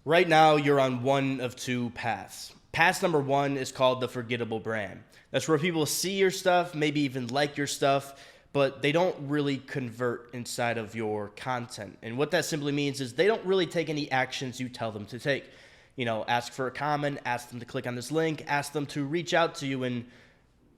Right now, you're on one of two paths. Path number one is called the forgettable brand. That's where people see your stuff, maybe even like your stuff, but they don't really convert inside of your content. And what that simply means is they don't really take any actions you tell them to take. Ask for a comment, ask them to click on this link, ask them to reach out to you, and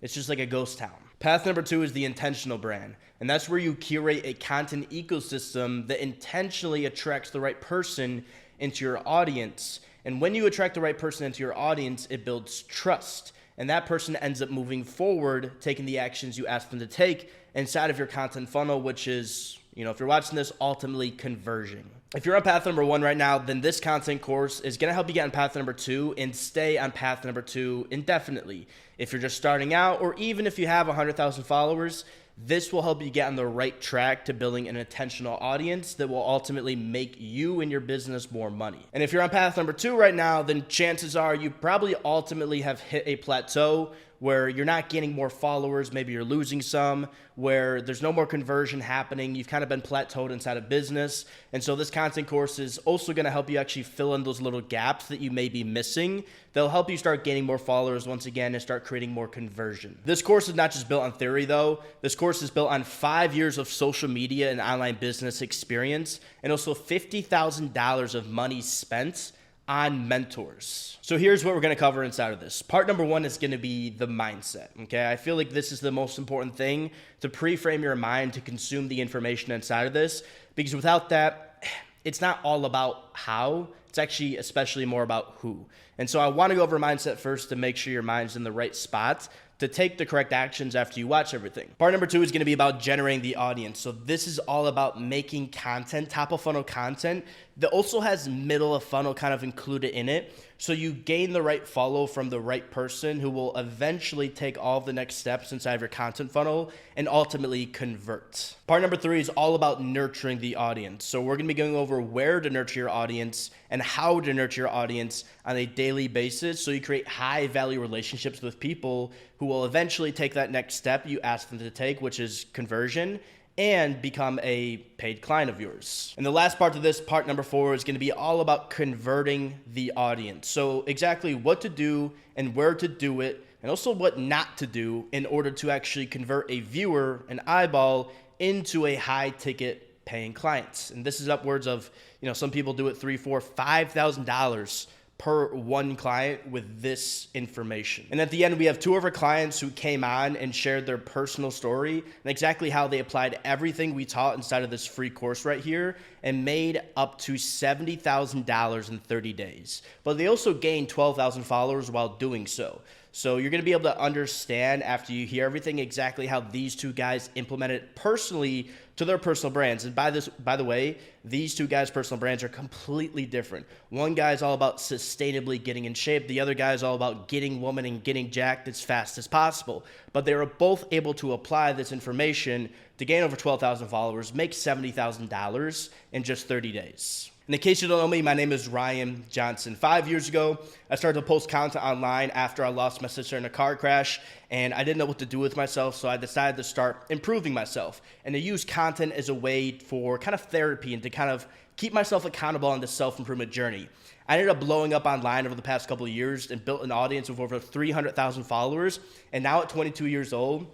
it's just like a ghost town. Path number two is the intentional brand. And that's where you curate a content ecosystem that intentionally attracts the right person into your audience. And when you attract the right person into your audience, it builds trust. And that person ends up moving forward, taking the actions you ask them to take inside of your content funnel, which is, if you're watching this, ultimately conversion. If you're on path number one right now, then this content course is going to help you get on path number two and stay on path number two indefinitely. If you're just starting out, or even if you have 100,000 followers, this will help you get on the right track to building an intentional audience that will ultimately make you and your business more money. And if you're on path number two right now, then chances are you probably ultimately have hit a plateau where you're not getting more followers, maybe you're losing some, where there's no more conversion happening, you've kind of been plateaued inside of business. And so this content course is also going to help you actually fill in those little gaps that you may be missing. They'll help you start gaining more followers once again and start creating more conversion. This course is not just built on theory though. This course is built on 5 years of social media and online business experience, and also $50,000 of money spent on mentors. So here's what we're going to cover inside of this. Part number one is going to be the mindset. Okay. I feel like this is the most important thing, to pre-frame your mind to consume the information inside of this, because without that, it's not all about how, it's actually especially more about who. And so I want to go over mindset first to make sure your mind's in the right spot to take the correct actions after you watch everything. Part number two is going to be about generating the audience. So this is all about making content, top of funnel content that also has middle of funnel kind of included in it. So you gain the right follow from the right person who will eventually take all of the next steps inside of your content funnel and ultimately convert. Part number three is all about nurturing the audience. So we're going to be going over where to nurture your audience and how to nurture your audience on a daily basis, so you create high value relationships with people who will eventually take that next step you ask them to take, which is conversion, and become a paid client of yours. And the last part of this, part number four, is going to be all about converting the audience. So exactly what to do and where to do it, and also what not to do in order to actually convert a viewer, an eyeball, into a high ticket paying client. And this is upwards of, some people do it $3,000, $4,000, $5,000 per one client with this information. And at the end, we have two of our clients who came on and shared their personal story and exactly how they applied everything we taught inside of this free course right here and made up to $70,000 in 30 days. But they also gained 12,000 followers while doing so. So you're going to be able to understand after you hear everything exactly how these two guys implemented it personally to their personal brands. And by the way, these two guys' personal brands are completely different. One guy is all about sustainably getting in shape. The other guy is all about getting woman and getting jacked as fast as possible. But they were both able to apply this information to gain over 12,000 followers, make $70,000 in just 30 days. And in case you don't know me, my name is Ryan Johnson. 5 years ago, I started to post content online after I lost my sister in a car crash, and I didn't know what to do with myself, so I decided to start improving myself and to use content as a way for kind of therapy and to kind of keep myself accountable on this self-improvement journey. I ended up blowing up online over the past couple of years and built an audience of over 300,000 followers, and now at 22 years old,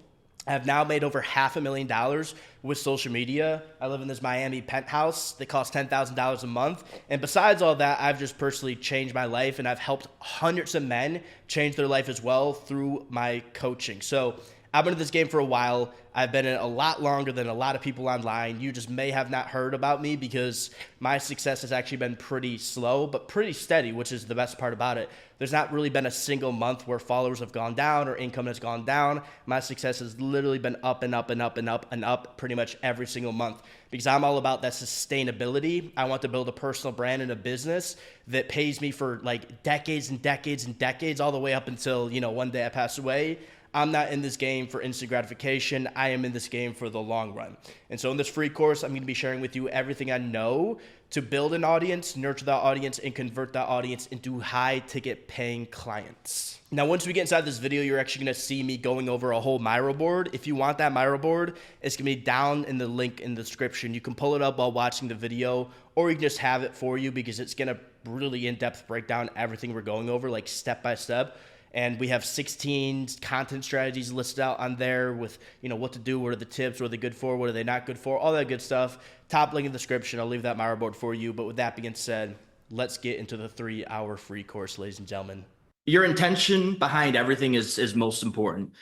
I have now made over $500,000 with social media. I live in this Miami penthouse that costs $10,000 a month. And besides all that, I've just personally changed my life, and I've helped hundreds of men change their life as well through my coaching. So I've been in this game for a while. I've been in it a lot longer than a lot of people online. You just may have not heard about me because my success has actually been pretty slow, but pretty steady, which is the best part about it. There's not really been a single month where followers have gone down or income has gone down. My success has literally been up and up and up and up and up pretty much every single month, because I'm all about that sustainability. I want to build a personal brand and a business that pays me for like decades and decades and decades, all the way up until, one day I pass away. I'm not in this game for instant gratification. I am in this game for the long run. And so in this free course, I'm going to be sharing with you everything I know to build an audience, nurture that audience, and convert that audience into high ticket paying clients. Now, once we get inside this video, you're actually going to see me going over a whole Miro board. If you want that Miro board, it's going to be down in the link in the description. You can pull it up while watching the video, or you can just have it for you because it's going to really in-depth breakdown everything we're going over, like step by step. And we have 16 content strategies listed out on there with, what to do, what are the tips, what are they good for, what are they not good for, all that good stuff. Top link in the description. I'll leave that Miro board for you. But with that being said, let's get into the 3-hour free course, ladies and gentlemen. Your intention behind everything is most important.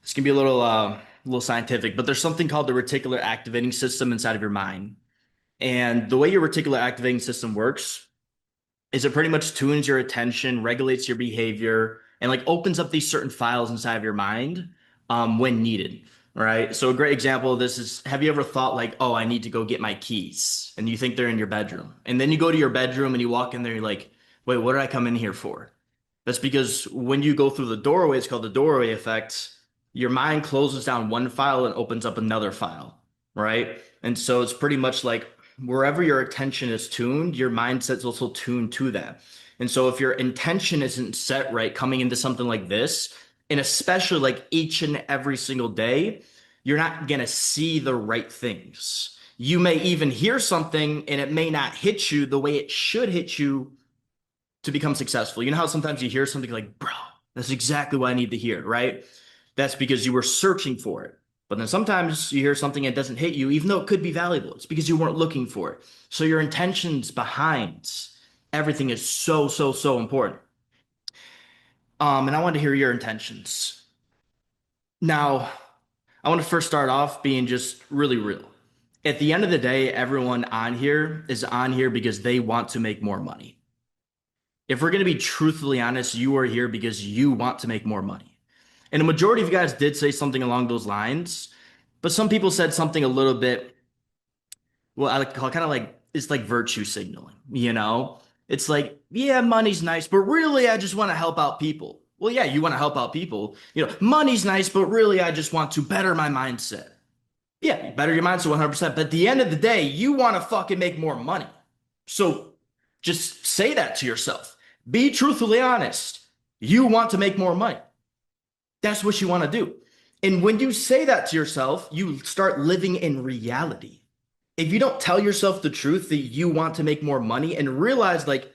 This can be a little scientific, but there's something called the reticular activating system inside of your mind. And the way your reticular activating system works is it pretty much tunes your attention, regulates your behavior, and like opens up these certain files inside of your mind when needed. Right. So a great example of this is, have you ever thought like, oh, I need to go get my keys, and you think they're in your bedroom, and then you go to your bedroom and you walk in there, and you're like, wait, what did I come in here for? That's because when you go through the doorway, it's called the doorway effect. Your mind closes down one file and opens up another file, right? And so it's pretty much like wherever your attention is tuned, your mindset's also tuned to that. And so if your intention isn't set right coming into something like this, and especially like each and every single day, you're not going to see the right things. You may even hear something and it may not hit you the way it should hit you to become successful. You know how sometimes you hear something like, bro, that's exactly what I need to hear, right? That's because you were searching for it. But then sometimes you hear something and it doesn't hit you, even though it could be valuable. It's because you weren't looking for it. So your intentions behind everything is so, so, so important. And I want to hear your intentions. Now, I want to first start off being just really real. At the end of the day, everyone on here is on here because they want to make more money. If we're going to be truthfully honest, you are here because you want to make more money. And a majority of you guys did say something along those lines, but some people said something a little bit, well, I call kind of like, it's like virtue signaling, you know? It's like, yeah, money's nice, but really I just want to help out people. Well, yeah, you want to help out people. Money's nice, but really I just want to better my mindset. Yeah, better your mindset 100%. But at the end of the day, you want to fucking make more money. So just say that to yourself. Be truthfully honest. You want to make more money. That's what you want to do. And when you say that to yourself, you start living in reality. If you don't tell yourself the truth that you want to make more money and realize like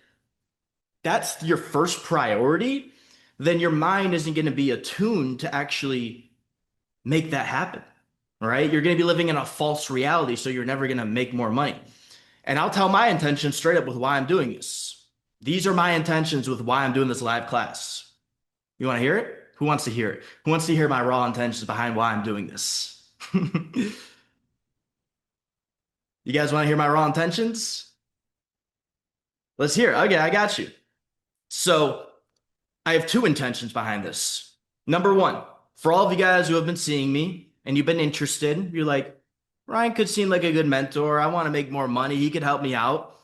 that's your first priority, then your mind isn't going to be attuned to actually make that happen. All right. You're going to be living in a false reality. So you're never going to make more money. And I'll tell my intentions straight up with why I'm doing this. These are my intentions with why I'm doing this live class. You want to hear it? Who wants to hear it? Who wants to hear my raw intentions behind why I'm doing this? You guys want to hear my raw intentions? Let's hear it. Okay, I got you. So I have two intentions behind this. Number one, for all of you guys who have been seeing me and you've been interested, you're like, Ryan could seem like a good mentor. I want to make more money. He could help me out.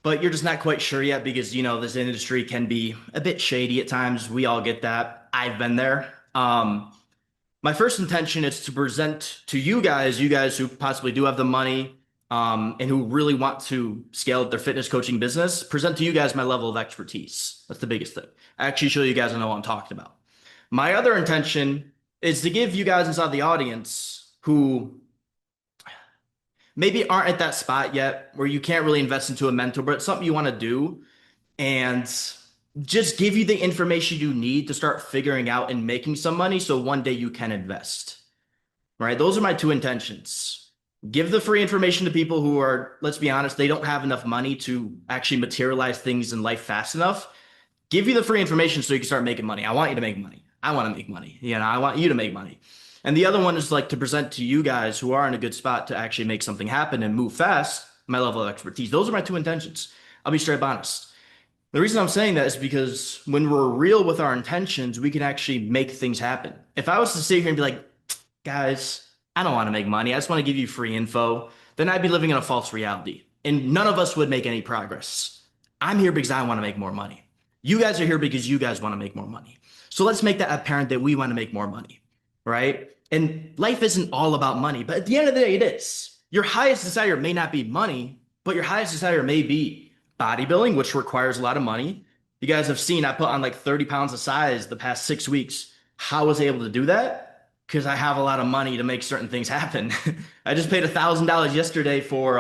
But you're just not quite sure yet because, this industry can be a bit shady at times. We all get that. I've been there. My first intention is to present to you guys who possibly do have the money and who really want to scale up their fitness coaching business, present to you guys my level of expertise. That's the biggest thing. Actually show you guys I know what I'm talking about. My other intention is to give you guys inside the audience who maybe aren't at that spot yet where you can't really invest into a mentor, but it's something you want to do and just give you the information you need to start figuring out and making some money so one day you can invest. Right? Those are my two intentions. Give the free information to people who are, let's be honest, they don't have enough money to actually materialize things in life fast enough. Give you the free information so you can start making money. I want you to make money. I want to make money. I want you to make money. And the other one is like to present to you guys who are in a good spot to actually make something happen and move fast, my level of expertise. Those are my two intentions. I'll be straight up honest. The reason I'm saying that is because when we're real with our intentions, we can actually make things happen. If I was to sit here and be like, guys, I don't want to make money. I just want to give you free info, then I'd be living in a false reality. And none of us would make any progress. I'm here because I want to make more money. You guys are here because you guys want to make more money. So let's make that apparent that we want to make more money, right? And life isn't all about money, but at the end of the day, it is. Your highest desire may not be money, but your highest desire may be bodybuilding, which requires a lot of money. You guys have seen I put on like 30 pounds of size the past 6 weeks. How was I able to do that? Because I have a lot of money to make certain things happen. I just paid $1,000 yesterday for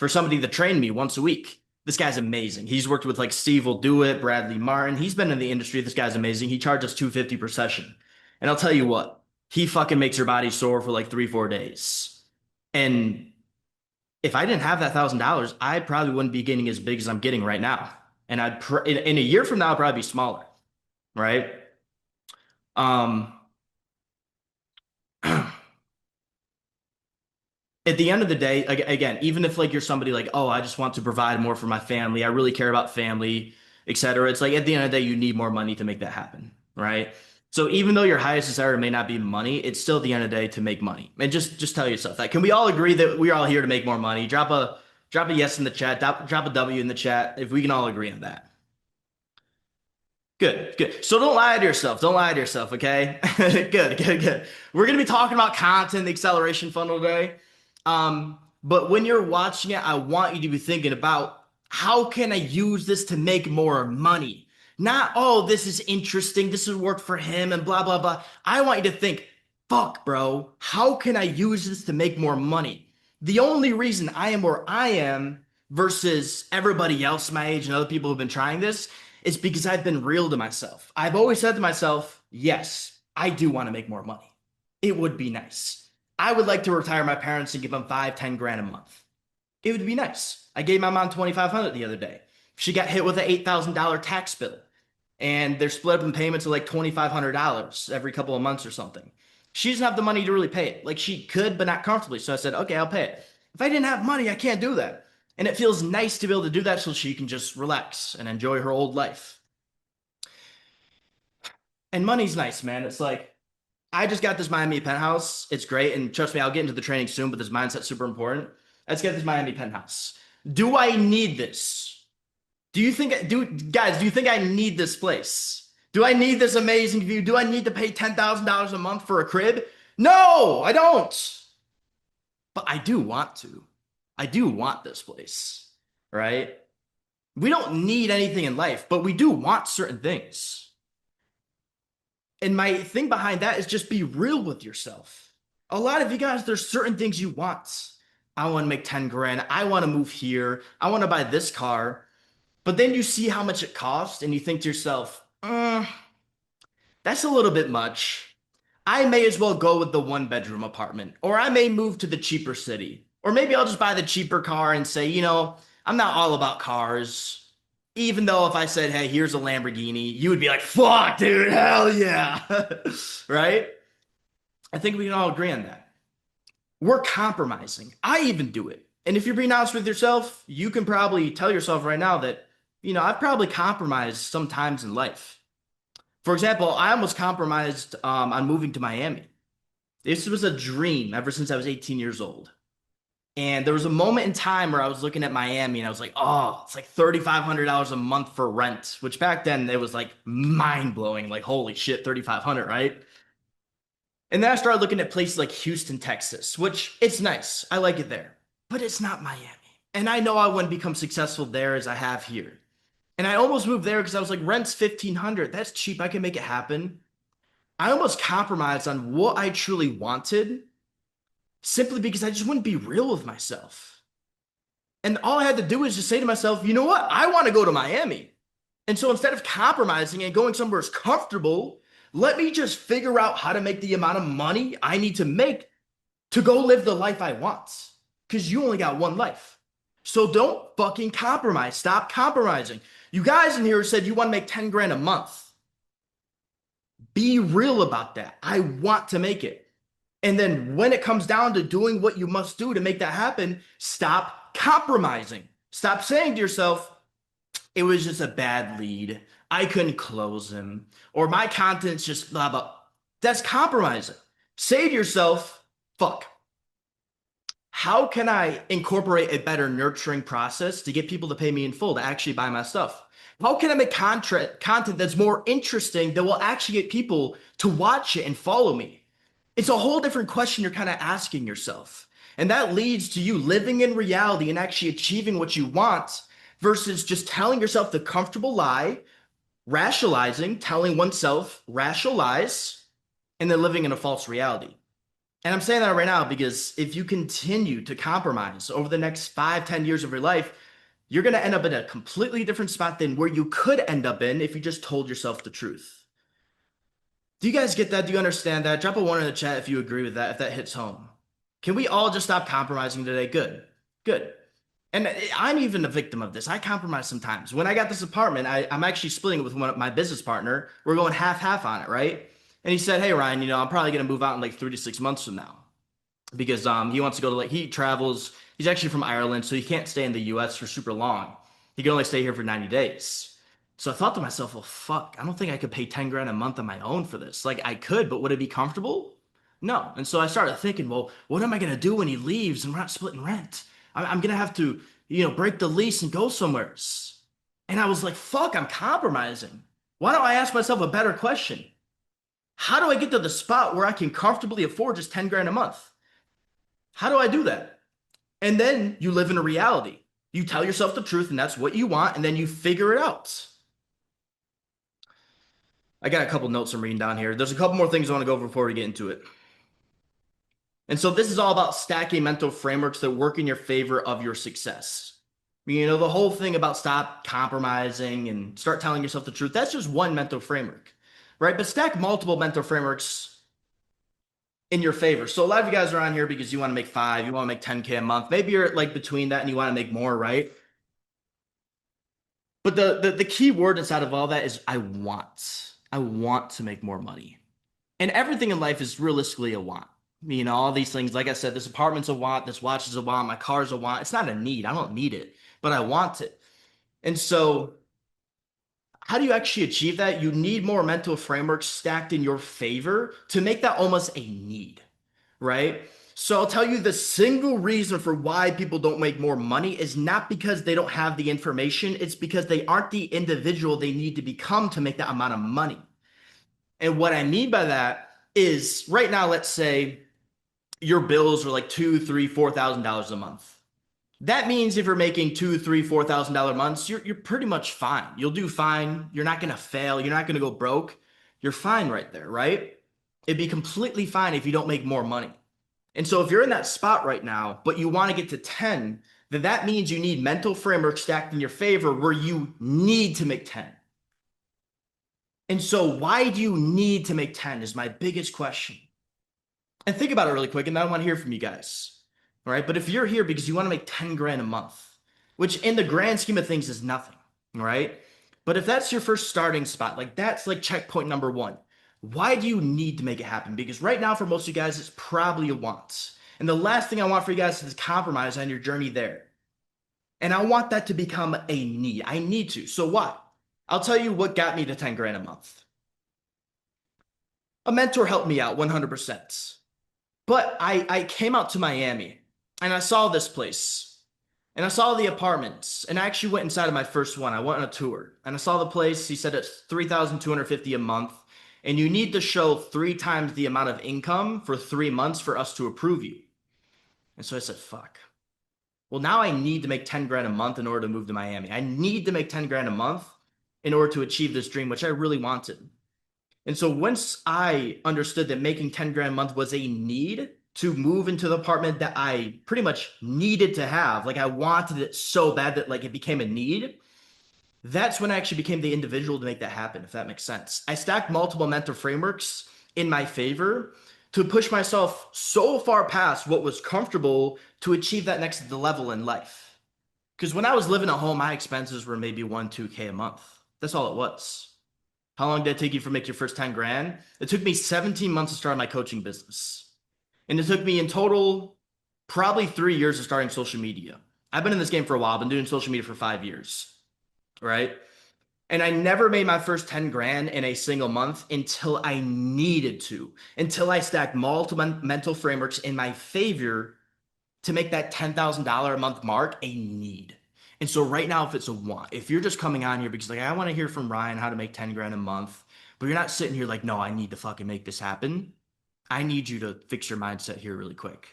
somebody to train me once a week. This guy's amazing. He's worked with like Steve will do it, Bradley Martin. He's been in the industry. This guy's amazing. He charges 250 per session. And I'll tell you what, he fucking makes your body sore for like 3, 4 days. And if I didn't have that $1,000, I probably wouldn't be getting as big as I'm getting right now. And in a year from now, I'd probably be smaller, right? Um, at the end of the day, again, even if like you're somebody like, oh, I just want to provide more for my family, I really care about family, etc. It's like at the end of the day, you need more money to make that happen, right? So even though your highest desire may not be money, it's still at the end of the day to make money. And just tell yourself that. Can we all agree that we're all here to make more money? Drop a yes in the chat, drop a W in the chat if we can all agree on that. Good, good. So don't lie to yourself. Don't lie to yourself, okay? Good, good, good. We're gonna be talking about content, the acceleration funnel today. But when you're watching it, I want you to be thinking about how can I use this to make more money? Not, oh, this is interesting, this has worked for him, and blah, blah, blah. I want you to think, fuck, bro, how can I use this to make more money? The only reason I am where I am versus everybody else my age and other people who've been trying this is because I've been real to myself. I've always said to myself, yes, I do want to make more money. It would be nice. I would like to retire my parents and give them 5, 10 grand a month. It would be nice. I gave my mom 2,500 the other day. She got hit with an $8,000 tax bill, and they're split up in payments of like $2,500 every couple of months or something. She doesn't have the money to really pay it. Like she could, but not comfortably. So I said, okay, I'll pay it. If I didn't have money, I can't do that. And it feels nice to be able to do that so she can just relax and enjoy her old life. And money's nice, man. It's like I just got this Miami penthouse. It's great. And trust me, I'll get into the training soon, but this mindset's super important. Let's get this Miami penthouse. Do I need this? Do you think I need this place? Do I need this amazing view? Do I need to pay $10,000 a month for a crib? No, I don't. But I do want to. I do want this place, right? We don't need anything in life, but we do want certain things. And my thing behind that is just be real with yourself. A lot of you guys, there's certain things you want. I want to make 10 grand. I want to move here. I want to buy this car. But then you see how much it costs and you think to yourself, that's a little bit much. I may as well go with the 1 bedroom apartment, or I may move to the cheaper city, or maybe I'll just buy the cheaper car and say, I'm not all about cars. Even though if I said, hey, here's a Lamborghini, you would be like, fuck, dude, hell yeah. Right? I think we can all agree on that. We're compromising. I even do it. And if you're being honest with yourself, you can probably tell yourself right now that, I've probably compromised sometimes in life. For example, I almost compromised on moving to Miami. This was a dream ever since I was 18 years old. And there was a moment in time where I was looking at Miami and I was like, oh, it's like $3,500 a month for rent, which back then it was like mind blowing. Like, holy shit, 3,500, right? And then I started looking at places like Houston, Texas, which it's nice. I like it there, but it's not Miami. And I know I wouldn't become successful there as I have here. And I almost moved there because I was like, rent's 1,500. That's cheap. I can make it happen. I almost compromised on what I truly wanted simply because I just wouldn't be real with myself. And all I had to do is just say to myself, you know what? I want to go to Miami. And so instead of compromising and going somewhere as comfortable, let me just figure out how to make the amount of money I need to make to go live the life I want. Because you only got one life. So don't fucking compromise. Stop compromising. You guys in here said you want to make 10 grand a month. Be real about that. I want to make it. And then when it comes down to doing what you must do to make that happen, stop compromising. Stop saying to yourself, it was just a bad lead. I couldn't close him. Or my content's just blah, blah. That's compromising. Say to yourself, fuck. How can I incorporate a better nurturing process to get people to pay me in full to actually buy my stuff? How can I make content that's more interesting that will actually get people to watch it and follow me? It's a whole different question you're kind of asking yourself. And that leads to you living in reality and actually achieving what you want versus just telling yourself the comfortable lie, rationalizing, telling oneself, rationalize, and then living in a false reality. And I'm saying that right now because if you continue to compromise over the next 5, 10 years of your life, you're going to end up in a completely different spot than where you could end up in if you just told yourself the truth. Do you guys get that? Do you understand that? Drop a one in the chat if you agree with that, if that hits home. Can we all just stop compromising today? Good. Good. And I'm even a victim of this. I compromise sometimes. When I got this apartment, I'm actually splitting it with my business partner. We're going half half on it, right? And he said, "Hey Ryan, I'm probably gonna move out in like 3 to 6 months from now because he wants to go to like he travels. He's actually from Ireland, so he can't stay in the U.S. for super long. He can only stay here for 90 days." So I thought to myself, well, fuck, I don't think I could pay 10 grand a month on my own for this. Like I could, but would it be comfortable? No. And so I started thinking, well, what am I gonna do when he leaves and we're not splitting rent? I'm gonna have to, break the lease and go somewhere. And I was like, fuck, I'm compromising. Why don't I ask myself a better question? How do I get to the spot where I can comfortably afford just 10 grand a month? How do I do that? And then you live in a reality. You tell yourself the truth, and that's what you want, and then you figure it out. I got a couple notes I'm reading down here. There's a couple more things I want to go over before we get into it. And so this is all about stacking mental frameworks that work in your favor of your success. The whole thing about stop compromising and start telling yourself the truth, that's just one mental framework, right? But stack multiple mental frameworks in your favor. So a lot of you guys are on here because you want to make five, you want to make 10K a month. Maybe you're like between that and you want to make more, right? But the key word inside of all that is I want. I want to make more money. And everything in life is realistically a want. All these things, like I said, this apartment's a want, this watch is a want, my car's a want. It's not a need. I don't need it, but I want it. And so, how do you actually achieve that? You need more mental frameworks stacked in your favor to make that almost a need, right? So I'll tell you the single reason for why people don't make more money is not because they don't have the information, it's because they aren't the individual they need to become to make that amount of money. And what I mean by that is right now, let's say your bills are like two, three, $4,000 a month. That means if you're making two, three, $4,000 months, you're pretty much fine. You'll do fine. You're not gonna fail. You're not gonna go broke. You're fine right there, right? It'd be completely fine if you don't make more money. And so if you're in that spot right now, but you want to get to 10, then that means you need mental framework stacked in your favor where you need to make 10. And so why do you need to make 10 is my biggest question. And think about it really quick, and then I want to hear from you guys. All right. But if you're here because you want to make 10 grand a month, which in the grand scheme of things is nothing, all right? But if that's your first starting spot, like that's like checkpoint number one. Why do you need to make it happen? Because right now, for most of you guys, it's probably a want. And the last thing I want for you guys is compromise on your journey there. And I want that to become a need. I need to. So what? I'll tell you what got me to 10 grand a month. A mentor helped me out 100%. But I came out to Miami and I saw this place and I saw the apartments and I actually went inside of my first one. I went on a tour and I saw the place. He said it's 3,250 a month and you need to show 3 times the amount of income for 3 months for us to approve you. And so I said, fuck. Well, now I need to make 10 grand a month in order to move to Miami. I need to make 10 grand a month in order to achieve this dream, which I really wanted. And so once I understood that making 10 grand a month was a need to move into the apartment that I pretty much needed to have, like I wanted it so bad that like it became a need, that's when I actually became the individual to make that happen, if that makes sense. I stacked multiple mental frameworks in my favor to push myself so far past what was comfortable to achieve that next level in life. Because when I was living at home, my expenses were maybe 1, 2K a month. That's all it was. How long did it take you to make your first 10 grand? It took me 17 months to start my coaching business. And it took me in total probably 3 years of starting social media. I've been in this game for a while. I've been doing social media for 5 years, right? And I never made my first 10 grand in a single month until I needed to, until I stacked multiple mental frameworks in my favor to make that $10,000 a month mark a need. And so right now, if it's a want, if you're just coming on here because like, I want to hear from Ryan how to make 10 grand a month, but you're not sitting here like, no, I need to fucking make this happen. I need you to fix your mindset here really quick.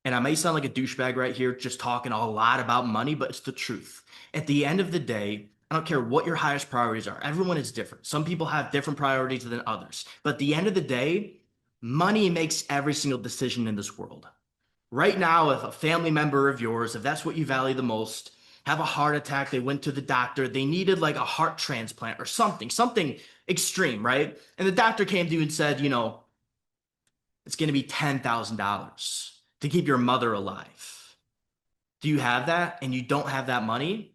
And I may sound like a douchebag right here, just talking a lot about money, but it's the truth. At the end of the day, I don't care what your highest priorities are. Everyone is different. Some people have different priorities than others. But at the end of the day, money makes every single decision in this world. Right now, if a family member of yours, if that's what you value the most, have a heart attack. They went to the doctor. They needed like a heart transplant or something extreme, right? And the doctor came to you and said, it's going to be $10,000 to keep your mother alive. Do you have that and you don't have that money?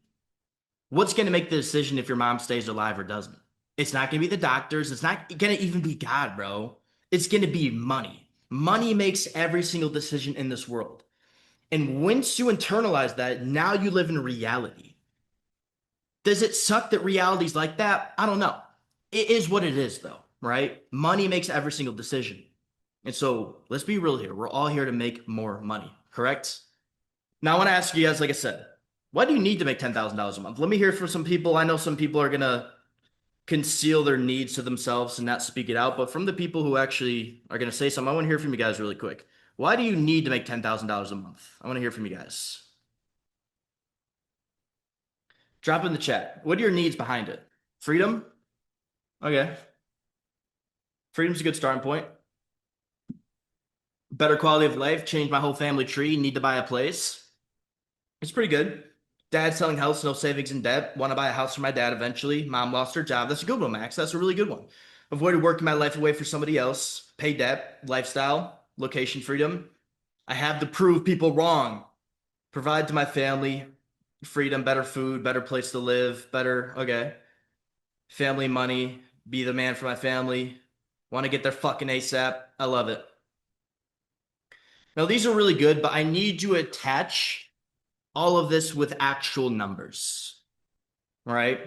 What's going to make the decision if your mom stays alive or doesn't? It's not going to be the doctors. It's not going to even be God, bro. It's going to be money. Money makes every single decision in this world. And once you internalize that, now you live in reality. Does it suck that reality's like that? I don't know. It is what it is, though, right? Money makes every single decision. And so let's be real here. We're all here to make more money, correct? Now, I want to ask you guys, like I said, why do you need to make $10,000 a month? Let me hear from some people. I know some people are going to conceal their needs to themselves and not speak it out, but from the people who actually are going to say something, I want to hear from you guys really quick. Why do you need to make $10,000 a month? I want to hear from you guys. Drop in the chat. What are your needs behind it? Freedom? Okay. Freedom's a good starting point. Better quality of life, change my whole family tree, need to buy a place. It's pretty good. Dad selling house, no savings and debt. Want to buy a house for my dad eventually. Mom lost her job. That's a good one, Max. That's a really good one. Avoided working my life away for somebody else. Pay debt, lifestyle, location freedom. I have to prove people wrong. Provide to my family, freedom, better food, better place to live, better, okay. Family money, be the man for my family. Want to get there fucking ASAP. I love it. Now, these are really good, but I need you to attach all of this with actual numbers, right?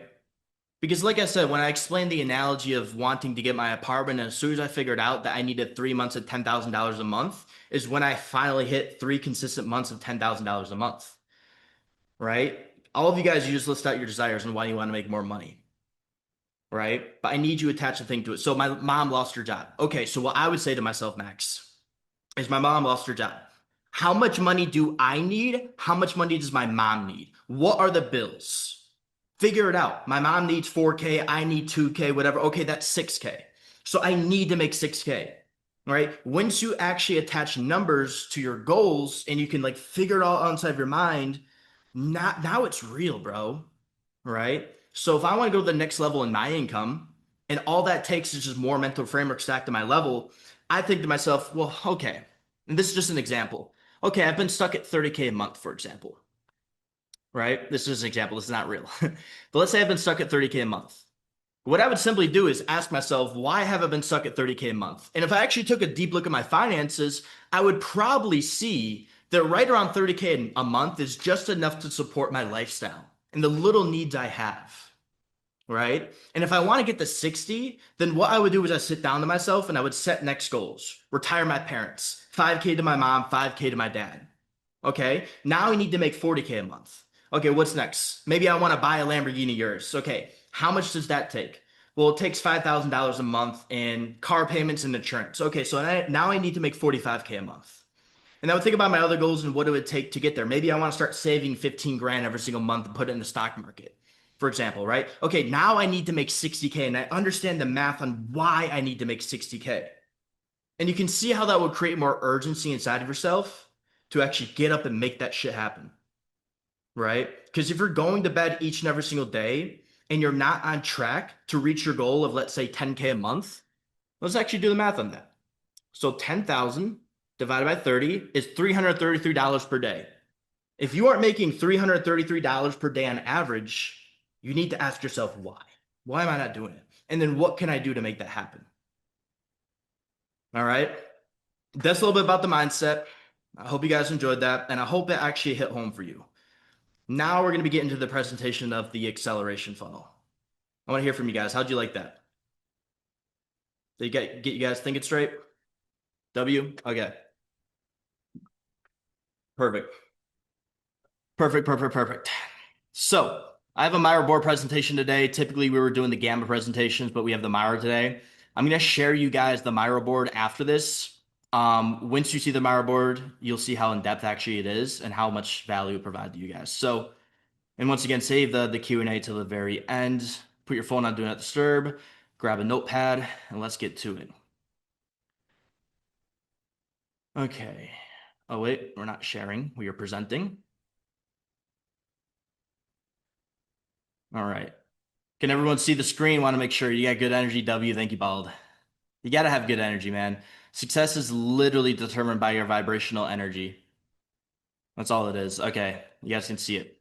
Because, like I said, when I explained the analogy of wanting to get my apartment, as soon as I figured out that I needed 3 months at $10,000 a month, is when I finally hit 3 consistent months of $10,000 a month, right? All of you guys, you just list out your desires and why you want to make more money, right? But I need you to attach a thing to it. So, my mom lost her job. Okay, so what I would say to myself, Max, is my mom lost her job. How much money do I need? How much money does my mom need? What are the bills? Figure it out. My mom needs 4K, I need 2K, whatever. Okay, that's 6K. So I need to make 6K. Right? Once you actually attach numbers to your goals and you can like figure it all out inside of your mind, now it's real, bro. Right? So if I want to go to the next level in my income, and all that takes is just more mental framework stacked to my level, I think to myself, well, okay, and this is just an example. Okay, I've been stuck at 30K a month, for example, right? This is an example. This is not real. But let's say I've been stuck at 30K a month. What I would simply do is ask myself, why have I been stuck at 30K a month? And if I actually took a deep look at my finances, I would probably see that right around 30K a month is just enough to support my lifestyle and the little needs I have, right? And if I want to get to 60, then what I would do is I sit down to myself and I would set next goals. Retire my parents, 5K to my mom, 5K to my dad. Okay, now I need to make 40K a month. Okay, what's next? Maybe I want to buy a Lamborghini yours. Okay, how much does that take? Well, it takes $5,000 a month in car payments and insurance. Okay, so now I need to make 45K a month. And I would think about my other goals and what it would take to get there. Maybe I want to start saving 15 grand every single month and put it in the stock market, for example, right? Okay, now I need to make 60K and I understand the math on why I need to make 60K. And you can see how that would create more urgency inside of yourself to actually get up and make that shit happen, right? Because if you're going to bed each and every single day and you're not on track to reach your goal of, let's say, 10K a month, let's actually do the math on that. So 10,000 divided by 30 is $333 per day. If you aren't making $333 per day on average, you need to ask yourself why. Why am I not doing it? And then what can I do to make that happen? All right. That's a little bit about the mindset. I hope you guys enjoyed that, and I hope it actually hit home for you. Now we're going to be getting to the presentation of the acceleration funnel. I want to hear from you guys. How'd you like that? Did you get you guys thinking straight? W? Okay. Perfect. Perfect. So I have a Miro board presentation today. Typically we were doing the Gamma presentations, but we have the Miro today. I'm going to share you guys the Miro board after this. Once you see the Miro board, you'll see how in depth actually it is and how much value it provides to you guys. So, and once again, save the Q&A till the very end. Put your phone on Do Not Disturb, grab a notepad, and let's get to it. Okay. Oh, wait, we're not sharing. We are presenting. All right. Can everyone see the screen? Want to make sure you got good energy. W, thank you, Bald. You got to have good energy, man. Success is literally determined by your vibrational energy. That's all it is. Okay, you guys can see it.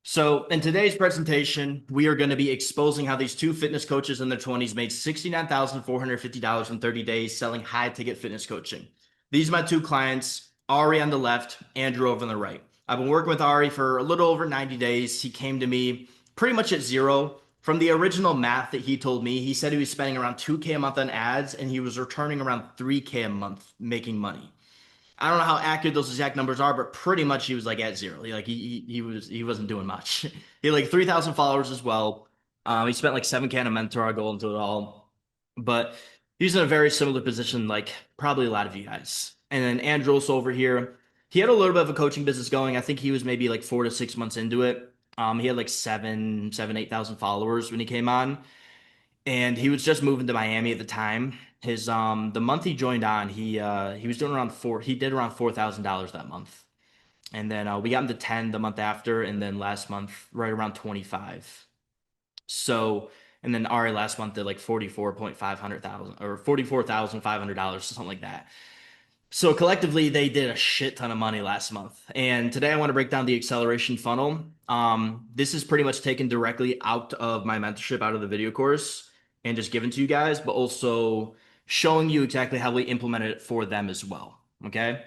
So, in today's presentation, we are going to be exposing how these two fitness coaches in their 20s made $69,450 in 30 days selling high ticket fitness coaching. These are my two clients, Ari on the left, Andrew over on the right. I've been working with Ari for a little over 90 days. He came to me pretty much at zero. From the original math that he told me, he said he was spending around 2K a month on ads and he was returning around 3K a month making money. I don't know how accurate those exact numbers are, but pretty much he was like at zero. He wasn't doing much. He had like 3,000 followers as well. He spent like 7K on a mentor. I'll go into it all, but he's in a very similar position, like probably a lot of you guys. And then Andros over here, he had a little bit of a coaching business going. I think he was maybe like 4 to 6 months into it. He had like 8,000 followers when he came on, and he was just moving to Miami at the time. His the month he joined on, he was doing around he did around $4,000 that month. And then we got him to 10 the month after, and then last month right around 25. So, and then Ari last month did like 44,500 or $44,500, something like that. So collectively, they did a shit ton of money last month. And today I want to break down the acceleration funnel. This is pretty much taken directly out of my mentorship, out of the video course, and just given to you guys, but also showing you exactly how we implemented it for them as well. Okay.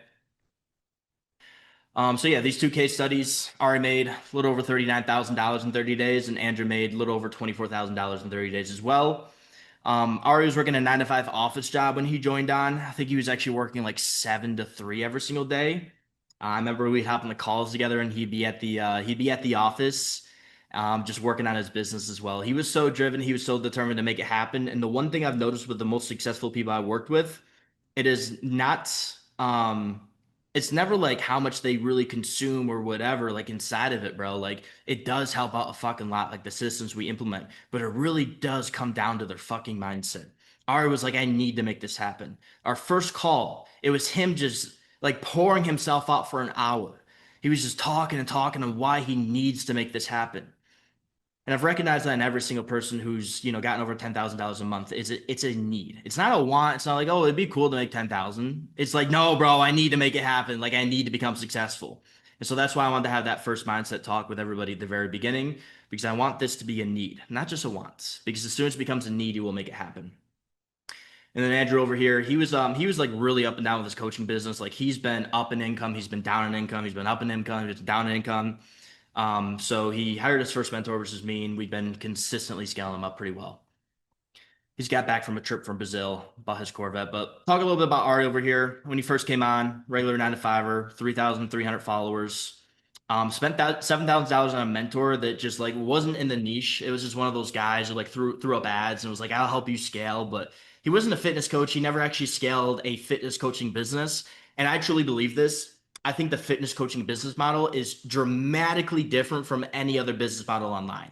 So yeah, these two case studies, Ari made a little over $39,000 in 30 days, and Andrew made a little over $24,000 in 30 days as well. Ari was working a 9 to 5 office job when he joined on. I think he was actually working like 7 to 3 every single day. I remember we'd hop on the calls together, and he'd be at the office, just working on his business as well. He was so driven, he was so determined to make it happen. And the one thing I've noticed with the most successful people I worked with, it is not it's never like how much they really consume or whatever, like inside of it, bro. Like it does help out a fucking lot, like the systems we implement, but it really does come down to their fucking mindset. Ari was like, I need to make this happen. Our first call, it was him just like pouring himself out for an hour. He was just talking and talking on why he needs to make this happen. And I've recognized that in every single person who's, gotten over $10,000 a month. It's a need. It's not a want. It's not like, oh, it'd be cool to make 10,000. It's like, no, bro, I need to make it happen. Like I need to become successful. And so that's why I wanted to have that first mindset talk with everybody at the very beginning, because I want this to be a need, not just a want. Because as soon as it becomes a need, you will make it happen. And then Andrew over here, he was like really up and down with his coaching business. Like he's been up in income, he's been down in income, he's been up in income, he's been down in income. So he hired his first mentor, which is me, and we've been consistently scaling him up pretty well. He's got back from a trip from Brazil, bought his Corvette. But talk a little bit about Ari over here. When he first came on, regular 9 to 5er, 3,300 followers. Spent that $7,000 on a mentor that just like wasn't in the niche. It was just one of those guys who like threw up ads and was like, "I'll help you scale," but he wasn't a fitness coach. He never actually scaled a fitness coaching business. And I truly believe this. I think the fitness coaching business model is dramatically different from any other business model online,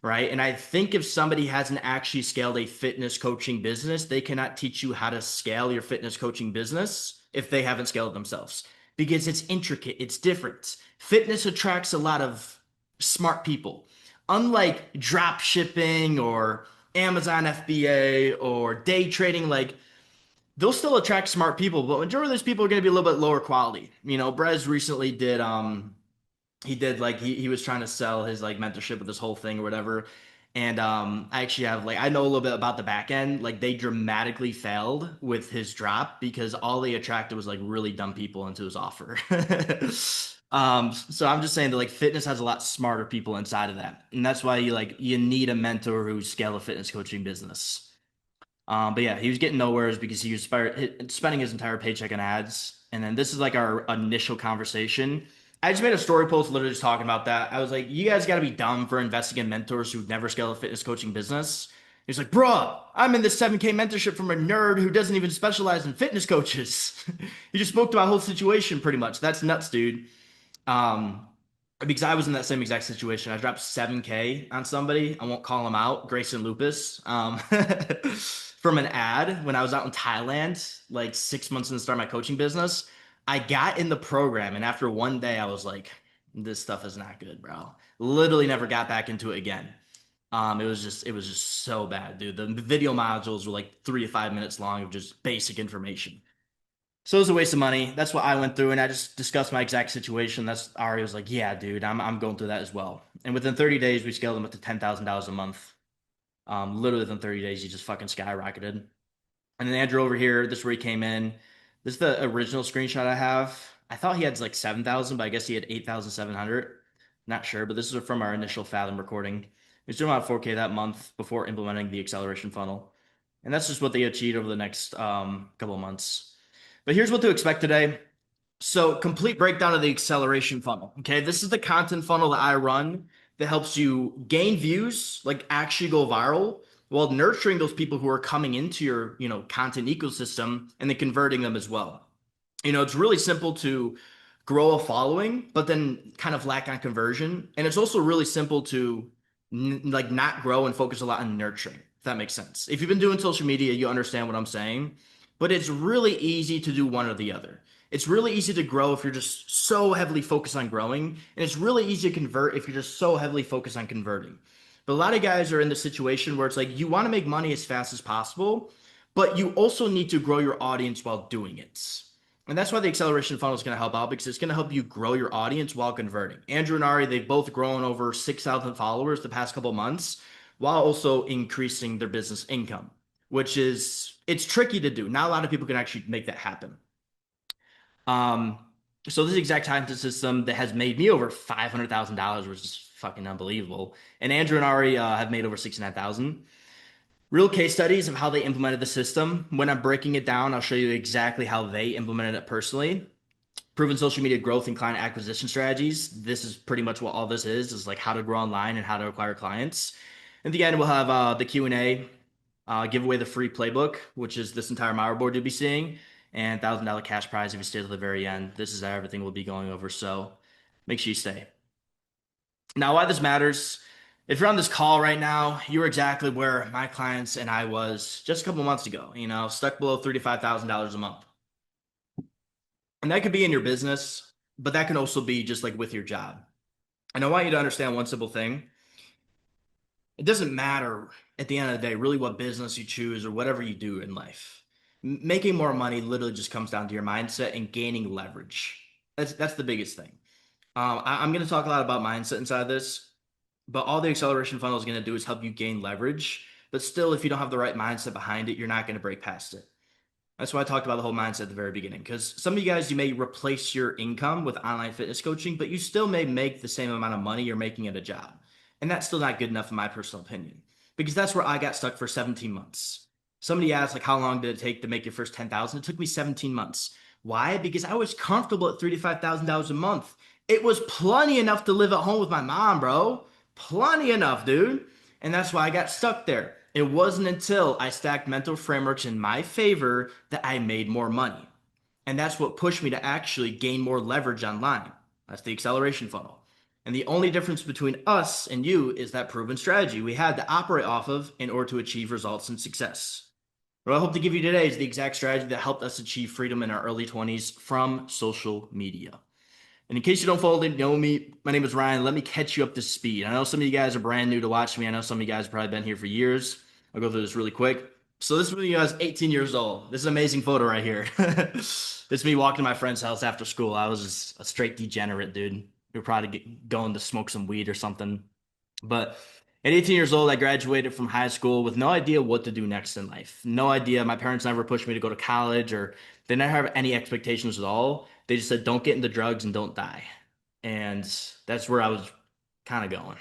right? And I think if somebody hasn't actually scaled a fitness coaching business, they cannot teach you how to scale your fitness coaching business if they haven't scaled themselves, because it's intricate, it's different. Fitness attracts a lot of smart people. Unlike drop shipping or Amazon FBA or day trading, like they'll still attract smart people, but majority of those people are going to be a little bit lower quality. Brez recently did he did like he was trying to sell his like mentorship with this whole thing or whatever. And I actually have like I know a little bit about the back end. Like they dramatically failed with his drop because all they attracted was like really dumb people into his offer. So I'm just saying that like fitness has a lot smarter people inside of that. And that's why you need a mentor who scale a fitness coaching business. But yeah, he was getting nowhere because he was spending his entire paycheck on ads. And then this is like our initial conversation. I just made a story post literally just talking about that. I was like, you guys got to be dumb for investing in mentors who've never scaled a fitness coaching business. He's like, bruh, I'm in this 7K mentorship from a nerd who doesn't even specialize in fitness coaches. He just spoke to my whole situation pretty much. That's nuts, dude. Um, because I was in that same exact situation. I dropped 7K on somebody. I won't call him out, Grayson Lupus, from an ad when I was out in Thailand, like 6 months into start my coaching business. I got in the program, and after one day, I was like, This stuff is not good, bro. Literally never got back into it again. It was just so bad, dude. The video modules were like 3 to 5 minutes long of just basic information. So it was a waste of money. That's what I went through, and I just discussed my exact situation. That's Ari was like, "Yeah, dude, I'm going through that as well." And within 30 days, we scaled him up to $10,000 a month. Literally within 30 days, he just fucking skyrocketed. And then Andrew over here, this is where he came in. This is the original screenshot I have. I thought he had like 7,000, but I guess he had 8,700. Not sure, but this is from our initial Fathom recording. He was doing about 4K that month before implementing the acceleration funnel. And that's just what they achieved over the next couple of months. But here's what to expect today. So, complete breakdown of the acceleration funnel. Okay, this is the content funnel that I run that helps you gain views, like actually go viral, while nurturing those people who are coming into your, content ecosystem and then converting them as well. It's really simple to grow a following, but then kind of lack on conversion. And it's also really simple to like not grow and focus a lot on nurturing, if that makes sense. If you've been doing social media, you understand what I'm saying. But it's really easy to do one or the other. It's really easy to grow if you're just so heavily focused on growing, and it's really easy to convert if you're just so heavily focused on converting. But a lot of guys are in the situation where it's like you want to make money as fast as possible, but you also need to grow your audience while doing it. And that's why the acceleration funnel is going to help out because it's going to help you grow your audience while converting. Andrew and Ari, they've both grown over 6,000 followers the past couple months while also increasing their business income, which is, it's tricky to do. Not a lot of people can actually make that happen. Um, so this is the exact content system that has made me over $500,000, which is fucking unbelievable. And Andrew and Ari have made over 69,000. Real case studies of how they implemented the system. When I'm breaking it down, I'll show you exactly how they implemented it personally. Proven social media growth and client acquisition strategies. This is pretty much what all this is like how to grow online and how to acquire clients. At the end, we'll have the Q&A, give away the free playbook, which is this entire Mauer board you'll be seeing, and $1,000 cash prize if you stay to the very end. This is everything we'll be going over, so make sure you stay. Now, why this matters, if you're on this call right now, you're exactly where my clients and I was just a couple months ago, stuck below $35,000 a month. And that could be in your business, but that can also be just like with your job. And I want you to understand one simple thing. It doesn't matter at the end of the day, really what business you choose or whatever you do in life. Making more money literally just comes down to your mindset and gaining leverage. That's the biggest thing. I'm going to talk a lot about mindset inside of this, but all the acceleration funnel is going to do is help you gain leverage. But still, if you don't have the right mindset behind it, you're not going to break past it. That's why I talked about the whole mindset at the very beginning. Because some of you guys, you may replace your income with online fitness coaching, but you still may make the same amount of money you're making at a job. And that's still not good enough, in my personal opinion. Because that's where I got stuck for 17 months. Somebody asked, like, how long did it take to make your first 10,000? It took me 17 months. Why? Because I was comfortable at $35,000 a month. It was plenty enough to live at home with my mom, bro. Plenty enough, dude. And that's why I got stuck there. It wasn't until I stacked mental frameworks in my favor that I made more money. And that's what pushed me to actually gain more leverage online. That's the acceleration funnel. And the only difference between us and you is that proven strategy we had to operate off of in order to achieve results and success. What I hope to give you today is the exact strategy that helped us achieve freedom in our early 20s from social media. And in case you don't follow, know me, my name is Ryan. Let me catch you up to speed. I know some of you guys are brand new to watch me. I know some of you guys have probably been here for years. I'll go through this really quick. So this is when I was 18 years old. This is an amazing photo right here. This is me walking to my friend's house after school. I was just a straight degenerate, dude. We were probably going to smoke some weed or something. But at 18 years old, I graduated from high school with no idea what to do next in life. No idea. My parents never pushed me to go to college or they never have any expectations at all. They just said, don't get into drugs and don't die. And that's where I was kind of going.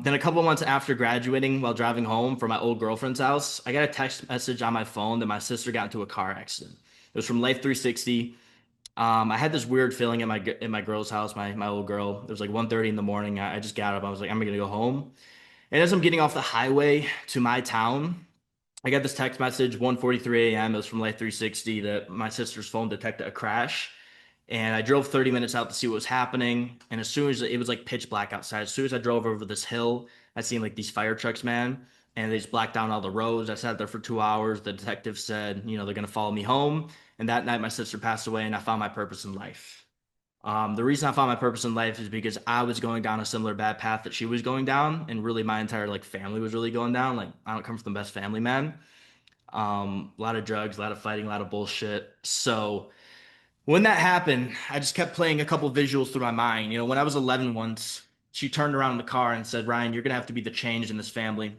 Then a couple months after graduating, while driving home from my old girlfriend's house, I got a text message on my phone that my sister got into a car accident. It was from Life 360. I had this weird feeling in my girl's house, my old girl. It was like 1:30 in the morning. I just got up. I was like, I'm gonna go home. And as I'm getting off the highway to my town, I got this text message 1:43 a.m. It was from Life 360 that my sister's phone detected a crash. And I drove 30 minutes out to see what was happening. And as soon as it was like pitch black outside, as soon as I drove over this hill, I seen like these fire trucks, man, and they just blacked down all the roads. I sat there for 2 hours. The detective said, they're gonna follow me home. And that night, my sister passed away, and I found my purpose in life. The reason I found my purpose in life is because I was going down a similar bad path that she was going down, and really my entire like family was really going down. Like I don't come from the best family, man. A lot of drugs, a lot of fighting, a lot of bullshit. So when that happened, I just kept playing a couple visuals through my mind. You know, when I was 11 once, she turned around in the car and said, "Ryan, you're gonna have to be the change in this family."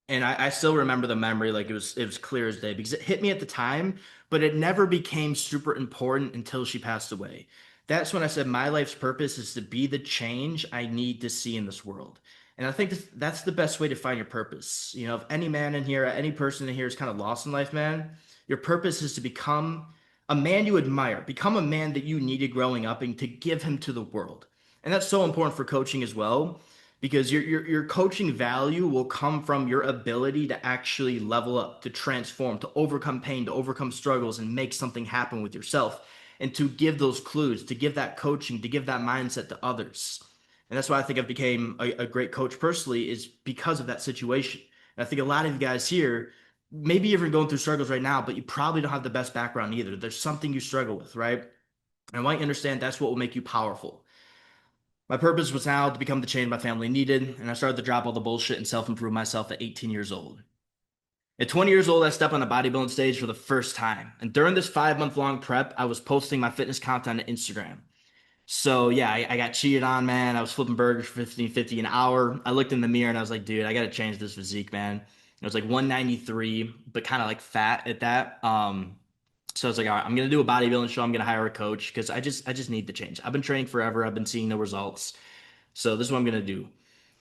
And I still remember the memory like it was clear as day because it hit me at the time, but it never became super important until she passed away. That's when I said my life's purpose is to be the change I need to see in this world. And I think that's the best way to find your purpose. You know, if any man in here, any person in here is kind of lost in life, man, your purpose is to become a man you admire, become a man that you needed growing up and to give him to the world. And that's so important for coaching as well because your coaching value will come from your ability to actually level up, to transform, to overcome pain, to overcome struggles, and make something happen with yourself, and to give those clues, to give that coaching, to give that mindset to others. And that's why I think I've became a great coach personally is because of that situation. And I think a lot of you guys here, maybe you're even going through struggles right now, but you probably don't have the best background either. There's something you struggle with, right? And I want you to understand that's what will make you powerful. My purpose was now to become the change my family needed, and I started to drop all the bullshit and self improve myself at 18 years old. At 20 years old, I stepped on a bodybuilding stage for the first time. And during this 5 month long prep, I was posting my fitness content on Instagram. So yeah, I got cheated on, man. I was flipping burgers for 15.50 an hour. I looked in the mirror and I was like, dude, I gotta change this physique, man. It was like 193, but kind of like fat at that. So I was like, all right, I'm gonna do a bodybuilding show. I'm gonna hire a coach because I just need to change. I've been training forever. I've been seeing no results. So this is what I'm gonna do.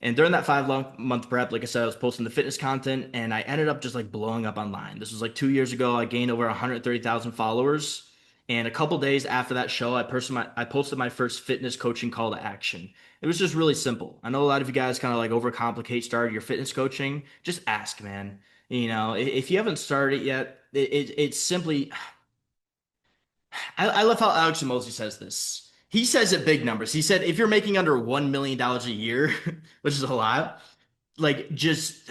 And during that 5 month prep, like I said, I was posting the fitness content and I ended up just like blowing up online. This was like 2 years ago. I gained over 130,000 followers. And a couple days after that show, I posted my first fitness coaching call to action. It was just really simple. I know a lot of you guys kind of like overcomplicate starting your fitness coaching. Just ask, man. You know, if you haven't started it yet, it's simply I love how Alex Mosey says this. He says it big numbers. He said if you're making under $1 million a year, which is a lot, like just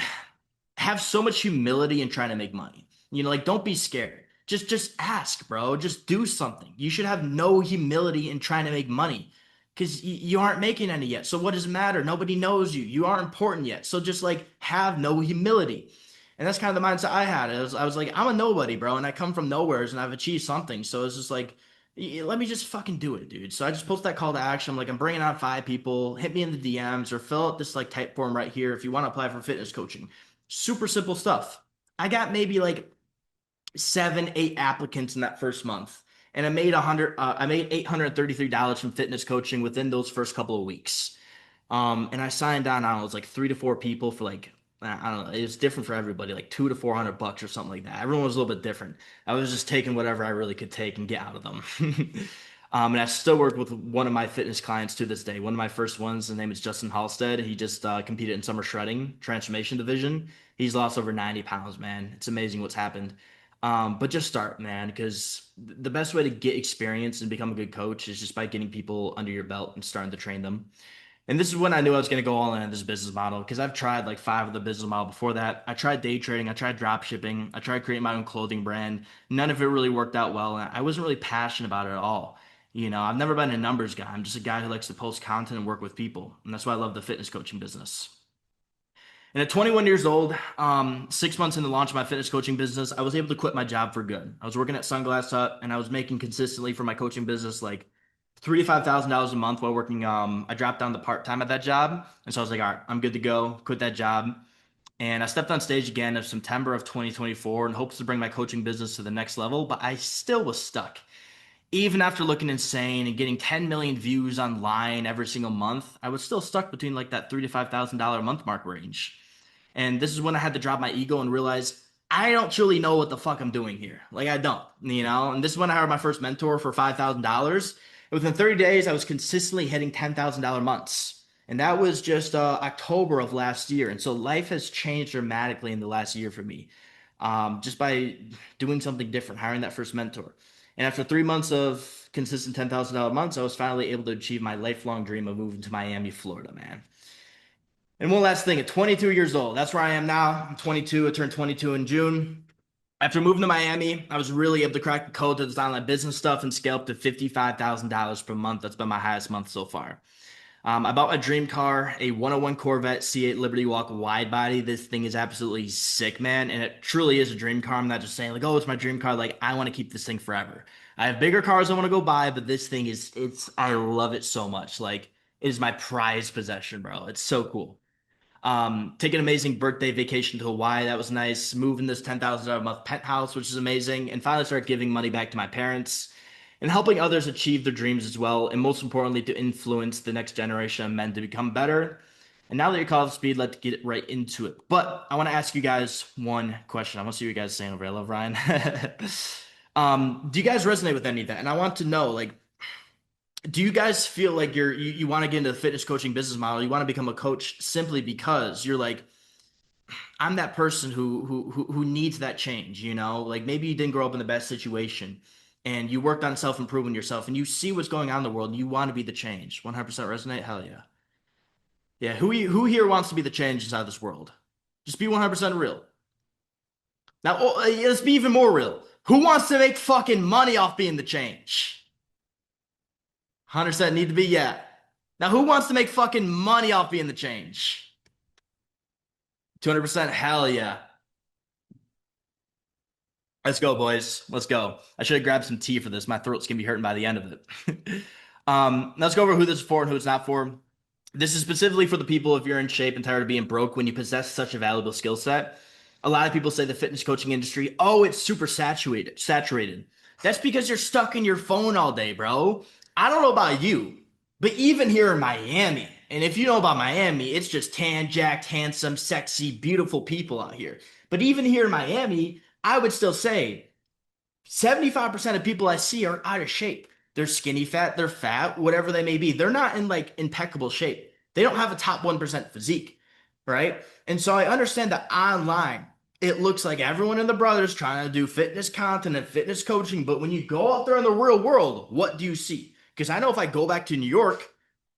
have so much humility in trying to make money. You know, like don't be scared. Just ask, bro. Just do something. You should have no humility in trying to make money because you aren't making any yet. So what does it matter? Nobody knows you. You aren't important yet. So just like have no humility. And that's kind of the mindset I had. I was like, I'm a nobody, bro, and I come from nowheres and I've achieved something. So it's just like, let me just fucking do it, dude. So I just posted that call to action. I'm like, I'm bringing on 5 people. Hit me in the DMs or fill out this like type form right here if you want to apply for fitness coaching. Super simple stuff. I got maybe like 7, 8 applicants in that first month, and I made $833 from fitness coaching within those first couple of weeks. And I signed on, I don't know, it was like 3 to 4 people for like, I don't know, it was different for everybody, like $200 to $400 or something like that. Everyone was a little bit different. I was just taking whatever I really could take and get out of them. And I still work with one of my fitness clients to this day. One of my first ones, his name is Justin Halstead. He just competed in summer shredding transformation division. He's lost over 90 pounds, man. It's amazing what's happened. But just start, man, because the best way to get experience and become a good coach is just by getting people under your belt and starting to train them. And this is when I knew I was going to go all in on this business model because I've tried like 5 of the business model before that. I tried day trading, I tried drop shipping, I tried creating my own clothing brand. None of it really worked out well, and I wasn't really passionate about it at all. You know, I've never been a numbers guy. I'm just a guy who likes to post content and work with people, and that's why I love the fitness coaching business. And at 21 years old, 6 months into the launch of my fitness coaching business, I was able to quit my job for good. I was working at Sunglass Hut, and I was making consistently for my coaching business like $3 to $5,000 a month while working. I dropped down to part time at that job, and so I was like, all right, I'm good to go. Quit that job, and I stepped on stage again in September of 2024 in hopes to bring my coaching business to the next level. But I still was stuck, even after looking insane and getting 10 million views online every single month. I was still stuck between like that $3 to $5,000 a month mark range. And this is when I had to drop my ego and realize I don't truly know what the fuck I'm doing here. Like I don't, you know. And this is when I hired my first mentor for $5,000. Within 30 days, I was consistently hitting $10,000 months, and that was just October of last year. And so life has changed dramatically in the last year for me, just by doing something different, hiring that first mentor. And after 3 months of consistent $10,000 months, I was finally able to achieve my lifelong dream of moving to Miami, Florida, man. And one last thing, at 22 years old, that's where I am now. I'm 22. I turned 22 in June. After moving to Miami, I was really able to crack the code to this online business stuff and scale up to $55,000 per month. That's been my highest month so far. I bought my dream car, a 101 Corvette C8 Liberty Walk wide body. This thing is absolutely sick, man. And it truly is a dream car. I'm not just saying, like, oh, it's my dream car. Like, I want to keep this thing forever. I have bigger cars I want to go buy, but this thing I love it so much. Like, it is my prized possession, bro. It's so cool. Take an amazing birthday vacation to Hawaii. That was nice. Moving this $10,000 a month penthouse, which is amazing. And finally start giving money back to my parents and helping others achieve their dreams as well. And most importantly, to influence the next generation of men to become better. And now that you're caught up to speed, let's get right into it. But I want to ask you guys one question. I want to see what you guys are saying over here. I love Ryan. Do you guys resonate with any of that? And I want to know, like, do you guys feel like you want to get into the fitness coaching business model? You want to become a coach simply because you're like, I'm that person who needs that change, you know? Like maybe you didn't grow up in the best situation and you worked on self-improving yourself and you see what's going on in the world and you want to be the change. 100% resonate? Hell yeah. Yeah, who here wants to be the change inside this world? Just be 100% real. Now, let's be even more real. Who wants to make fucking money off being the change? 100% need to be yeah. Now, who wants to make fucking money off being the change? 200% hell yeah. Let's go, boys. Let's go. I should have grabbed some tea for this. My throat's gonna be hurting by the end of it. Let's go over who this is for and who it's not for. This is specifically for the people if you're in shape and tired of being broke when you possess such a valuable skill set. A lot of people say the fitness coaching industry, oh, it's super saturated. That's because you're stuck in your phone all day, bro. I don't know about you, but even here in Miami, and if you know about Miami, it's just tan, jacked, handsome, sexy, beautiful people out here. But even here in Miami, I would still say 75% of people I see are out of shape. They're skinny fat, they're fat, whatever they may be. They're not in like impeccable shape. They don't have a top 1% physique, right? And so I understand that online, it looks like everyone and the brothers trying to do fitness content and fitness coaching. But when you go out there in the real world, what do you see? Because I know if I go back to New York,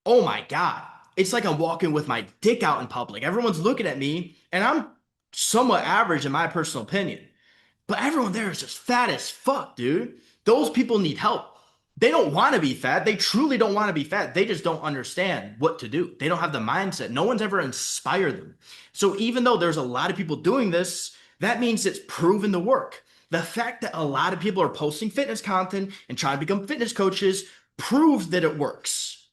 oh my God, it's like I'm walking with my dick out in public. Everyone's looking at me, and I'm somewhat average in my personal opinion. But everyone there is just fat as fuck, dude. Those people need help. They don't want to be fat. They truly don't want to be fat. They just don't understand what to do. They don't have the mindset. No one's ever inspired them. So even though there's a lot of people doing this, that means it's proven to work. The fact that a lot of people are posting fitness content and trying to become fitness coaches proves that it works.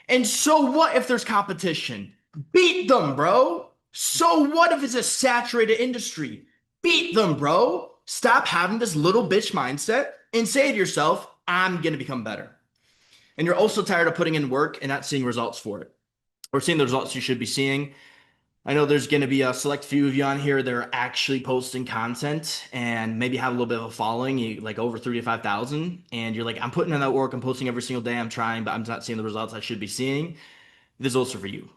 And so what if there's competition? Beat them, bro. So what if it's a saturated industry? Beat them, bro. Stop having this little bitch mindset and say to yourself, I'm going to become better. And you're also tired of putting in work and not seeing results for it or seeing the results you should be seeing. I know there's going to be a select few of you on here that are actually posting content and maybe have a little bit of a following, like over 3 to 5,000. And you're like, I'm putting in that work. I'm posting every single day. I'm trying, but I'm not seeing the results I should be seeing. This is also for you.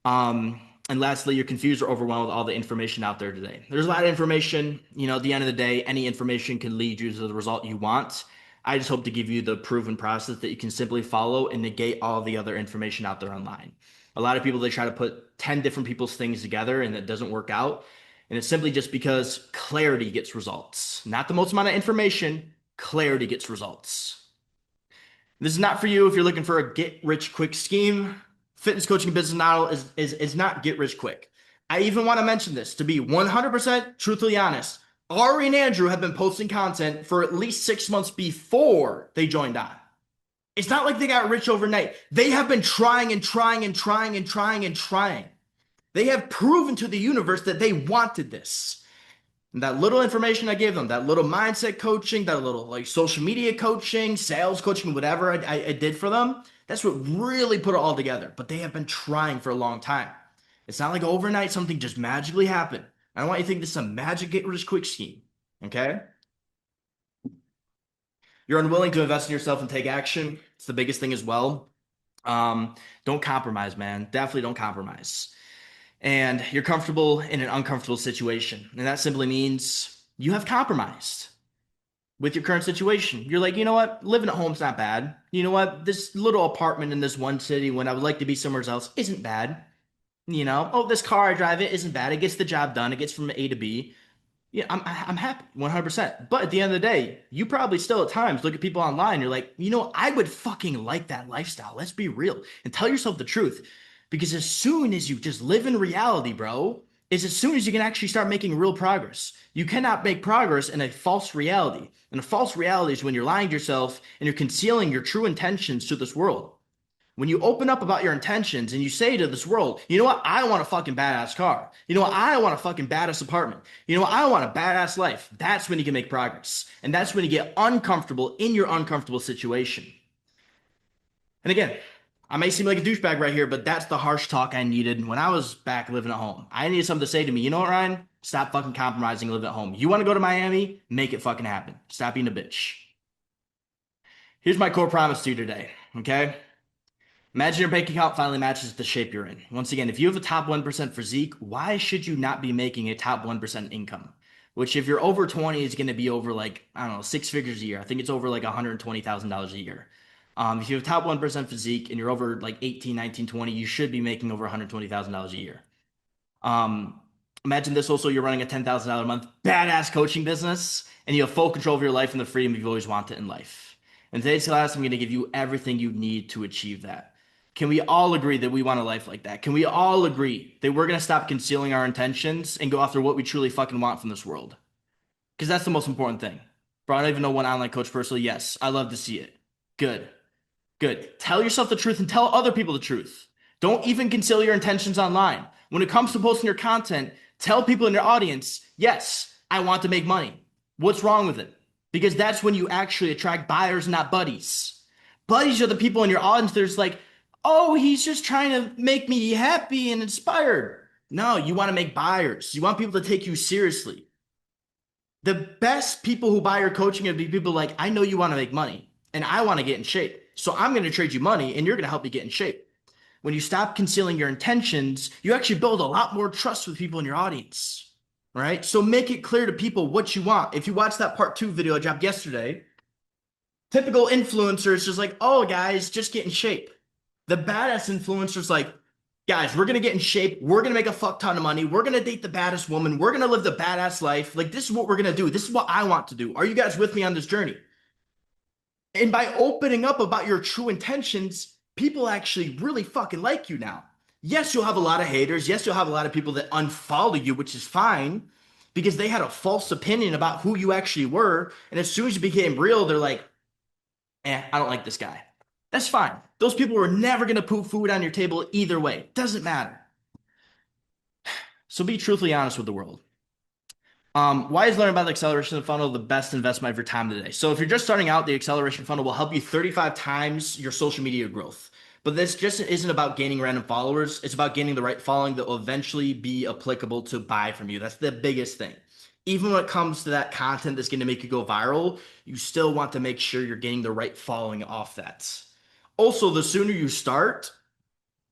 And lastly, you're confused or overwhelmed with all the information out there today. There's a lot of information. You know, at the end of the day, any information can lead you to the result you want. I just hope to give you the proven process that you can simply follow and negate all the other information out there online. A lot of people, they try to put 10 different people's things together and it doesn't work out. And it's simply just because clarity gets results. Not the most amount of information, clarity gets results. This is not for you if you're looking for a get rich quick scheme. Fitness coaching business model is not get rich quick. I even want to mention this to be 100% truthfully honest. Ari and Andrew have been posting content for at least 6 months before they joined on. It's not like they got rich overnight. They have been trying and trying and trying and trying and trying. They have proven to the universe that they wanted this. And that little information I gave them, that little mindset coaching, that little like social media coaching, sales coaching, whatever I did for them, that's what really put it all together. But they have been trying for a long time. It's not like overnight something just magically happened. I don't want you to think this is a magic get rich quick scheme. Okay? You're unwilling to invest in yourself and take action. It's the biggest thing as well. Don't compromise, man. Definitely don't compromise. And you're comfortable in an uncomfortable situation. And that simply means you have compromised with your current situation. You're like, you know what? Living at home's not bad. You know what? This little apartment in this one city when I would like to be somewhere else isn't bad. You know, oh, this car I drive it isn't bad. It gets the job done. It gets from A to B. Yeah, I'm happy 100%. But at the end of the day, you probably still at times look at people online, you're like, I would fucking like that lifestyle. Let's be real and tell yourself the truth. Because as soon as you just live in reality, bro, is as soon as you can actually start making real progress. You cannot make progress in a false reality. And a false reality is when you're lying to yourself and you're concealing your true intentions to this world. When you open up about your intentions and you say to this world, you know what? I want a fucking badass car. You know what? I want a fucking badass apartment. You know what? I want a badass life. That's when you can make progress. And that's when you get uncomfortable in your uncomfortable situation. And again, I may seem like a douchebag right here, but that's the harsh talk I needed when I was back living at home. I needed something to say to me. You know what, Ryan? Stop fucking compromising and live at home. You want to go to Miami? Make it fucking happen. Stop being a bitch. Here's my core promise to you today, okay? Imagine your bank account finally matches the shape you're in. Once again, if you have a top 1% physique, why should you not be making a top 1% income? Which, if you're over 20, is going to be over like, I don't know, six figures a year. I think it's over like $120,000 a year. If you have top 1% physique and you're over like 18, 19, 20, you should be making over $120,000 a year. Um, Imagine this also, you're running a $10,000 a month badass coaching business and you have full control of your life and the freedom you've always wanted in life. In today's class, I'm going to give you everything you need to achieve that. Can we all agree that we want a life like that? Can we all agree that we're going to stop concealing our intentions and go after what we truly fucking want from this world? Because that's the most important thing. Bro, I don't even know one online coach personally. Yes, I love to see it. Good. Good. Tell yourself the truth and tell other people the truth. Don't even conceal your intentions online. When it comes to posting your content, tell people in your audience, yes, I want to make money. What's wrong with it? Because that's when you actually attract buyers, not buddies. Buddies are the people in your audience that's like, oh, he's just trying to make me happy and inspired. No, you want to make buyers. You want people to take you seriously. The best people who buy your coaching are be people like, I know you want to make money and I want to get in shape. So I'm going to trade you money and you're going to help me get in shape. When you stop concealing your intentions, you actually build a lot more trust with people in your audience. Right? So make it clear to people what you want. If you watch that part 2 video I dropped yesterday, typical influencers just like, oh, guys, just get in shape. The badass influencers like, guys, we're gonna get in shape. We're gonna make a fuck ton of money. We're gonna date the baddest woman. We're gonna live the badass life. Like, this is what we're gonna do. This is what I want to do. Are you guys with me on this journey? And by opening up about your true intentions, people actually really fucking like you now. Yes, you'll have a lot of haters. Yes, you'll have a lot of people that unfollow you, which is fine because they had a false opinion about who you actually were. And as soon as you became real, they're like, I don't like this guy. That's fine. Those people were never going to put food on your table either way. Doesn't matter. So be truthfully honest with the world. Why is learning about the acceleration funnel the best investment of your time today? So if you're just starting out, the acceleration funnel will help you 35 times your social media growth. But this just isn't about gaining random followers. It's about gaining the right following that will eventually be applicable to buy from you. That's the biggest thing. Even when it comes to that content that's going to make you go viral, you still want to make sure you're getting the right following off that. Also, the sooner you start,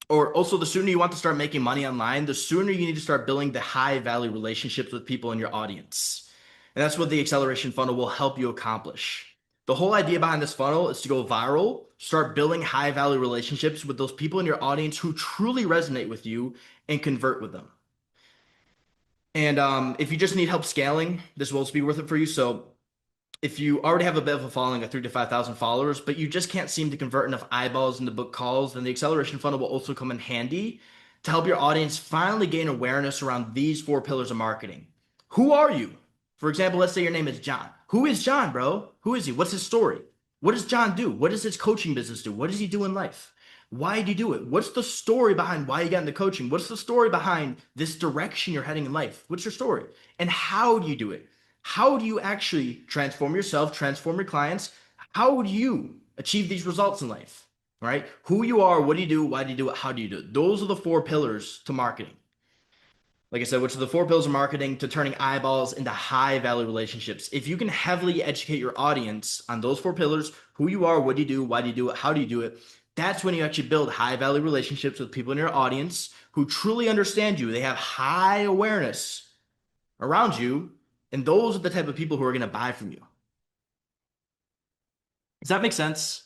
or also the sooner you want to start making money online, the sooner you need to start building the high value relationships with people in your audience. And that's what the acceleration funnel will help you accomplish. The whole idea behind this funnel is to go viral, start building high value relationships with those people in your audience who truly resonate with you and convert with them. And if you just need help scaling, this will also be worth it for you. So if you already have a bit of a following of 3,000 to 5,000 followers, but you just can't seem to convert enough eyeballs into book calls, then the acceleration funnel will also come in handy to help your audience finally gain awareness around these four pillars of marketing. Who are you? For example, let's say your name is John. Who is John, bro? Who is he? What's his story? What does John do? What does his coaching business do? What does he do in life? Why did you do it? What's the story behind why you got into coaching? What's the story behind this direction you're heading in life? What's your story? And how do you do it? How do you actually transform yourself, transform your clients? How do you achieve these results in life? Right? Who you are, what do you do, why do you do it, how do you do it? Those are the four pillars to marketing. Like I said, which are the four pillars of marketing to turning eyeballs into high value relationships. If you can heavily educate your audience on those four pillars, who you are, what do you do, why do you do it, how do you do it, that's when you actually build high value relationships with people in your audience who truly understand you. They have high awareness around you, and those are the type of people who are going to buy from you. Does that make sense?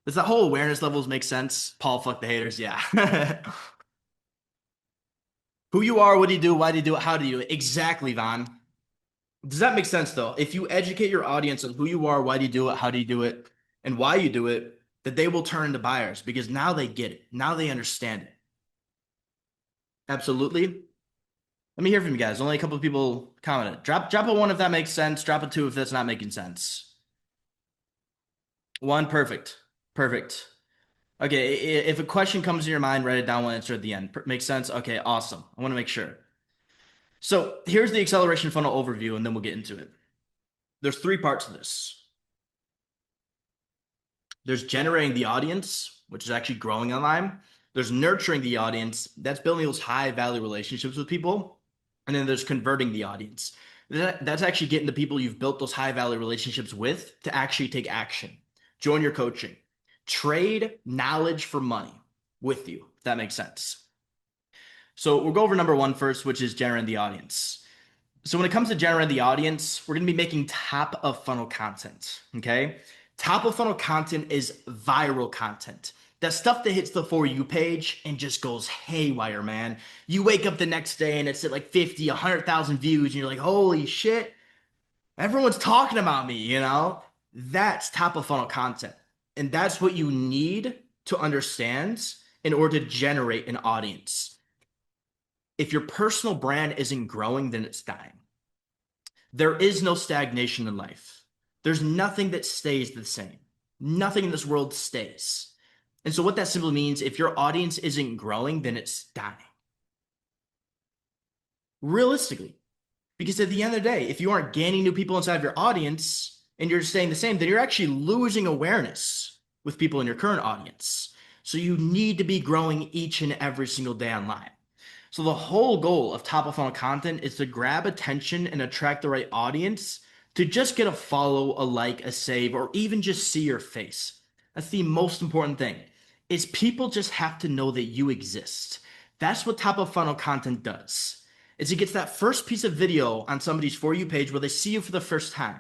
Does that whole awareness levels make sense? Paul, fuck the haters. Yeah. Who you are, what do you do, why do you do it, how do you do it? Exactly, Von. Does that make sense though? If you educate your audience on who you are, why do you do it, how do you do it, and why you do it, that they will turn into buyers because now they get it. Now they understand it. Absolutely. Let me hear from you guys. Only a couple of people commented. Drop a one if that makes sense. Drop a two if that's not making sense. One, perfect. Perfect. Okay, if a question comes to your mind, write it down. We'll answer at the end. Makes sense? Okay, awesome. I want to make sure. So here's the acceleration funnel overview, and then we'll get into it. There's three parts to this. There's generating the audience, which is actually growing online. There's nurturing the audience. That's building those high value relationships with people. And then there's converting the audience. That's actually getting the people you've built those high value relationships with to actually take action, join your coaching, trade knowledge for money with you, if that makes sense. So we'll go over number one first, which is generating the audience. So when it comes to generating the audience, we're going to be making top of funnel content. Okay. Top of funnel content is viral content. That stuff that hits the For You page and just goes haywire, man. You wake up the next day and it's at like 50, 100,000 views, and you're like, holy shit, everyone's talking about me, you know? That's top of funnel content. And that's what you need to understand in order to generate an audience. If your personal brand isn't growing, then it's dying. There is no stagnation in life. There's nothing that stays the same. Nothing in this world stays. And so what that simply means, if your audience isn't growing, then it's dying. Realistically. Because at the end of the day, if you aren't gaining new people inside of your audience and you're staying the same, then you're actually losing awareness with people in your current audience. So you need to be growing each and every single day online. So the whole goal of top of funnel content is to grab attention and attract the right audience to just get a follow, a like, a save, or even just see your face. That's the most important thing. Is people just have to know that you exist. That's what top of funnel content does. Is it gets that first piece of video on somebody's For You page where they see you for the first time.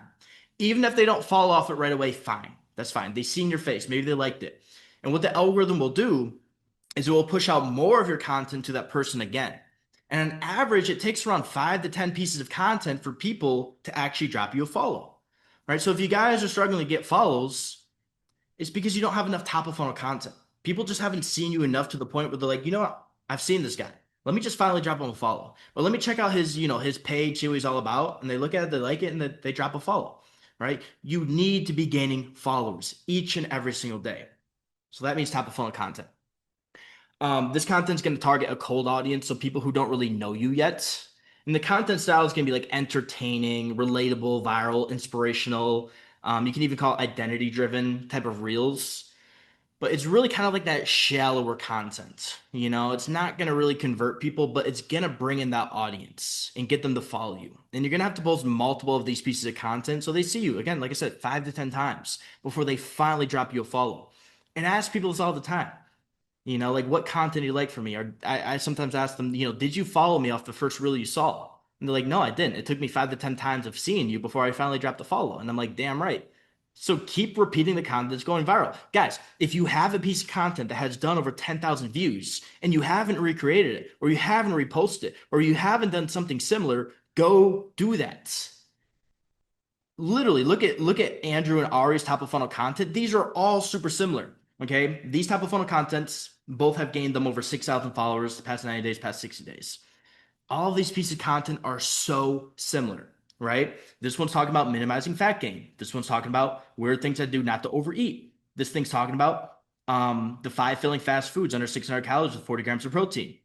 Even if they don't fall off it right away, fine. That's fine. They seen your face. Maybe they liked it. And what the algorithm will do is it will push out more of your content to that person again. And on average, it takes around 5 to 10 pieces of content for people to actually drop you a follow. Right? So if you guys are struggling to get follows, it's because you don't have enough top of funnel content. People just haven't seen you enough to the point where they're like, you know what? I've seen this guy. Let me just finally drop him a follow. Or let me check out his page, see what he's all about. And they look at it, they like it, and they drop a follow. Right? You need to be gaining followers each and every single day. So that means top of funnel content. This content's going to target a cold audience, so people who don't really know you yet. And the content style is going to be like entertaining, relatable, viral, inspirational. You can even call it identity driven type of reels. But it's really kind of like that shallower content. You know, it's not going to really convert people, but it's going to bring in that audience and get them to follow you. And you're going to have to post multiple of these pieces of content so they see you, again, like I said, 5 to 10 times before they finally drop you a follow. And I ask people this all the time. You know, like what content do you like from me? Or I sometimes ask them, did you follow me off the first reel you saw? And they're like, no, I didn't. It took me 5 to 10 times of seeing you before I finally dropped the follow. And I'm like, damn right. So keep repeating the content that's going viral. Guys, if you have a piece of content that has done over 10,000 views and you haven't recreated it, or you haven't reposted it, or you haven't done something similar, go do that. Literally, look at Andrew and Ari's top of funnel content. These are all super similar. Okay, these top of funnel contents both have gained them over 6,000 followers the past 90 days, past 60 days. All of these pieces of content are so similar, right? This one's talking about minimizing fat gain. This one's talking about weird things I do not to overeat. This thing's talking about the 5 filling fast foods under 600 calories with 40 grams of protein.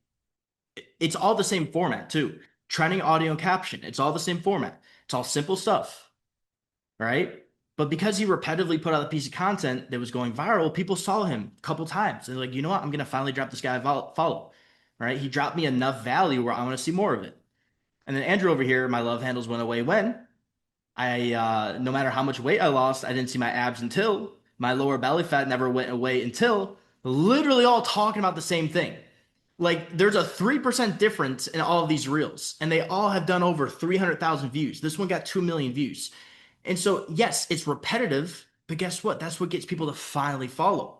It's all the same format too. Trending audio and caption. It's all the same format. It's all simple stuff, right? But because he repetitively put out a piece of content that was going viral, people saw him a couple times. They're like, you know what? I'm going to finally drop this guy a follow, right? He dropped me enough value where I want to see more of it. And then Andrew over here, my love handles went away when no matter how much weight I lost, I didn't see my abs until my lower belly fat never went away until literally all talking about the same thing. Like there's a 3% difference in all of these reels, and they all have done over 300,000 views. This one got 2 million views. And so, yes, it's repetitive, but guess what? That's what gets people to finally follow.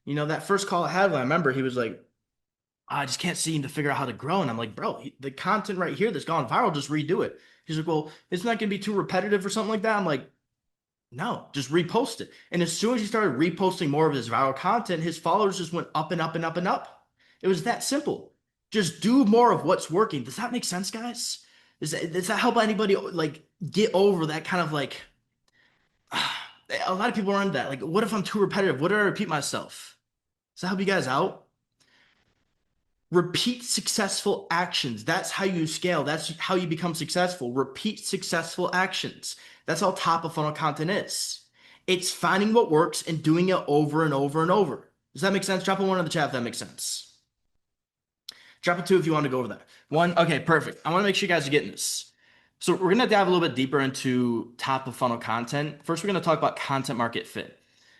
That first call I had, I remember he was like, I just can't seem to figure out how to grow. And I'm like, bro, the content right here that's gone viral, just redo it. He's like, well, it's not going to be too repetitive or something like that. I'm like, no, just repost it. And as soon as he started reposting more of his viral content, his followers just went up and up and up and up. It was that simple. Just do more of what's working. Does that make sense, guys? Does that help anybody like get over that kind of like a lot of people are into that. Like, what if I'm too repetitive? What if I repeat myself? Does that help you guys out? Repeat successful actions. That's how you scale. That's how you become successful. Repeat successful actions. That's all top of funnel content is. It's finding what works and doing it over and over and over. Does that make sense? Drop a one in the chat if that makes sense. Drop a two if you want to go over that. One, okay, perfect. I want to make sure you guys are getting this. So we're gonna dive a little bit deeper into top of funnel content. First, we're gonna talk about content market fit.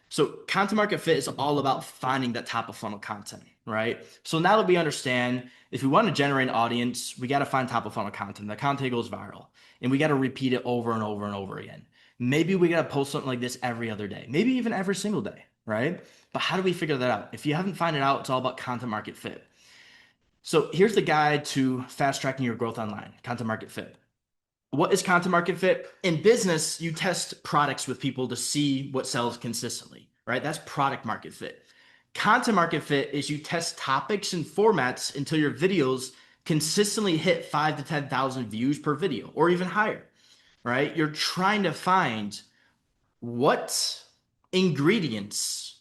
So content market fit is all about finding that top of funnel content, right? So now that we understand, if we want to generate an audience, we got to find top of funnel content. That content goes viral, and we got to repeat it over and over and over again. Maybe we got to post something like this every other day, maybe even every single day, right? But how do we figure that out? If you haven't found it out, it's all about content market fit. So here's the guide to fast tracking your growth online, content market fit. What is content market fit? In business, you test products with people to see what sells consistently, right? That's product market fit. Content market fit is you test topics and formats until your videos consistently hit 5 to 10,000 views per video or even higher, right? You're trying to find what ingredients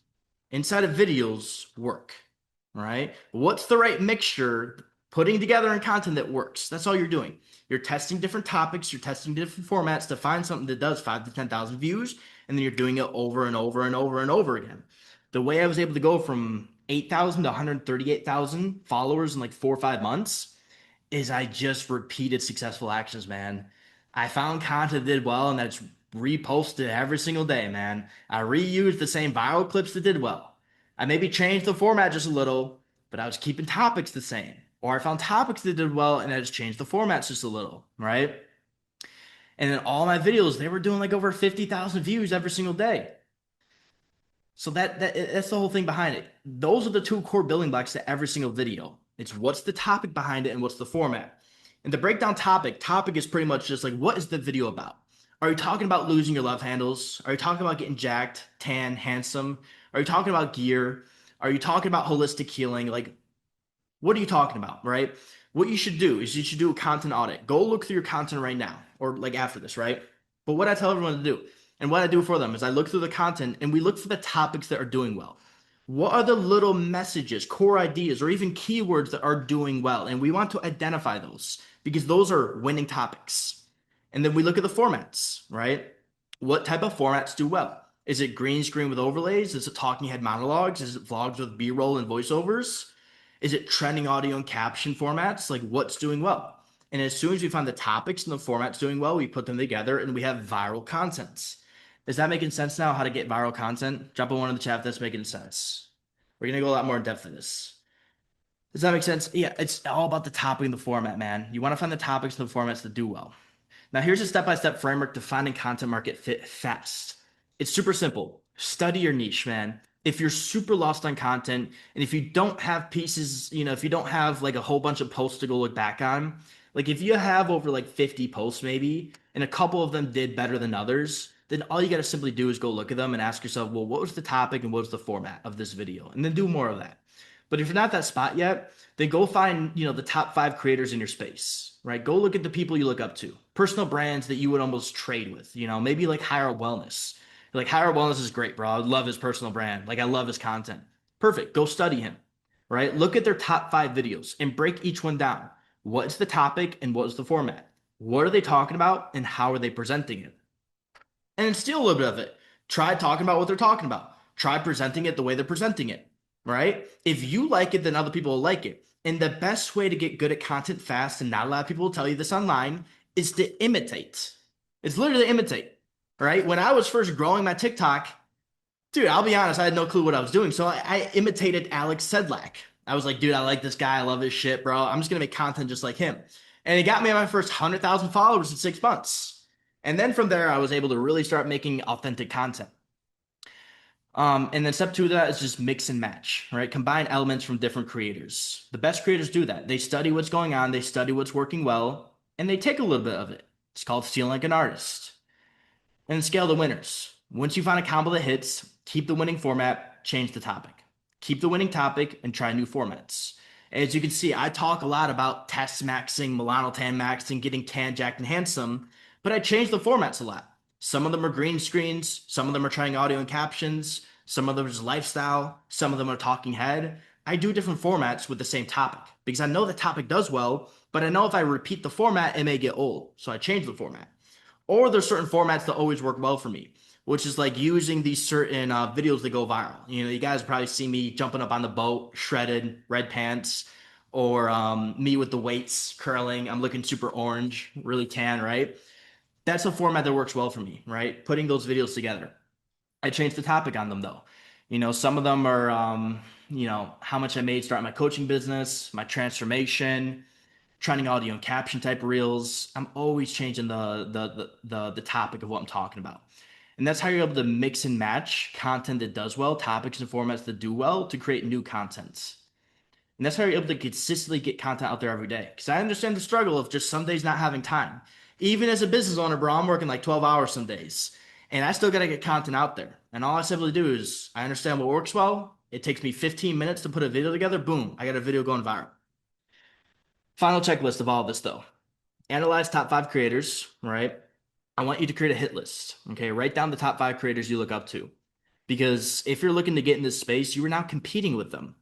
inside of videos work, right? What's the right mixture putting together in content that works? That's all you're doing. You're testing different topics, you're testing different formats to find something that does 5 to 10,000 views, and then you're doing it over and over and over and over again. The way I was able to go from 8,000 to 138,000 followers in like 4 or 5 months is I just repeated successful actions, man. I found content that did well and that's reposted every single day, man. I reused the same viral clips that did well. I maybe changed the format just a little, but I was keeping topics the same. Or I found topics that did well and I just changed the formats just a little, right? And then all my videos, they were doing like over 50,000 views every single day. So that's the whole thing behind it. Those are the two core building blocks to every single video. It's what's the topic behind it and what's the format. And the breakdown topic is pretty much just like what is the video about? Are you talking about losing your love handles? Are you talking about getting jacked, tan, handsome? Are you talking about gear? Are you talking about holistic healing? Like what are you talking about, right? What you should do is you should do a content audit. Go look through your content right now or like after this, right? But what I tell everyone to do and what I do for them is I look through the content and we look for the topics that are doing well. What are the little messages, core ideas, or even keywords that are doing well? And we want to identify those because those are winning topics. And then we look at the formats, right? What type of formats do well? Is it green screen with overlays? Is it talking head monologues? Is it vlogs with B-roll and voiceovers? Is it trending audio and caption formats? Like what's doing well? And as soon as we find the topics and the formats doing well, we put them together and we have viral content. Is that making sense now? How to get viral content? Drop a one in the chat if that's making sense. We're gonna go a lot more in depth in this. Does that make sense? Yeah, it's all about the topic and the format, man. You want to find the topics and the formats that do well. Now, here's a step-by-step framework to finding content market fit fast. It's super simple. Study your niche, man. If you're super lost on content and if you don't have pieces, if you don't have like a whole bunch of posts to go look back on, like if you have over like 50 posts maybe, and a couple of them did better than others, then all you got to simply do is go look at them and ask yourself, well, what was the topic and what was the format of this video? And then do more of that. But if you're not that spot yet, then go find, the top 5 creators in your space, right? Go look at the people you look up to, personal brands that you would almost trade with, maybe like Higher Wellness. Like Higher Wellness is great, bro. I love his personal brand. Like I love his content. Perfect. Go study him, right? Look at their top 5 videos and break each one down. What's the topic and what's the format? What are they talking about and how are they presenting it? And then steal a little bit of it. Try talking about what they're talking about. Try presenting it the way they're presenting it, right? If you like it, then other people will like it. And the best way to get good at content fast, and not a lot of people will tell you this online, is to imitate. It's literally imitate, right? When I was first growing my TikTok, dude, I'll be honest, I had no clue what I was doing. So I imitated Alex Sedlak. I was like, dude, I like this guy. I love his shit, bro. I'm just going to make content just like him. And it got me my first 100,000 followers in 6 months. And then from there, I was able to really start making authentic content. And then step two of that is just mix and match, right? Combine elements from different creators. The best creators do that. They study what's going on, they study what's working well, and they take a little bit of it. It's called stealing like an artist. And then scale the winners. Once you find a combo that hits, keep the winning format, change the topic. Keep the winning topic and try new formats. As you can see, I talk a lot about test maxing, Milano tan maxing, getting tan, jacked, and handsome, but I change the formats a lot. Some of them are green screens, some of them are trying audio and captions, some of them is lifestyle, some of them are talking head. I do different formats with the same topic because I know the topic does well, but I know if I repeat the format, it may get old. So I change the format. Or there's certain formats that always work well for me, which is like using these certain videos that go viral. You know, you guys probably see me jumping up on the boat, shredded, red pants, or me with the weights curling. I'm looking super orange, really tan, right? That's a format that works well for me, right? Putting those videos together. I changed the topic on them though. You know, some of them are, how much I made starting my coaching business, my transformation, trending audio and caption type reels. I'm always changing the topic of what I'm talking about. And that's how you're able to mix and match content that does well, topics and formats that do well to create new content. And that's how you're able to consistently get content out there every day. Because I understand the struggle of just some days not having time. Even as a business owner, bro, I'm working like 12 hours some days. And I still got to get content out there. And all I simply do is I understand what works well. It takes me 15 minutes to put a video together. Boom, I got a video going viral. Final checklist of all this, though. Analyze top five creators, right? I want you to create a hit list. Okay. Write down the top five creators you look up to. Because if you're looking to get in this space, you are now competing with them.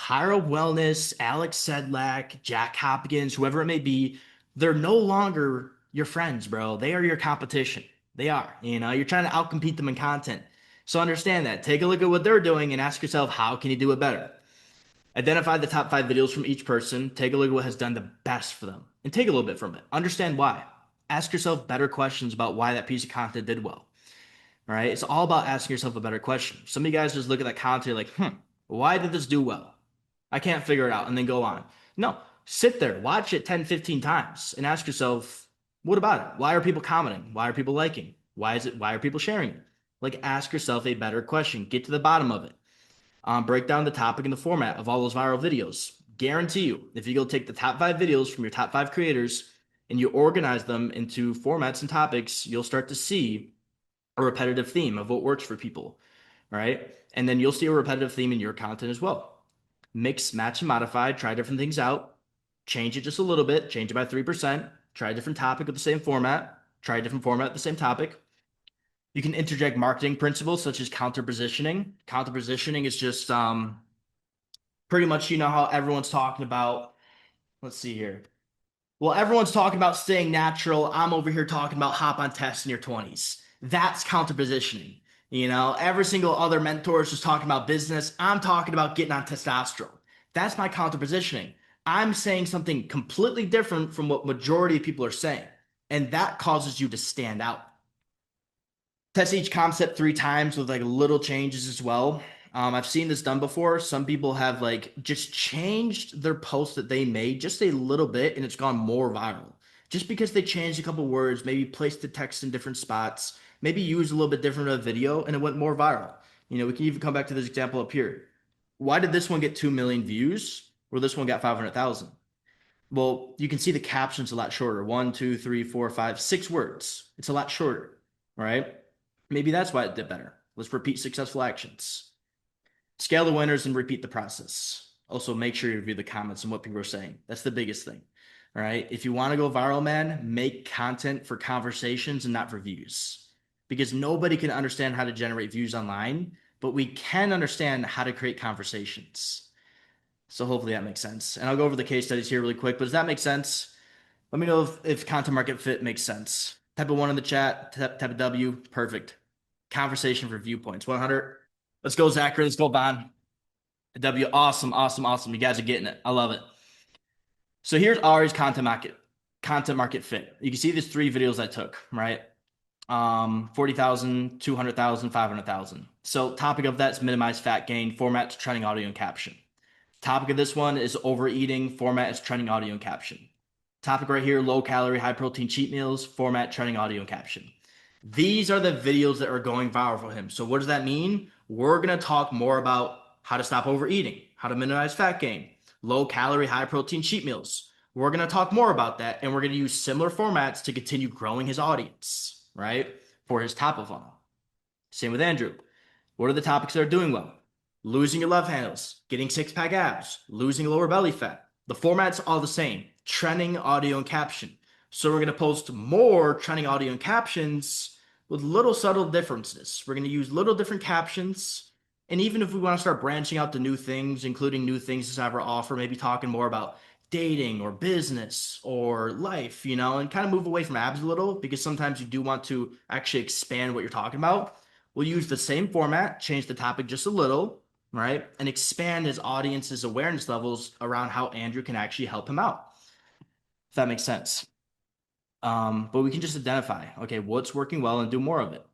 Hiro Wellness, Alex Sedlak, Jack Hopkins, whoever it may be, they're no longer your friends, bro. They are your competition. They are. You know, you're trying to outcompete them in content. So understand that. Take a look at what they're doing and ask yourself, how can you do it better? Identify the top five videos from each person. Take a look at what has done the best for them and take a little bit from it. Understand why. Ask yourself better questions about why that piece of content did well. All right. It's all about asking yourself a better question. Some of you guys just look at that content like, why did this do well? I can't figure it out and then go on. No, sit there, watch it 10, 15 times and ask yourself, what about it? Why are people commenting? Why are people liking? Why are people sharing it? Like ask yourself a better question. Get to the bottom of it. Break down the topic and the format of all those viral videos. Guarantee you, if you go take the top five videos from your top five creators and you organize them into formats and topics, you'll start to see a repetitive theme of what works for people, right? And then you'll see a repetitive theme in your content as well. Mix, match, and modify, try different things out, change it just a little bit, change it by 3%, try a different topic with the same format, try a different format with the same topic. You can interject marketing principles such as counter positioning. Counter positioning is just pretty much, you know, how everyone's talking about, let's see here. Well, everyone's talking about staying natural. I'm over here talking about hop on tests in your 20s. That's counter positioning. You know, every single other mentor is just talking about business. I'm talking about getting on testosterone. That's my counter positioning. I'm saying something completely different from what majority of people are saying. And that causes you to stand out. Test each concept 3 times with like little changes as well. I've seen this done before. Some people have like just changed their post that they made just a little bit and it's gone more viral. Just because they changed a couple words, maybe placed the text in different spots, maybe used a little bit different of a video and it went more viral. You know, we can even come back to this example up here. Why did this one get 2 million views where this one got 500,000? Well, you can see the caption's a lot shorter. 1, 2, 3, 4, 5, 6 words. It's a lot shorter, right? Maybe that's why it did better. Let's repeat successful actions. Scale the winners and repeat the process. Also, make sure you review the comments and what people are saying. That's the biggest thing. All right. If you want to go viral, man, make content for conversations and not for views. Because nobody can understand how to generate views online, but we can understand how to create conversations. So hopefully that makes sense. And I'll go over the case studies here really quick, but does that make sense? Let me know if content market fit makes sense. Type of 1 in the chat, type of W, perfect. Conversation for viewpoints, 100. Let's go, Zachary. Let's go, Von. W, awesome, awesome, awesome. You guys are getting it. I love it. So here's Ari's content market fit. You can see these 3 videos I took, right? 40,000, 200,000, 500,000. So topic of that's minimize fat gain, format to trending audio and caption. Topic of this one is overeating, format is trending audio and caption. Topic right here, low calorie, high protein cheat meals, format, trending audio and caption. These are the videos that are going viral for him. So what does that mean? We're going to talk more about how to stop overeating, how to minimize fat gain, low calorie, high protein cheat meals. We're going to talk more about that, and we're going to use similar formats to continue growing his audience, right? For his top of funnel. Same with Andrew. What are the topics that are doing well? Losing your love handles, getting six pack abs, losing lower belly fat. The format's all the same, trending audio and caption. So we're going to post more trending audio and captions with little subtle differences. We're going to use little different captions. And even if we want to start branching out to new things, including new things inside of our offer, maybe talking more about dating or business or life, and kind of move away from abs a little because sometimes you do want to actually expand what you're talking about. We'll use the same format, change the topic just a little, right? And expand his audience's awareness levels around how Andrew can actually help him out. If that makes sense. But we can just identify, okay, what's working well and do more of it.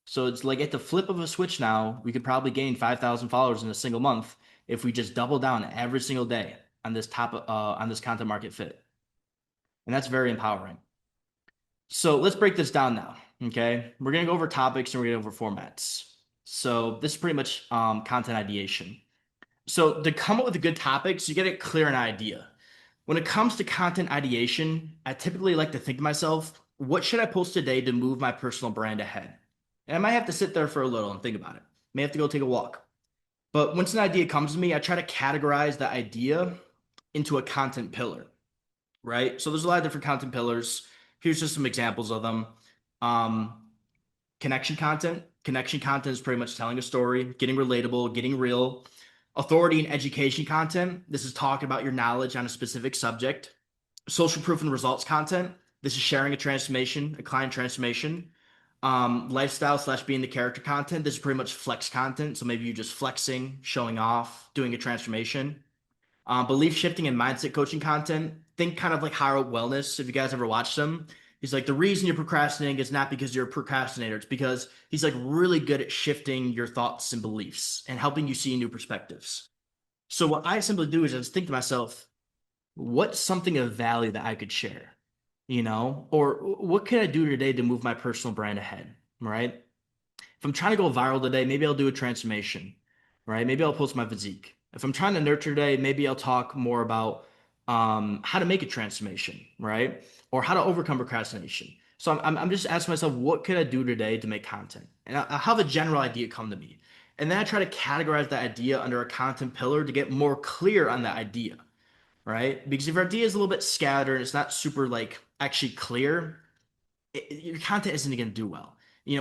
So it's like at the flip of a switch now, we could probably gain 5,000 followers in a single month if we just double down every single day on this content market fit. And that's very empowering. So let's break this down now. Okay. We're going to go over topics and we're going to go over formats. So this is pretty much content ideation. So to come up with a good topics, you got to clear an idea. When it comes to content ideation, I typically like to think to myself, what should I post today to move my personal brand ahead? And I might have to sit there for a little and think about it. May have to go take a walk. But once an idea comes to me, I try to categorize the idea into a content pillar, right? So there's a lot of different content pillars. Here's just some examples of them. Um, Connection content. Connection content is pretty much telling a story, getting relatable, getting real. Authority and education content. This is talking about your knowledge on a specific subject. Social proof and results content. This is sharing a transformation, a client transformation. Lifestyle slash being the character content. This is pretty much flex content. So maybe you're just flexing, showing off, doing a transformation. Belief shifting and mindset coaching content. Think kind of like Higher Wellness. If you guys ever watched them, he's like, the reason you're procrastinating is not because you're a procrastinator. It's because he's like really good at shifting your thoughts and beliefs and helping you see new perspectives. So what I simply do is I just think to myself, what's something of value that I could share, or what can I do today to move my personal brand ahead, right? If I'm trying to go viral today, maybe I'll do a transformation, right? Maybe I'll post my physique. If I'm trying to nurture today, maybe I'll talk more about how to make a transformation, right? Or how to overcome procrastination. So I'm just asking myself, what could I do today to make content? And I have a general idea come to me. And then I try to categorize that idea under a content pillar to get more clear on that idea, right? Because if your idea is a little bit scattered, it's not super like actually clear, your content isn't going to do well.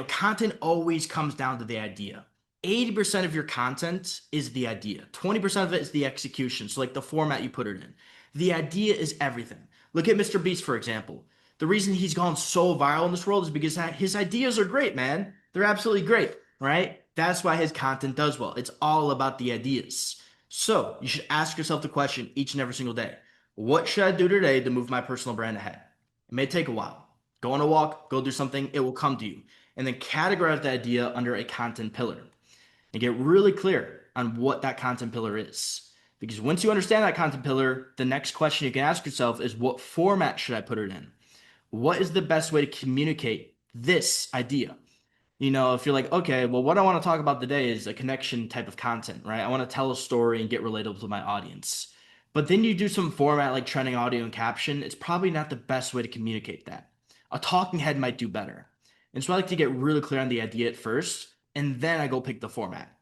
Content always comes down to the idea. 80% of your content is the idea. 20% of it is the execution. So like the format you put it in. The idea is everything. Look at Mr. Beast, for example. The reason he's gone so viral in this world is because his ideas are great, man. They're absolutely great, right? That's why his content does well. It's all about the ideas. So you should ask yourself the question each and every single day. What should I do today to move my personal brand ahead? It may take a while. Go on a walk, go do something, it will come to you. And then categorize the idea under a content pillar and get really clear on what that content pillar is. Because once you understand that content pillar, the next question you can ask yourself is, what format should I put it in? What is the best way to communicate this idea? If you're like, okay, well, what I want to talk about today is a connection type of content, right? I want to tell a story and get relatable to my audience. But then you do some format like trending audio and caption, it's probably not the best way to communicate that. A talking head might do better. And so I like to get really clear on the idea at first, and then I go pick the format.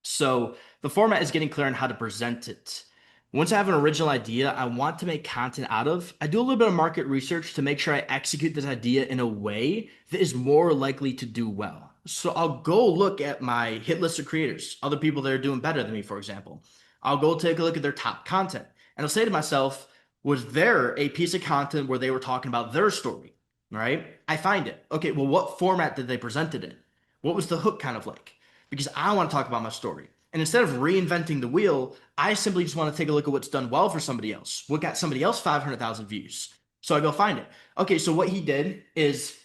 So the format is getting clear on how to present it. Once I have an original idea I want to make content out of, I do a little bit of market research to make sure I execute this idea in a way that is more likely to do well. So I'll go look at my hit list of creators, other people that are doing better than me, for example. I'll go take a look at their top content and I'll say to myself, was there a piece of content where they were talking about their story? Right? I find it. Okay, well, what format did they present it in? What was the hook kind of like? Because I want to talk about my story. And instead of reinventing the wheel, I simply just want to take a look at what's done well for somebody else. What got somebody else 500,000 views? So I go find it. Okay, so what he did is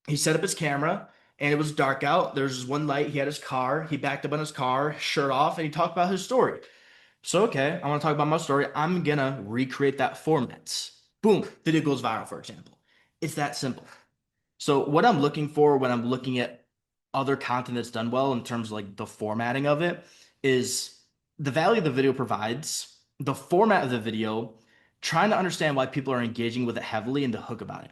he set up his camera and it was dark out. There's this one light. He had his car. He backed up on his car, shirt off, and he talked about his story. So, okay, I want to talk about my story. I'm going to recreate that format. Boom, video goes viral, for example. It's that simple. So what I'm looking for when I'm looking at other content that's done well in terms of like the formatting of it is the value the video provides, the format of the video, trying to understand why people are engaging with it heavily and the hook about it,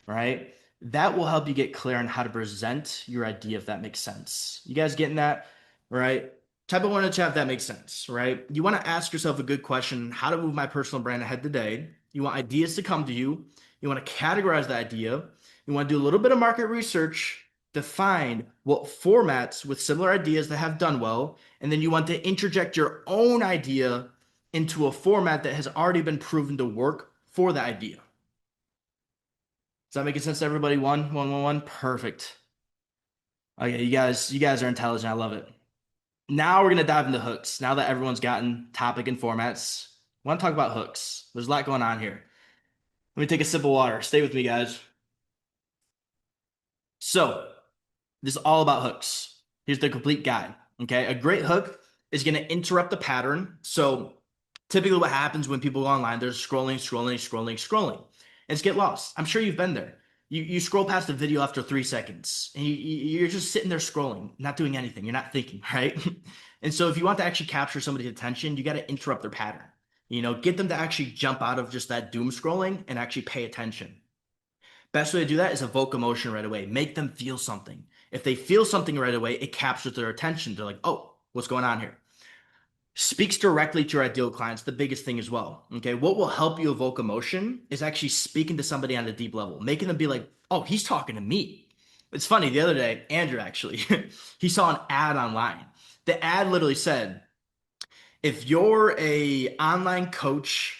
right? That will help you get clear on how to present your idea, if that makes sense. You guys getting that, right? Type of one in the chat if that makes sense, right? You want to ask yourself a good question: how to move my personal brand ahead today? You want ideas to come to you. You want to categorize the idea. You want to do a little bit of market research to find what formats with similar ideas that have done well, and then you want to interject your own idea into a format that has already been proven to work for the idea. Is that making sense to everybody? One. Perfect. Okay, you guys are intelligent. I love it. Now we're gonna dive into hooks. Now that everyone's gotten topic and formats, I want to talk about hooks. There's a lot going on here. Let me take a sip of water. Stay with me, guys. So, this is all about hooks. Here's the complete guide. Okay. A great hook is going to interrupt the pattern. So typically what happens when people go online, they're scrolling, and just get lost. I'm sure you've been there. You scroll past the video after 3 seconds and you're just sitting there scrolling, not doing anything. You're not thinking, right? And so if you want to actually capture somebody's attention, you got to interrupt their pattern. Get them to actually jump out of just that doom scrolling and actually pay attention. Best way to do that is evoke emotion right away. Make them feel something. If they feel something right away, it captures their attention. They're like, oh, what's going on here? Speaks directly to your ideal clients, the biggest thing as well. Okay. What will help you evoke emotion is actually speaking to somebody on a deep level, making them be like, oh, he's talking to me. It's funny. The other day, Andrew actually, he saw an ad online. The ad literally said, if you're a online coach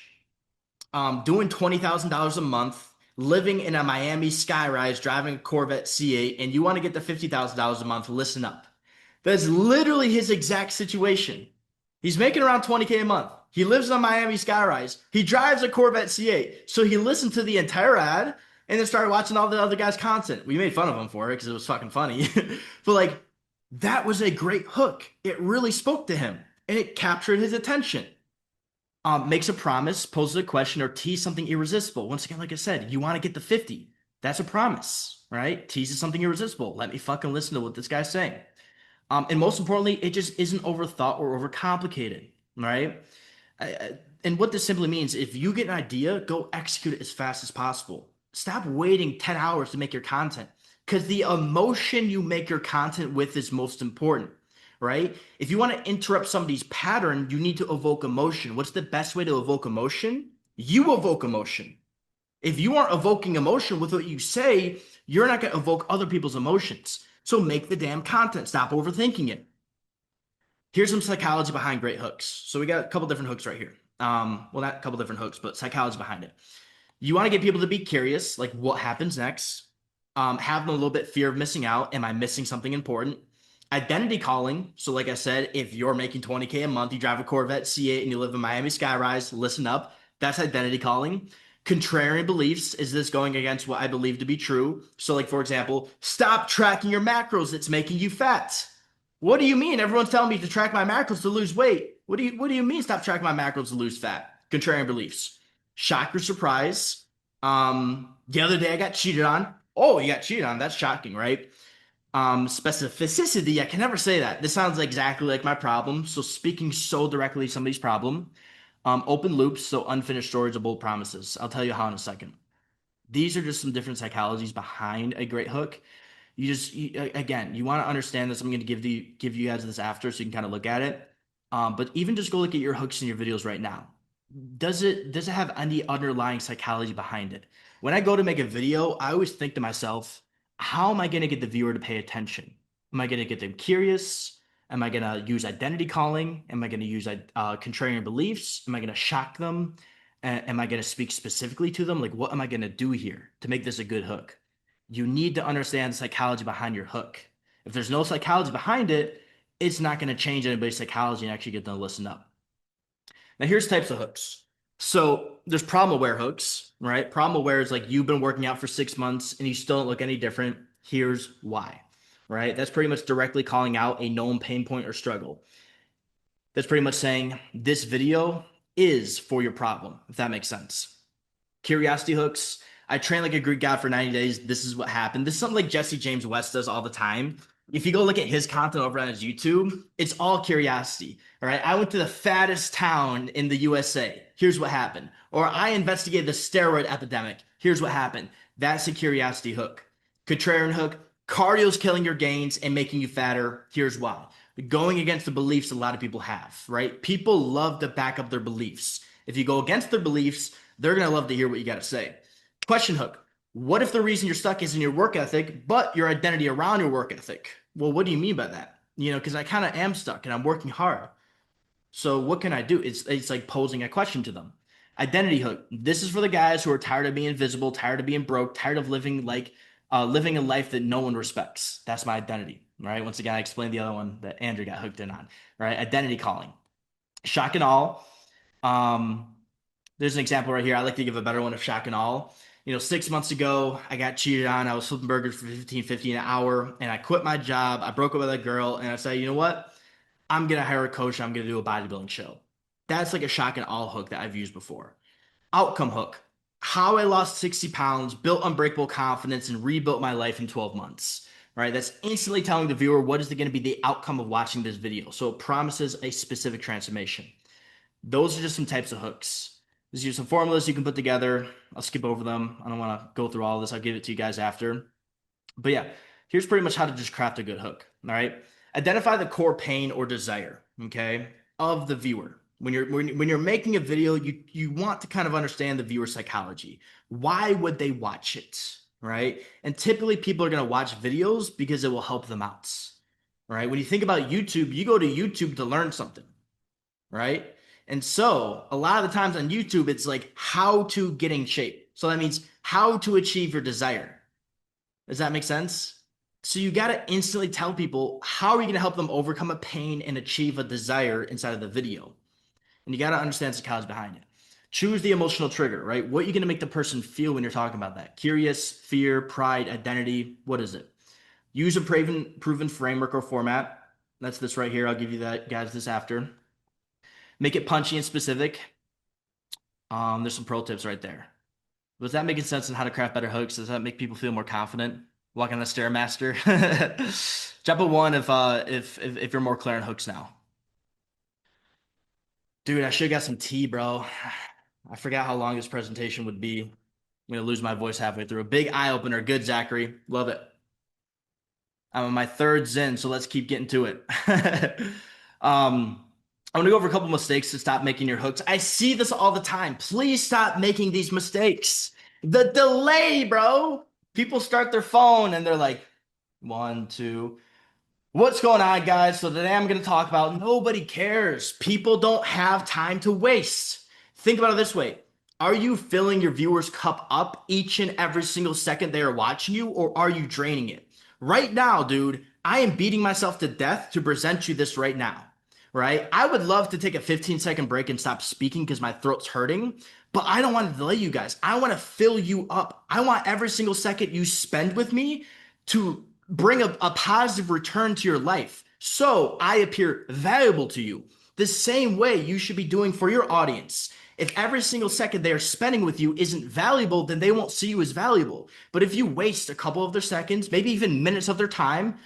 doing $20,000 a month, living in a Miami skyrise, driving a Corvette C8, and you want to get to $50,000 a month, listen up. That's literally his exact situation. He's making around 20K a month. He lives in a Miami skyrise. He drives a Corvette C8. So he listened to the entire ad and then started watching all the other guys' content. We made fun of him for it because it was fucking funny. But like, that was a great hook. It really spoke to him and it captured his attention. Makes a promise, poses a question, or tease something irresistible. Once again, like I said, you want to get the 50. That's a promise, right? Teases something irresistible. Let me fucking listen to what this guy's saying. And most importantly, it just isn't overthought or overcomplicated, right? And what this simply means, if you get an idea, go execute it as fast as possible. Stop waiting 10 hours to make your content because the emotion you make your content with is most important, right? If you want to interrupt somebody's pattern, you need to evoke emotion. What's the best way to evoke emotion? You evoke emotion. If you aren't evoking emotion with what you say, you're not going to evoke other people's emotions. So make the damn content. Stop overthinking it. Here's some psychology behind great hooks. So we got a couple different hooks right here. Well, not a couple different hooks, but psychology behind it. You want to get people to be curious, like what happens next. Have them a little bit fear of missing out. Am I missing something important? Identity calling. So, like I said, if you're making 20K a month, you drive a Corvette C8 and you live in Miami skyrise, listen up. That's identity calling. Contrarian beliefs. Is this going against what I believe to be true? So, like, for example, stop tracking your macros. It's making you fat. What do you mean? Everyone's telling me to track my macros to lose weight. What do you mean stop tracking my macros to lose fat? Contrarian beliefs. Shock or surprise. The other day I got cheated on. Oh, you got cheated on. That's shocking, right? Specificity. I can never say that. This sounds exactly like my problem. So speaking so directly to somebody's problem. Open loops. So unfinished storage of bold promises. I'll tell you how in a second. These are just some different psychologies behind a great hook. Again, you want to understand this. I'm going to give you guys this after so you can kind of look at it. But even just go look at your hooks in your videos right now. Does it have any underlying psychology behind it? When I go to make a video, I always think to myself, how am I going to get the viewer to pay attention? Am I going to get them curious? Am I going to use identity calling? Am I going to use contrarian beliefs? Am I going to shock them? Am I going to speak specifically to them? Like, what am I going to do here to make this a good hook? You need to understand the psychology behind your hook. If there's no psychology behind it, it's not going to change anybody's psychology and actually get them to listen up. Now, here's types of hooks. So there's problem aware hooks, right? Problem aware is like you've been working out for 6 months and you still don't look any different. Here's why, right? That's pretty much directly calling out a known pain point or struggle. That's pretty much saying this video is for your problem, if that makes sense. Curiosity hooks. I trained like a Greek god for 90 days. This is what happened. This is something like Jesse James West does all the time. if you go look at his content over on his YouTube, it's all curiosity. All right. I went to the fattest town in the USA. Here's what happened. Or I investigated the steroid epidemic. Here's what happened. That's a curiosity hook. Contrarian hook, cardio's killing your gains and making you fatter. Here's why. Going against the beliefs a lot of people have, right? People love to back up their beliefs. If you go against their beliefs, they're going to love to hear what you got to say. Question hook. What if the reason you're stuck isn't your work ethic, but your identity around your work ethic? Well, what do you mean by that? Because I kind of am stuck and I'm working hard. So what can I do? It's like posing a question to them. Identity hook. This is for the guys who are tired of being invisible, tired of being broke, tired of living a life that no one respects. That's my identity. Right. Once again, I explained the other one that Andrew got hooked in on. Right. Identity calling. Shock and all. Um, there's an example right here. I like to give a better one of shock and all. 6 months ago, I got cheated on. I was flipping burgers for 15.50 an hour, and I quit my job. I broke up with a girl, and I said, you know what? I'm gonna hire a coach. I'm gonna do a bodybuilding show. That's like a shock and all hook that I've used before. Outcome hook. How I lost 60 pounds, built unbreakable confidence, and rebuilt my life in 12 months. Right? That's instantly telling the viewer what is going to be the outcome of watching this video. So it promises a specific transformation. Those are just some types of hooks. These are some formulas you can put together. I'll skip over them. I don't want to go through all of this. I'll give it to you guys after. But yeah, here's pretty much how to just craft a good hook. All right. Identify the core pain or desire, okay, of the viewer. When you're making a video, you want to kind of understand the viewer psychology. Why would they watch it? Right? And typically people are going to watch videos because it will help them out. Right? When you think about YouTube, you go to YouTube to learn something, right? And so a lot of the times on YouTube, it's like how to get in shape. So that means how to achieve your desire. Does that make sense? So you got to instantly tell people how are you going to help them overcome a pain and achieve a desire inside of the video. And you got to understand the psychology behind it. Choose the emotional trigger, right? What are you going to make the person feel when you're talking about that? Curious, fear, pride, identity. What is it? Use a proven framework or format. That's this right here. I'll give you that, guys, this after. Make it punchy and specific. There's some pro tips right there. Was that making sense on how to craft better hooks? Does that make people feel more confident? Walking on the Stairmaster. Drop a one if you're more clear on hooks now. Dude, I should have got some tea, bro. I forgot how long this presentation would be. I'm gonna lose my voice halfway through. A big eye opener. Good, Zachary. Love it. I'm on my third Zen, so let's keep getting to it. I'm gonna go over a couple mistakes to stop making your hooks. I see this all the time. Please stop making these mistakes. The delay, bro. People start their phone and they're like, one, two. What's going on, guys? So today I'm going to talk about nobody cares. People don't have time to waste. Think about it this way. Are you filling your viewers' cup up each and every single second they are watching you, or are you draining it? Right now, dude, I am beating myself to death to present you this right now. Right? I would love to take a 15-second break and stop speaking because my throat's hurting, but I don't want to delay you guys. I want to fill you up. I want every single second you spend with me to bring a positive return to your life. So I appear valuable to you. The same way you should be doing for your audience. If every single second they are spending with you isn't valuable, then they won't see you as valuable. But if you waste a couple of their seconds, maybe even minutes of their time,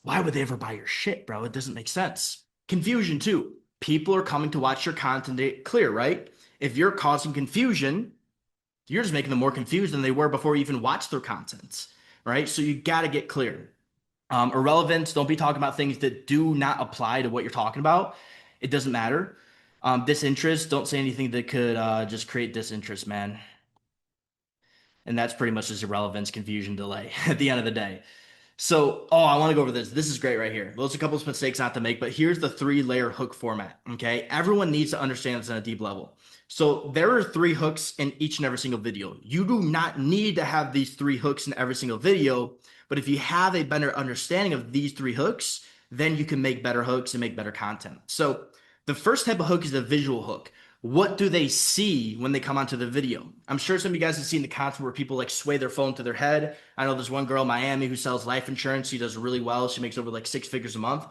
why would they ever buy your shit, bro? It doesn't make sense. Confusion too. People are coming to watch your content to get clear, right? If you're causing confusion, you're just making them more confused than they were before you even watched their content, right? So you got to get clear. Irrelevance, don't be talking about things that do not apply to what you're talking about. It doesn't matter. Disinterest, don't say anything that could just create disinterest, man. And that's pretty much just irrelevance, confusion, delay at the end of the day. So, I want to go over this. This is great right here. Those are a couple of mistakes not to make, but here's the 3-layer hook format. Okay. Everyone needs to understand this on a deep level. So there are 3 hooks in each and every single video. You do not need to have these 3 hooks in every single video, but if you have a better understanding of these 3 hooks, then you can make better hooks and make better content. So the first type of hook is the visual hook. What do they see when they come onto the video? I'm sure some of you guys have seen the content where people like sway their phone to their head. I know there's one girl in Miami who sells life insurance. She does really well. She makes over like 6 figures a month.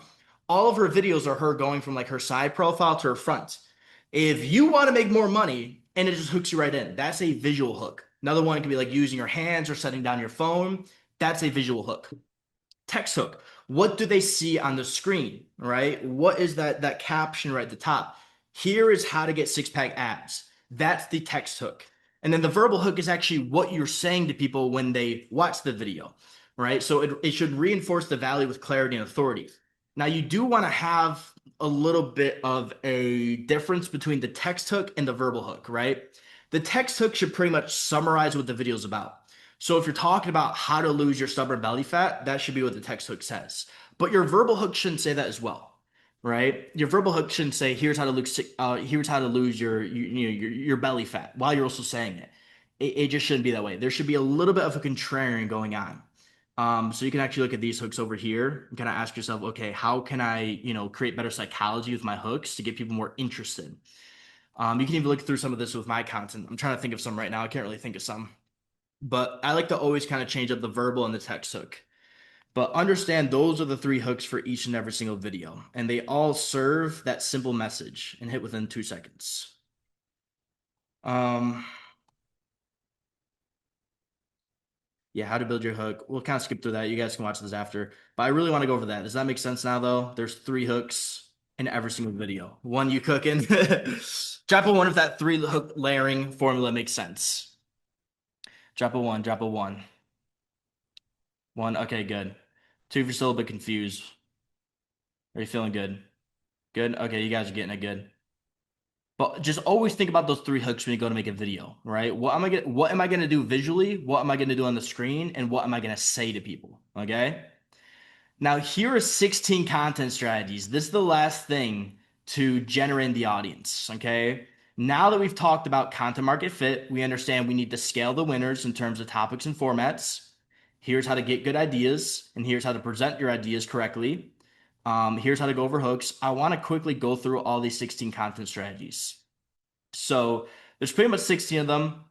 All of her videos are her going from like her side profile to her front. If you want to make more money and it just hooks you right in, that's a visual hook. Another one can be like using your hands or setting down your phone. That's a visual hook. Text hook. What do they see on the screen, right? What is that caption right at the top? Here is how to get six pack abs. That's the text hook. And then the verbal hook is actually what you're saying to people when they watch the video, right? So it should reinforce the value with clarity and authority. Now, you do want to have a little bit of a difference between the text hook and the verbal hook, right? The text hook should pretty much summarize what the video is about. So if you're talking about how to lose your stubborn belly fat, that should be what the text hook says. But your verbal hook shouldn't say that as well, right? Your verbal hook shouldn't say here's how to lose your belly fat while you're also saying it. It just shouldn't be that way. There should be a little bit of a contrarian going on. So you can actually look at these hooks over here and kind of ask yourself, okay, how can I, create better psychology with my hooks to get people more interested? You can even look through some of this with my content. I'm trying to think of some right now. I can't really think of some. But I like to always kind of change up the verbal and the text hook. But understand those are the three hooks for each and every single video, and they all serve that simple message and hit within 2 seconds. Um, yeah, how to build your hook. We'll kind of skip through that. You guys can watch this after. But I really want to go over that. Does that make sense now, though? There's three hooks in every single video. One you cooking. Drop a one if that three hook layering formula makes sense. Drop a one, drop a one. One, okay, good. Two if you're still a bit confused. Are you feeling good? Good? Okay, you guys are getting it good. But just always think about those three hooks when you go to make a video, right? What am I gonna do visually? What am I gonna do on the screen? And what am I gonna say to people? Okay. Now here are 16 content strategies. This is the last thing to generate the audience. Okay. Now that we've talked about content market fit, we understand we need to scale the winners in terms of topics and formats. Here's how to get good ideas, and here's how to present your ideas correctly. Here's how to go over hooks. I want to quickly go through all these 16 content strategies. So there's pretty much 16 of them.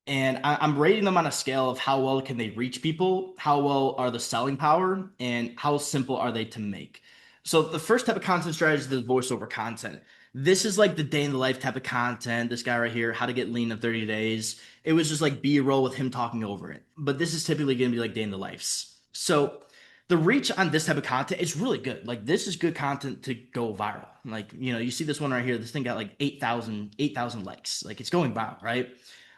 And I'm rating them on a scale of how well can they reach people, how well are the selling power, and how simple are they to make. So the first type of content strategy is the voiceover content. This is like the day in the life type of content. This guy right here, how to get lean in 30 days. It was just like B-roll with him talking over it. But this is typically going to be like day in the lives. So the reach on this type of content is really good. Like this is good content to go viral. Like, you see this one right here. This thing got like 8,000 likes. Like it's going viral, right?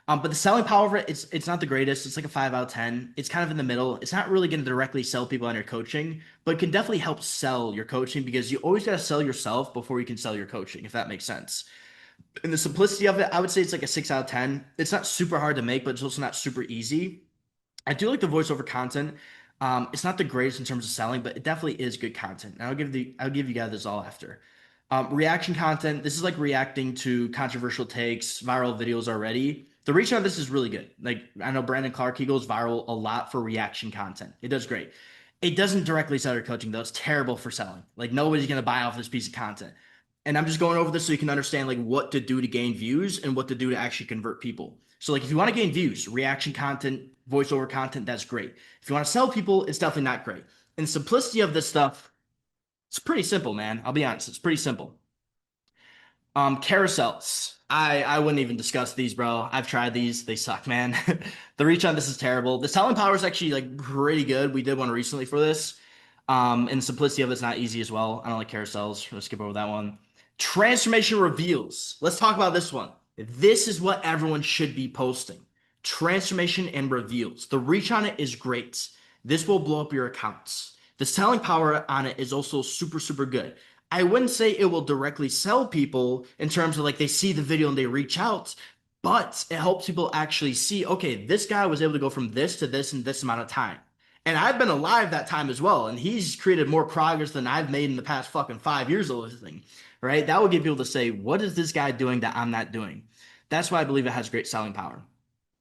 But the selling power of it, it's not the greatest. It's like a 5 out of 10. It's kind of in the middle. It's not really going to directly sell people on your coaching, but it can definitely help sell your coaching because you always got to sell yourself before you can sell your coaching, if that makes sense. And the simplicity of it, I would say it's like a 6 out of 10. It's not super hard to make, but it's also not super easy. I do like the voiceover content. It's not the greatest in terms of selling, but it definitely is good content. And I'll give you guys this all after. Reaction content. This is like reacting to controversial takes, viral videos already. The reach on this is really good. Like I know Brandon Clark, he goes viral a lot for reaction content. It does great. It doesn't directly sell your coaching though. It's terrible for selling. Like nobody's gonna buy off this piece of content. And I'm just going over this so you can understand like what to do to gain views and what to do to actually convert people. So like if you want to gain views, reaction content, voiceover content, that's great. If you want to sell people, it's definitely not great. And the simplicity of this stuff, it's pretty simple, man. I'll be honest, it's pretty simple. Carousels. I wouldn't even discuss these, bro. I've tried these. They suck, man. The reach on this is terrible. The selling power is actually like pretty good. We did one recently for this. And the simplicity of it's not easy as well. I don't like carousels. Let's skip over that one. Transformation reveals. Let's talk about this one. This is what everyone should be posting. Transformation and reveals. The reach on it is great. This will blow up your accounts. The selling power on it is also super, super good. I wouldn't say it will directly sell people in terms of like they see the video and they reach out, but it helps people actually see, okay, this guy was able to go from this to this in this amount of time. And I've been alive that time as well. And he's created more progress than I've made in the past fucking 5 years of this thing, right? That will get people to say, what is this guy doing that I'm not doing? That's why I believe it has great selling power.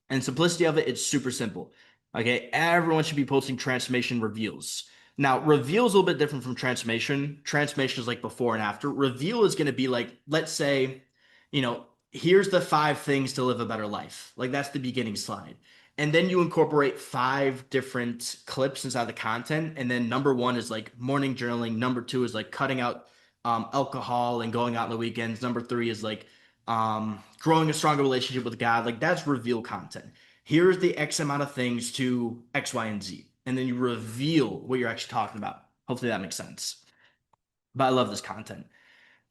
And simplicity of it, it's super simple. Okay, everyone should be posting transformation reveals. Now, reveal is a little bit different from transformation. Transformation is like before and after. Reveal is going to be like, let's say, here's the 5 things to live a better life. Like that's the beginning slide. And then you incorporate 5 different clips inside the content. And then number 1 is like morning journaling. Number 2 is like cutting out alcohol and going out on the weekends. Number 3 is like growing a stronger relationship with God. Like that's reveal content. Here's the X amount of things to X, Y, and Z. and then you reveal what you're actually talking about. Hopefully that makes sense. But I love this content.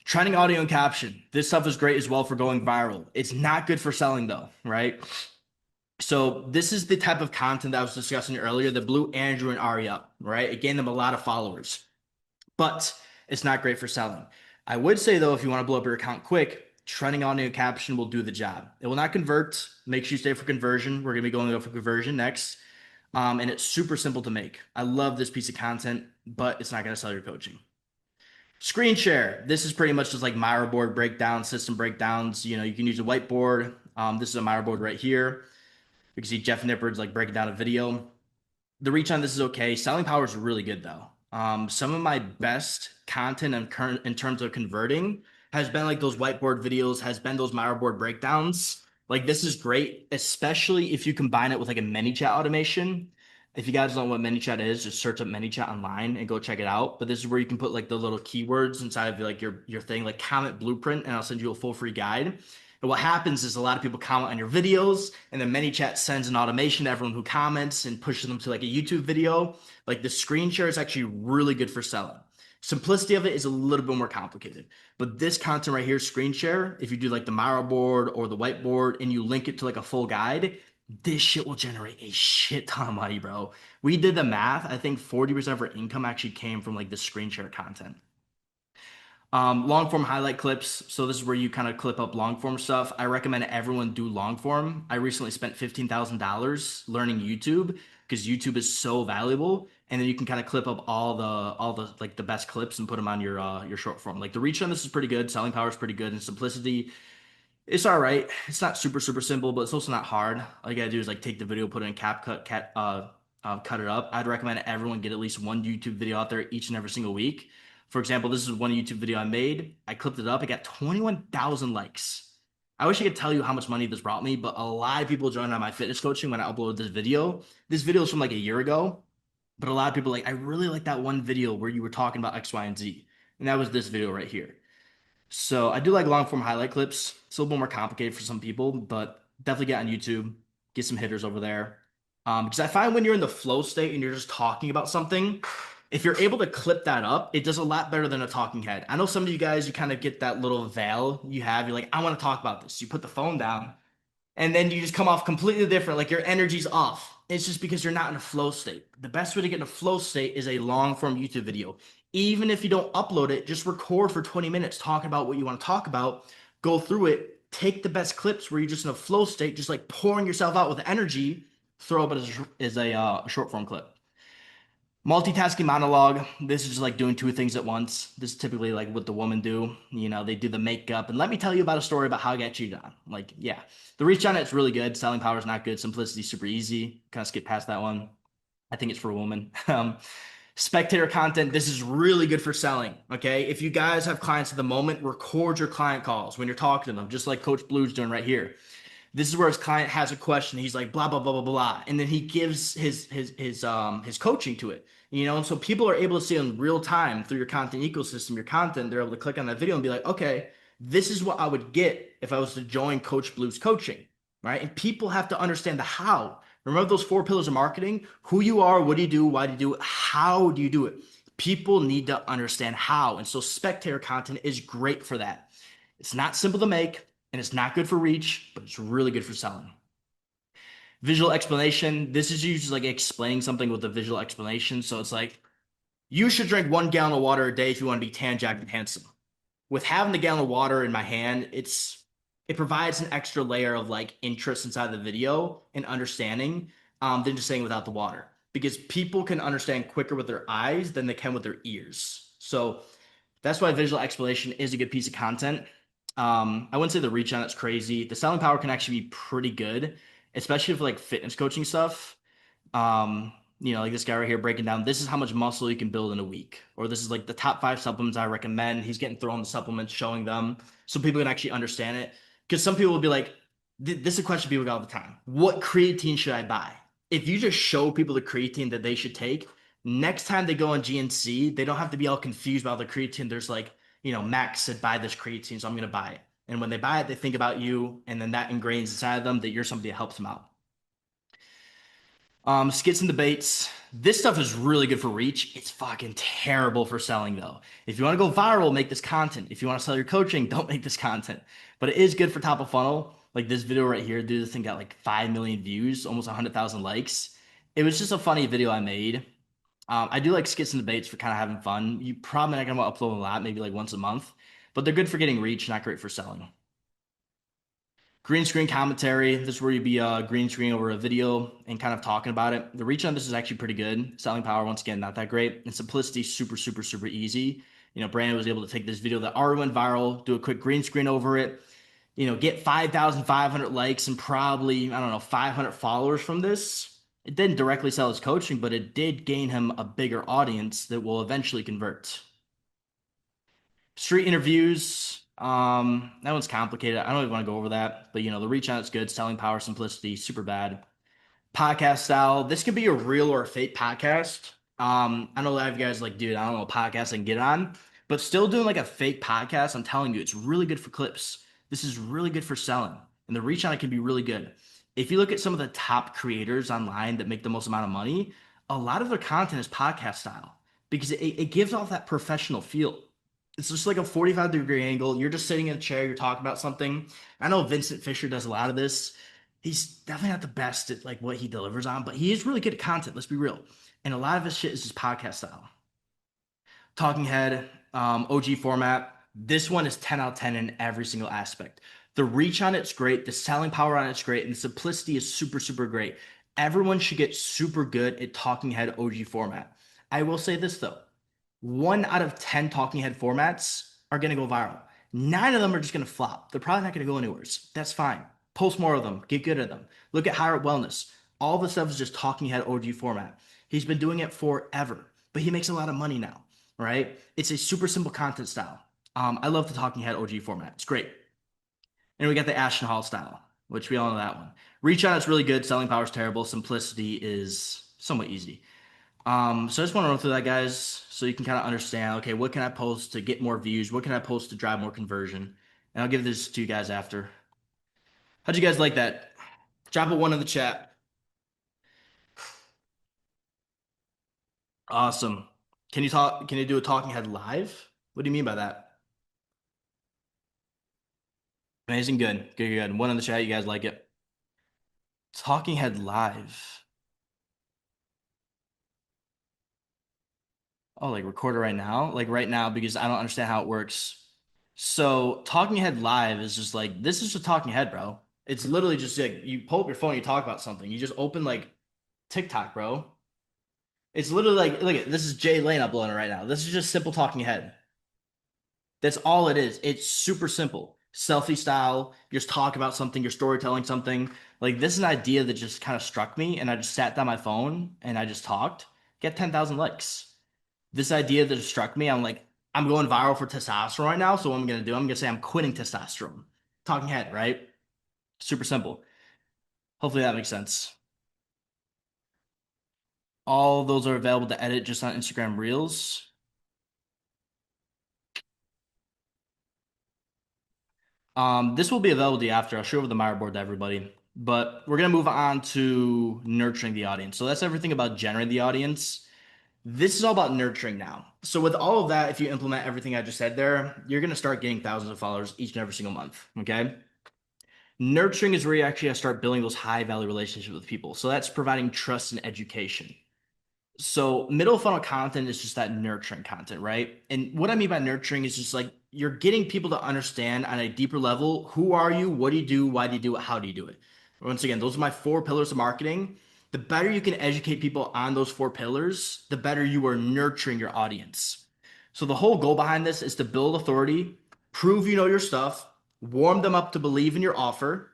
Trending audio and caption. This stuff is great as well for going viral. It's not good for selling though, right? So this is the type of content that I was discussing earlier that blew Andrew and Ari up, right? It gained them a lot of followers, but it's not great for selling. I would say though, if you want to blow up your account quick, trending audio and caption will do the job. It will not convert. Make sure you stay for conversion. We're gonna be going over conversion next. And it's super simple to make. I love this piece of content, but it's not gonna sell your coaching. Screen share. This is pretty much just like Miro board breakdown, system breakdowns. You can use a whiteboard. This is a Miro board right here. You can see Jeff Nippard's like breaking down a video. The reach on this is okay. Selling power is really good though. Some of my best content in terms of converting has been like those whiteboard videos, has been those Miro board breakdowns. Like this is great, especially if you combine it with like a ManyChat automation. If you guys don't know what ManyChat is, just search up ManyChat online and go check it out. But this is where you can put like the little keywords inside of like your thing, like comment blueprint, and I'll send you a full free guide. And what happens is a lot of people comment on your videos, and then ManyChat sends an automation to everyone who comments and pushes them to like a YouTube video. Like the screen share is actually really good for selling. Simplicity of it is a little bit more complicated, but this content right here, screen share, if you do like the Miro board or the whiteboard and you link it to like a full guide, this shit will generate a shit ton of money, bro. We did the math. I think 40% of our income actually came from like the screen share content. Long form highlight clips. So this is where you kind of clip up long form stuff. I recommend everyone do long form. I recently spent $15,000 learning YouTube because YouTube is so valuable. And then you can kind of clip up all the like the best clips and put them on your short form. Like the reach on this is pretty good. Selling power is pretty good, and simplicity, it's all right. It's not super super simple, but it's also not hard. All you gotta do is like take the video, put it in CapCut, cut it up. I'd recommend everyone get at least one YouTube video out there each and every single week. For example, this is one YouTube video I made. I clipped it up. I got 21,000 likes. I wish I could tell you how much money this brought me, but a lot of people joined on my fitness coaching when I uploaded this video. This video is from like a year ago, but a lot of people like, I really like that one video where you were talking about X, Y, and Z. And that was this video right here. So I do like long form highlight clips. It's a little bit more complicated for some people, but definitely get on YouTube, get some hitters over there. Because I find when you're in the flow state and you're just talking about something, if you're able to clip that up, it does a lot better than a talking head. I know some of you guys, you kind of get that little veil you have. You're like, I want to talk about this. You put the phone down and then you just come off completely different. Like your energy's off. It's just because you're not in a flow state. The best way to get in a flow state is a long form YouTube video. Even if you don't upload it, just record for 20 minutes talking about what you want to talk about, go through it, take the best clips where you're just in a flow state, just like pouring yourself out with energy, throw up as a short form clip. Multitasking monologue. This is just like doing two things at once. This is typically like what the women do. They do the makeup and let me tell you about a story about how I got cheated on. Like, yeah, the reach on it's really good. Selling power is not good. Simplicity super easy. Kind of skip past that one. I think it's for a woman. Spectator content. This is really good for selling. Okay, if you guys have clients at the moment, record your client calls when you're talking to them, just like Coach Blue's doing right here. This is where his client has a question. He's like blah blah blah blah blah, and then he gives his coaching to it. And so people are able to see in real time through your content ecosystem, your content. They're able to click on that video and be like, okay, this is what I would get if I was to join Coach Blue's coaching, right? And people have to understand the how. Remember those 4 pillars of marketing: who you are, what do you do, why do you do it, how do you do it. People need to understand how, and so spectator content is great for that. It's not simple to make, and it's not good for reach, but it's really good for selling. Visual explanation. This is usually like explaining something with a visual explanation. So it's like, you should drink 1 gallon of water a day if you want to be tan, jacked, and handsome. With having the gallon of water in my hand, it provides an extra layer of like interest inside the video and understanding than just saying without the water. Because people can understand quicker with their eyes than they can with their ears. So that's why visual explanation is a good piece of content. I wouldn't say the reach on it's crazy. The selling power can actually be pretty good, especially for like fitness coaching stuff. Like this guy right here breaking down, this is how much muscle you can build in a week, or this is like the top 5 supplements I recommend. He's getting thrown the supplements, showing them so people can actually understand it. Because some people will be like, this is a question people get all the time. What creatine should I buy? If you just show people the creatine that they should take, next time they go on GNC, they don't have to be all confused about the creatine. There's like, Max said buy this creatine, so I'm gonna buy it. And when they buy it, they think about you, and then that ingrains inside of them that you're somebody that helps them out. Skits and debates. This stuff is really good for reach. It's fucking terrible for selling though. If you want to go viral, make this content. If you want to sell your coaching, don't make this content. But it is good for top of funnel. Like this video right here, dude, this thing got like 5 million views, almost 100,000 likes. It was just a funny video I made. I do like skits and debates for kind of having fun. You probably not gonna upload a lot, maybe like once a month, but they're good for getting reach, not great for selling. Green screen commentary. This is where you'd be green screen over a video and kind of talking about it. The reach on this is actually pretty good. Selling power, once again, not that great. And simplicity, super, super, super easy. Brandon was able to take this video that already went viral, do a quick green screen over it, get 5,500 likes and probably, I don't know, 500 followers from this. It didn't directly sell his coaching, but it did gain him a bigger audience that will eventually convert. Street interviews. That one's complicated. I don't even want to go over that, but the reach on it's good. Selling power, simplicity, super bad. Podcast style. This could be a real or a fake podcast. I know a lot of you guys like, dude, I don't know what podcast I can get on, but still doing like a fake podcast. I'm telling you, it's really good for clips. This is really good for selling, and the reach on it can be really good. If you look at some of the top creators online that make the most amount of money, a lot of their content is podcast style because it gives off that professional feel. It's just like a 45-degree angle. You're just sitting in a chair, you're talking about something. I know Vincent Fisher does a lot of this. He's definitely not the best at like what he delivers on, but he is really good at content, let's be real. And a lot of his shit is just podcast style. Talking Head, OG format. This one is 10 out of 10 in every single aspect. The reach on it's great, the selling power on it's great, and the simplicity is super, super great. Everyone should get super good at Talking Head OG format. I will say this though. 1 out of 10 talking head formats are going to go viral. 9 of them are just going to flop. They're probably not going to go anywhere. That's fine. Post more of them. Get good at them. Look at Higher Up Wellness. All the stuff is just talking head OG format. He's been doing it forever, but he makes a lot of money now, right? It's a super simple content style. I love the talking head OG format. It's great. And we got the Ashton Hall style, which we all know that one. Reach on it's really good. Selling power is terrible. Simplicity is somewhat easy. So I just want to run through that, guys, so you can kind of understand, okay, what can I post to get more views? What can I post to drive more conversion? And I'll give this to you guys after. How'd you guys like that? Drop a one in the chat. Awesome. Can you talk? Can you do a talking head live? What do you mean by that? Amazing, good, good, good. One in the chat. You guys like it? Talking head live. Oh, like record it right now? Like right now, because I don't understand how it works. So talking head live is just like this is just talking head, bro. It's literally just like you pull up your phone, you talk about something. You just open like TikTok, bro. It's literally like look at this is Jay Lane uploading it right now. This is just simple talking head. That's all it is. It's super simple. Selfie style. You're just talking about something, you're storytelling something. Like this is an idea that just kind of struck me, and I just sat down my phone and I just talked. Get 10,000 likes. This idea that struck me, I'm like, I'm going viral for testosterone right now. So what I'm gonna do, I'm gonna say I'm quitting testosterone. Talking head, right? Super simple. Hopefully that makes sense. All those are available to edit just on Instagram Reels. This will be available to you after. I'll show over the Miro board to everybody. But we're gonna move on to nurturing the audience. So that's everything about generating the audience. This is all about nurturing now. So with all of that, if you implement everything I just said there, you're gonna start getting thousands of followers each and every single month. Okay. Nurturing is where you actually have to start building those high value relationships with people. So that's providing trust and education. So middle funnel content is just that nurturing content, right? And what I mean by nurturing is just like you're getting people to understand on a deeper level, who are you, what do you do, why do you do it, how do you do it? Once again, those are my 4 pillars of marketing. The better you can educate people on those 4 pillars, the better you are nurturing your audience. So the whole goal behind this is to build authority, prove you know your stuff, warm them up to believe in your offer.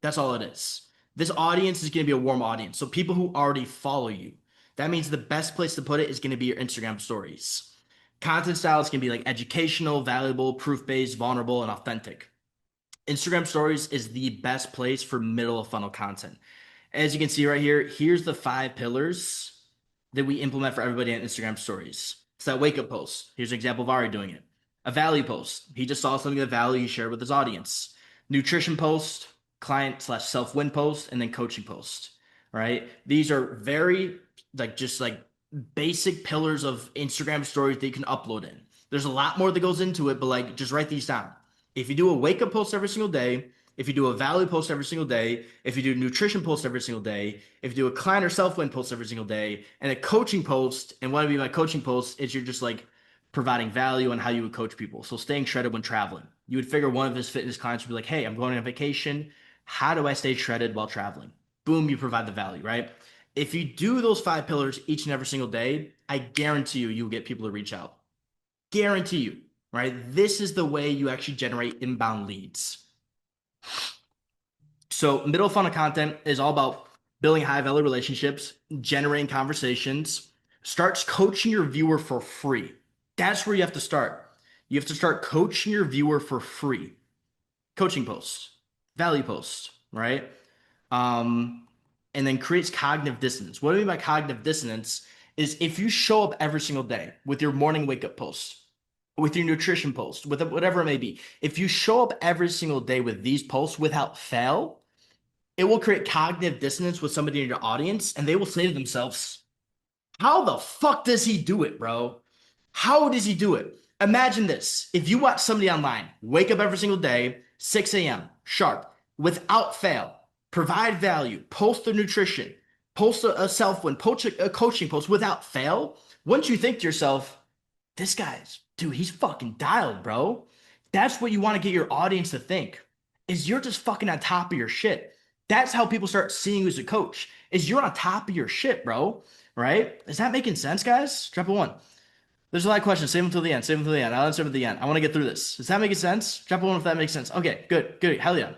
That's all it is. This audience is going to be a warm audience. So people who already follow you. That means the best place to put it is going to be your Instagram stories. Content style is going to be like educational, valuable, proof-based, vulnerable, and authentic. Instagram stories is the best place for middle of funnel content. As you can see right here, here's the 5 pillars that we implement for everybody on Instagram stories. It's that wake up post. Here's an example of Ari doing it. A value post. He just saw something of value he shared with his audience. Nutrition post, client/self win post, and then coaching post. right? These are very just like basic pillars of Instagram stories that you can upload in. There's a lot more that goes into it, but like just write these down. If you do a wake up post every single day, if you do a value post every single day, if you do a nutrition post every single day, if you do a client or self win post every single day, and a coaching post, and what would be my coaching post is you're just like providing value on how you would coach people. So staying shredded when traveling. You would figure one of his fitness clients would be like, hey, I'm going on vacation. How do I stay shredded while traveling? Boom, you provide the value, right? If you do those 5 pillars each and every single day, I guarantee you, you'll get people to reach out. Guarantee you, right? This is the way you actually generate inbound leads. So, middle funnel content is all about building high value relationships, generating conversations, starts coaching your viewer for free. That's where you have to start. You have to start coaching your viewer for free. Coaching posts, value posts, right? Um, and then creates cognitive dissonance. What I mean by cognitive dissonance is if you show up every single day with your morning wake up post, with your nutrition post, with whatever it may be, if you show up every single day with these posts without fail, it will create cognitive dissonance with somebody in your audience, and they will say to themselves, how the fuck does he do it, bro? How does he do it? Imagine this. If you watch somebody online, wake up every single day, 6 a.m., sharp, without fail, provide value, post their nutrition, post a self win, post a coaching post without fail, once you think to yourself, this guy's, dude, he's fucking dialed, bro. That's what you want to get your audience to think, is you're just fucking on top of your shit. That's how people start seeing you as a coach, is you're on top of your shit, bro. Right? Is that making sense, guys? Drop a one. There's a lot of questions. Save them till the end. Save them till the end. I'll answer them at the end. I want to get through this. Does that make sense? Drop a one if that makes sense. Okay, good, good. Hell yeah.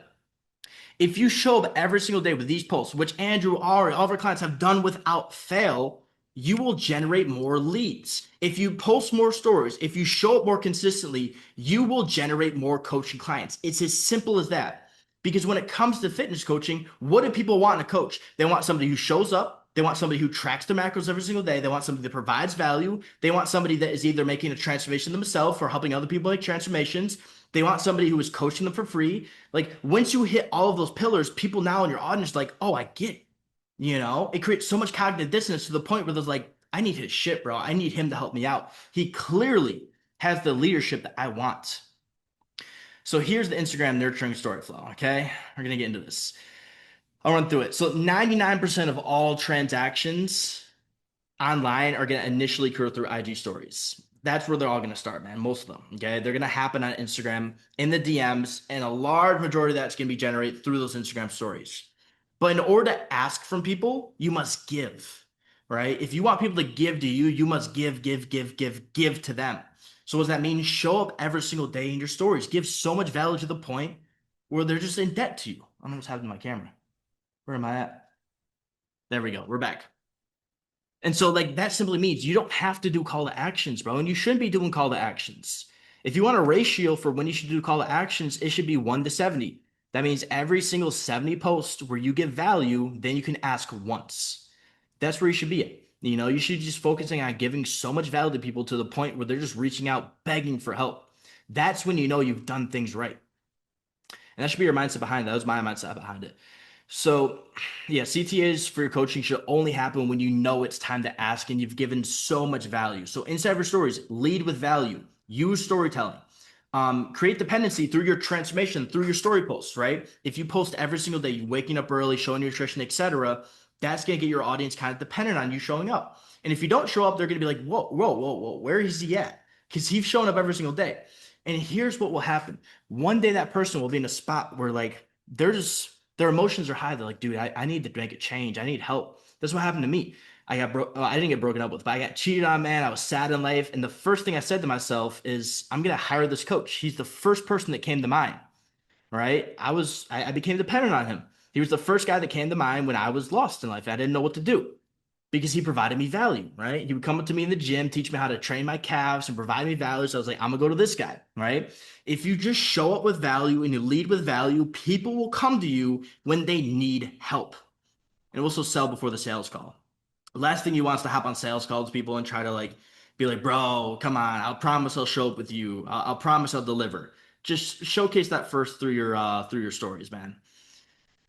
If you show up every single day with these posts, which Andrew, Ari, all of our clients have done without fail, you will generate more leads. If you post more stories, if you show up more consistently, you will generate more coaching clients. It's as simple as that. Because when it comes to fitness coaching, what do people want in a coach? They want somebody who shows up. They want somebody who tracks their macros every single day. They want somebody that provides value. They want somebody that is either making a transformation themselves or helping other people make transformations. They want somebody who is coaching them for free. Like once you hit all of those pillars, people now in your audience are like, oh, I get it. It creates so much cognitive dissonance to the point where there's like, I need his shit, bro. I need him to help me out. He clearly has the leadership that I want. So here's the Instagram nurturing story flow. Okay. We're going to get into this. I'll run through it. So 99% of all transactions online are going to initially occur through IG stories. That's where they're all going to start, man. Most of them. Okay. They're going to happen on Instagram in the DMs, and a large majority of that's going to be generated through those Instagram stories. But in order to ask from people, you must give, right? If you want people to give to you, you must give to them. So what does that mean? Show up every single day in your stories. Give so much value to the point where they're just in debt to you. I don't know what's happening to my camera. Where am I at? There we go. We're back. And so like that simply means you don't have to do call to actions, bro. And you shouldn't be doing call to actions. If you want a ratio for when you should do call to actions, it should be 1 to 70. That means every single 70 posts where you give value, then you can ask once. That's where you should be at. You should just focusing on giving so much value to people to the point where they're just reaching out, begging for help. That's when you know you've done things right. And that should be your mindset behind that. That was my mindset behind it. So, yeah, CTAs for your coaching should only happen when you know it's time to ask and you've given so much value. So, inside of your stories, lead with value, use storytelling, create dependency through your transformation, through your story posts, right? If you post every single day, you waking up early, showing nutrition, etc., that's going to get your audience kind of dependent on you showing up. And if you don't show up, they're going to be like, whoa, where is he at? Because he's showing up every single day. And here's what will happen. One day that person will be in a spot where like their emotions are high. They're like, dude, I need to make a change. I need help. That's what happened to me. I didn't get broken up with, but I got cheated on, man. I was sad in life. And the first thing I said to myself is, I'm going to hire this coach. He's the first person that came to mind, right? I became dependent on him. He was the first guy that came to mind when I was lost in life. I didn't know what to do because he provided me value, right? He would come up to me in the gym, teach me how to train my calves and provide me value. So I was like, I'm gonna go to this guy, right? If you just show up with value and you lead with value, people will come to you when they need help. And also sell before the sales call. The last thing you want is to hop on sales calls, people, and try to like be like, bro, come on, I'll promise I'll show up with you. I'll promise I'll deliver. Just showcase that first through your stories, man.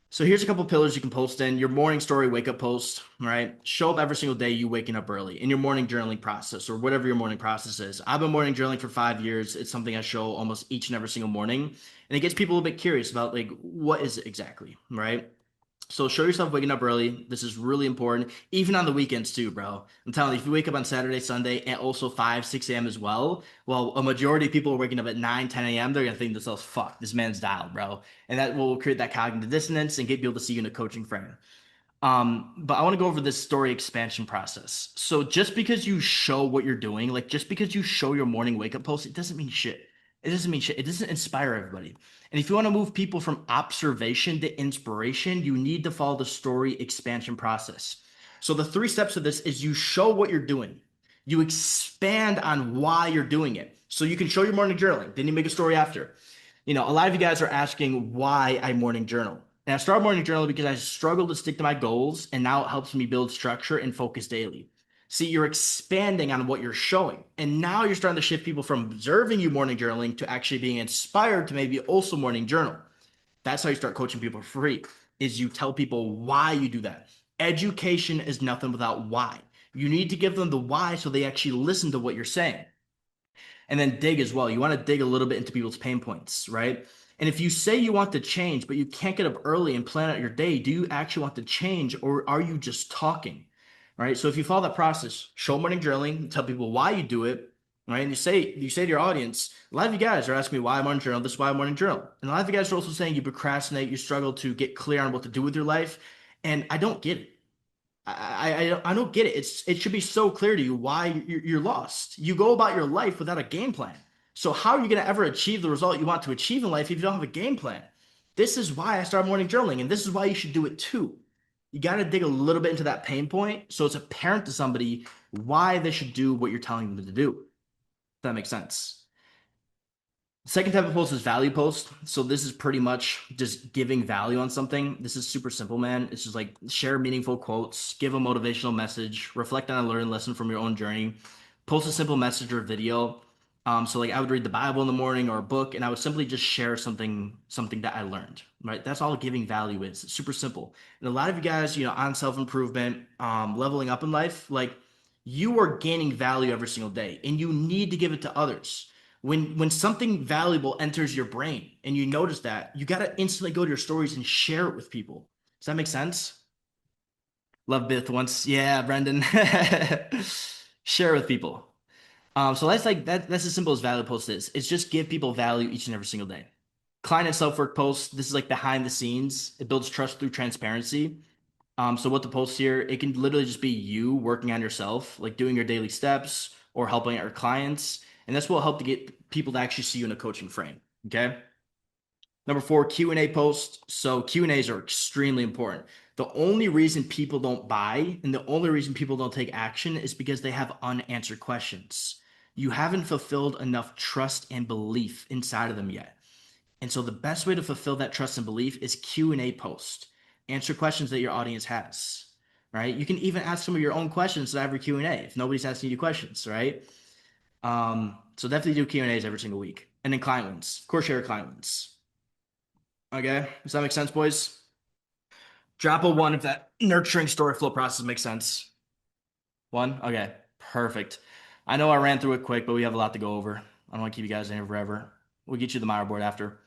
So here's a couple pillars you can post in your morning story, wake up post, right? Show up every single day you waking up early in your morning journaling process or whatever your morning process is. I've been morning journaling for 5 years. It's something I show almost each and every single morning. And it gets people a bit curious about like what is it exactly, right? So show yourself waking up early. This is really important, even on the weekends too, bro. I'm telling you, if you wake up on Saturday, Sunday, and also 5, 6 a.m. as well, well, a majority of people are waking up at 9, 10 a.m. They're gonna think to themselves, fuck, this man's dialed, bro. And that will create that cognitive dissonance and get people to see you in a coaching frame. But I want to go over this story expansion process. So just because you show what you're doing, like just because you show your morning wake up post, it doesn't mean shit. It doesn't mean shit. It doesn't inspire everybody. And if you want to move people from observation to inspiration, you need to follow the story expansion process. So the 3 steps of this is you show what you're doing. You expand on why you're doing it. So you can show your morning journaling. Then you make a story after. A lot of you guys are asking why I morning journal. And I started morning journaling because I struggled to stick to my goals, and now it helps me build structure and focus daily. See, you're expanding on what you're showing, and now you're starting to shift people from observing you morning journaling to actually being inspired to maybe also morning journal. That's how you start coaching people for free, is you tell people why you do that. Education is nothing without why. You need to give them the why so they actually listen to what you're saying. And then dig as well. You want to dig a little bit into people's pain points, right? And if you say you want to change, but you can't get up early and plan out your day, do you actually want to change or are you just talking? Right. So if you follow that process, show morning journaling, tell people why you do it, right? And you say to your audience, a lot of you guys are asking me why I'm morning journal, this is why I'm morning journal. And a lot of you guys are also saying you procrastinate, you struggle to get clear on what to do with your life. And I don't get it. I don't get it. It should be so clear to you why you're lost. You go about your life without a game plan. So how are you going to ever achieve the result you want to achieve in life if you don't have a game plan? This is why I started morning journaling, and this is why you should do it too. You got to dig a little bit into that pain point so it's apparent to somebody why they should do what you're telling them to do. If that makes sense. Second type of post is value post. So this is pretty much just giving value on something. This is super simple, man. It's just like share meaningful quotes, give a motivational message, reflect on a learned lesson from your own journey, post a simple message or video. So like I would read the Bible in the morning or a book, and I would simply just share something that I learned. Right? That's all giving value is. It's super simple. And a lot of you guys, on self-improvement, leveling up in life, like you are gaining value every single day, and you need to give it to others when something valuable enters your brain and you notice that, you got to instantly go to your stories and share it with people. Does that make sense? Love Bith once. Yeah, Brendan. Share with people. So that's like that's as simple as value post is. It's just give people value each and every single day. Client and self-work posts, this is like behind the scenes. It builds trust through transparency. So what the post here, it can literally just be you working on yourself, like doing your daily steps or helping out your clients. And that's what will help to get people to actually see you in a coaching frame. Okay. Number 4, Q&A posts. So Q&As are extremely important. The only reason people don't buy and the only reason people don't take action is because they have unanswered questions. You haven't fulfilled enough trust and belief inside of them yet. And so the best way to fulfill that trust and belief is Q&A post. Answer questions that your audience has, right? You can even ask some of your own questions to every Q&A if nobody's asking you questions, right? So definitely do Q&As every single week. And then client wins. Of course, share client wins. Okay, does that make sense, boys? Drop a 1 if that nurturing story flow process makes sense. 1? Okay, perfect. I know I ran through it quick, but we have a lot to go over. I don't want to keep you guys in here forever. We'll get you the Miro board after.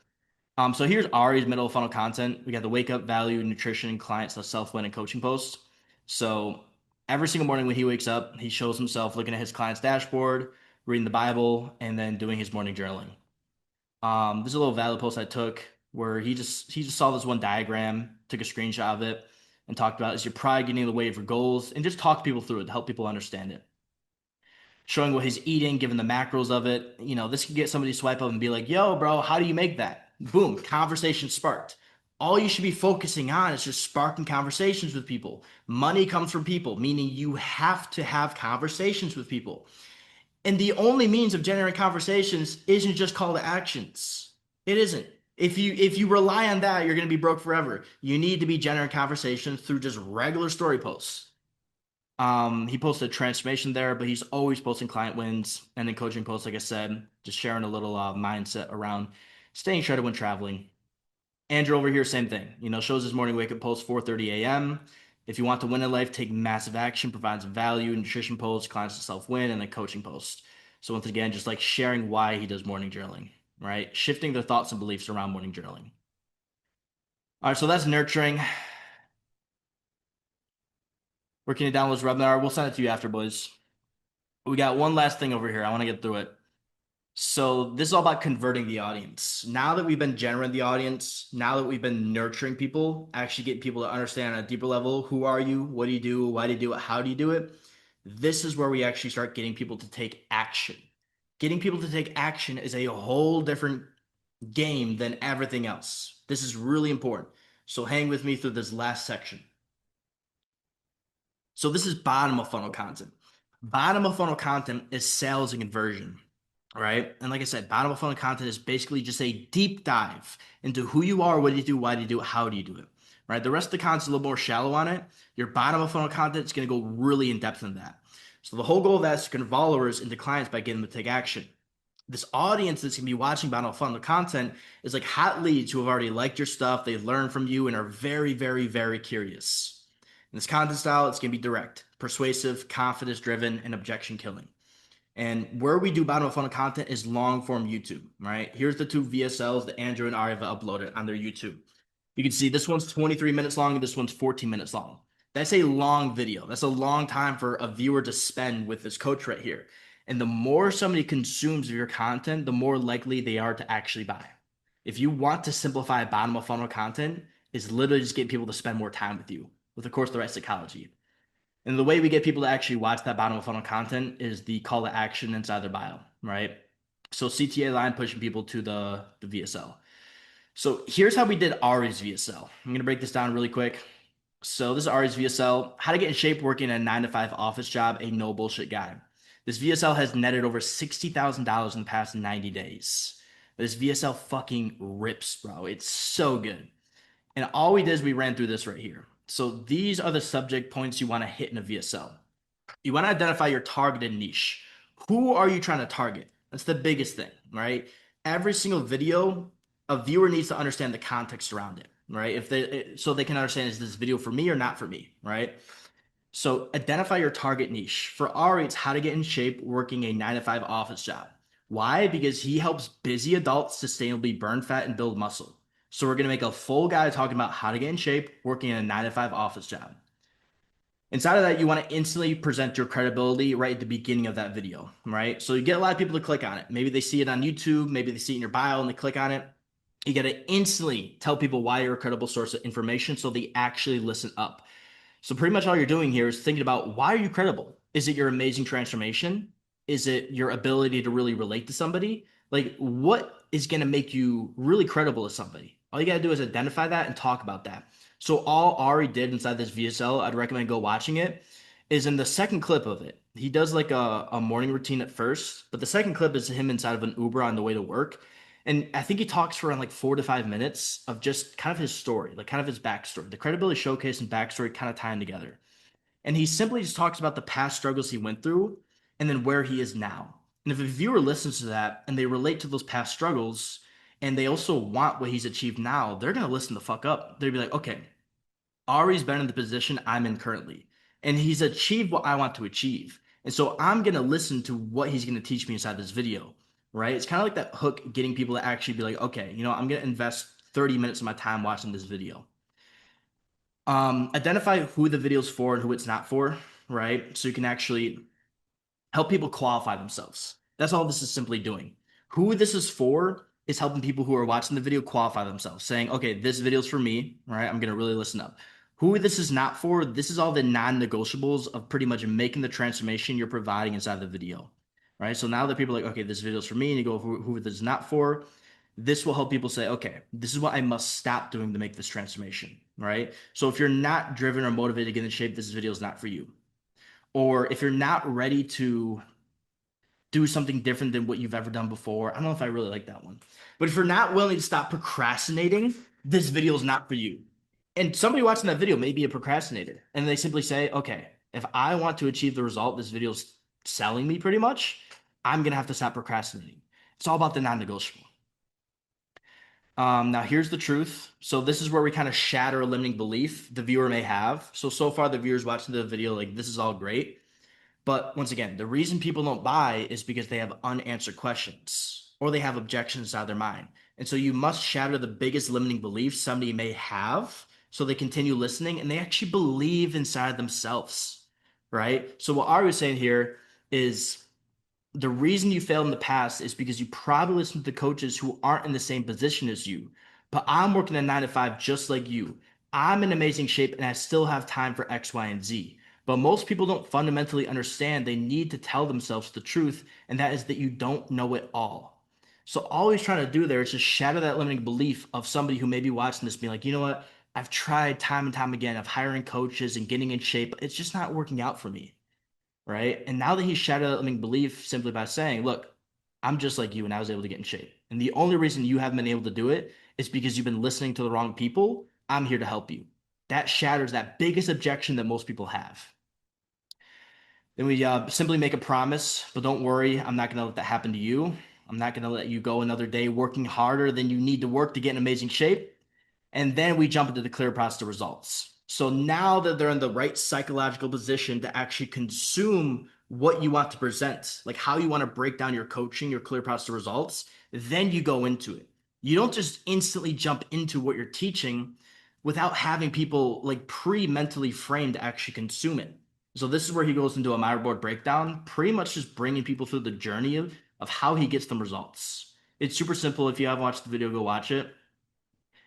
So here's Ari's middle funnel content. We got the wake up, value, nutrition, clients, the self-win, and coaching posts. So every single morning when he wakes up, he shows himself looking at his client's dashboard, reading the Bible, and then doing his morning journaling. There's a little value post I took where he just saw this one diagram, took a screenshot of it, and talked about is your pride getting in the way of your goals, and just talk people through it to help people understand it. Showing what he's eating, giving the macros of it. This could get somebody to swipe up and be like, yo, bro, how do you make that? Boom, conversation sparked. All you should be focusing on is just sparking conversations with people. Money comes from people, meaning you have to have conversations with people. And the only means of generating conversations isn't just call to actions. It isn't. If you rely on that, you're going to be broke forever. You need to be generating conversations through just regular story posts. He posted a transformation there, but he's always posting client wins and then coaching posts, like I said, just sharing a little mindset around staying shredded when traveling. Andrew over here, same thing. Shows his morning wake up post 4:30 a.m. If you want to win in life, take massive action, provides value, nutrition post, clients to self-win, and a coaching post. So once again, just like sharing why he does morning journaling, right? Shifting their thoughts and beliefs around morning journaling. All right, so that's nurturing. Where can you download this webinar? We'll send it to you after, boys. We got one last thing over here. I want to get through it. So this is all about converting the audience. Now that we've been generating the audience, now that we've been nurturing people, actually getting people to understand on a deeper level, who are you? What do you do? Why do you do it? How do you do it? This is where we actually start getting people to take action. Getting people to take action is a whole different game than everything else. This is really important. So hang with me through this last section. So this is bottom of funnel content. Bottom of funnel content is sales and conversion, right? And like I said, bottom of funnel content is basically just a deep dive into who you are, what do you do, why do you do it, how do you do it, right? The rest of the content's a little more shallow on it. Your bottom of funnel content is going to go really in depth in that. So the whole goal of that is to convert followers into clients by getting them to take action. This audience that's going to be watching bottom of funnel content is like hot leads who have already liked your stuff, they learn from you, and are very, very, very curious. In this content style, it's going to be direct, persuasive, confidence driven, and objection killing. And where we do bottom of funnel content is long form YouTube, right? Here's the two VSLs that Andrew and Ari have uploaded on their YouTube. You can see this one's 23 minutes long and this one's 14 minutes long. That's a long video. That's a long time for a viewer to spend with this coach right here. And the more somebody consumes of your content, the more likely they are to actually buy. If you want to simplify bottom of funnel content, is literally just get people to spend more time with you, with of course the right psychology. And the way we get people to actually watch that bottom of funnel content is the call to action inside their bio, right? So CTA line pushing people to the VSL. So here's how we did Ari's VSL. I'm gonna break this down really quick. So this is Ari's VSL, how to get in shape working a 9 to 5 office job, a no bullshit guy. This VSL has netted over $60,000 in the past 90 days. This VSL fucking rips, bro. It's so good. And all we did is we ran through this right here. So these are the subject points you want to hit in a VSL. You want to identify your targeted niche. Who are you trying to target? That's the biggest thing, right? Every single video, a viewer needs to understand the context around it, right? So they can understand, is this video for me or not for me, right? So identify your target niche. For Ari, it's how to get in shape working a 9 to 5 office job. Why? Because he helps busy adults sustainably burn fat and build muscle. So we're going to make a full guide talking about how to get in shape working in a 9 to 5 office job. Inside of that, you want to instantly present your credibility right at the beginning of that video, right? So you get a lot of people to click on it. Maybe they see it on YouTube, maybe they see it in your bio and they click on it. You got to instantly tell people why you're a credible source of information so they actually listen up. So pretty much all you're doing here is thinking about, why are you credible? Is it your amazing transformation? Is it your ability to really relate to somebody? Like, what is going to make you really credible to somebody? All you got to do is identify that and talk about that. So all Ari did inside this VSL, I'd recommend go watching it, is in the second clip of it. He does like a morning routine at first, but the second clip is him inside of an Uber on the way to work. And I think he talks for around like 4 to 5 minutes of just kind of his story, like kind of his backstory, the credibility showcase and backstory kind of tying together. And he simply just talks about the past struggles he went through and then where he is now. And if a viewer listens to that and they relate to those past struggles and they also want what he's achieved now, they're going to listen the fuck up. They'll be like, okay, Ari's been in the position I'm in currently, and he's achieved what I want to achieve. And so I'm going to listen to what he's going to teach me inside this video, right? It's kind of like that hook, getting people to actually be like, okay, I'm going to invest 30 minutes of my time watching this video. Identify who the video's for and who it's not for, right? So you can actually help people qualify themselves. That's all this is simply doing. Who this is for is helping people who are watching the video qualify themselves, saying, okay, this video's for me, right? I'm going to really listen up. Who this is not for, this is all the non-negotiables of pretty much making the transformation you're providing inside the video, right? So now that people are like, okay, this video's for me, and you go, who this is not for, this will help people say, okay, this is what I must stop doing to make this transformation, right? So if you're not driven or motivated to get in shape, this video is not for you. Or if you're not ready to do something different than what you've ever done before, I don't know if I really like that one. But if you're not willing to stop procrastinating, this video is not for you. And somebody watching that video may be a procrastinator, and they simply say, okay, if I want to achieve the result this video's selling me pretty much, I'm going to have to stop procrastinating. It's all about the non-negotiable. Now here's the truth. So this is where we kind of shatter a limiting belief the viewer may have. So far the viewers watching the video, like this is all great. But once again, the reason people don't buy is because they have unanswered questions or they have objections out of their mind. And so you must shatter the biggest limiting belief somebody may have so they continue listening and they actually believe inside themselves, right? So what Ari was saying here is the reason you failed in the past is because you probably listened to coaches who aren't in the same position as you. But I'm working a 9 to 5 just like you. I'm in amazing shape and I still have time for X, Y, and Z. But most people don't fundamentally understand they need to tell themselves the truth, and that is that you don't know it all. So all he's trying to do there is just shatter that limiting belief of somebody who may be watching this being like, you know what? I've tried time and time again of hiring coaches and getting in shape. It's just not working out for me, right? And now that he's shattered that limiting belief simply by saying, look, I'm just like you and I was able to get in shape. And the only reason you haven't been able to do it is because you've been listening to the wrong people. I'm here to help you. That shatters that biggest objection that most people have. Then we simply make a promise, but don't worry, I'm not going to let that happen to you. I'm not going to let you go another day working harder than you need to work to get in amazing shape. And then we jump into the clear process of results. So now that they're in the right psychological position to actually consume what you want to present, like how you want to break down your coaching, your clear process of results, then you go into it. You don't just instantly jump into what you're teaching without having people like pre-mentally framed to actually consume it. So this is where he goes into a my board breakdown, pretty much just bringing people through the journey of how he gets them results. It's super simple. If you haven't watched the video, go watch it.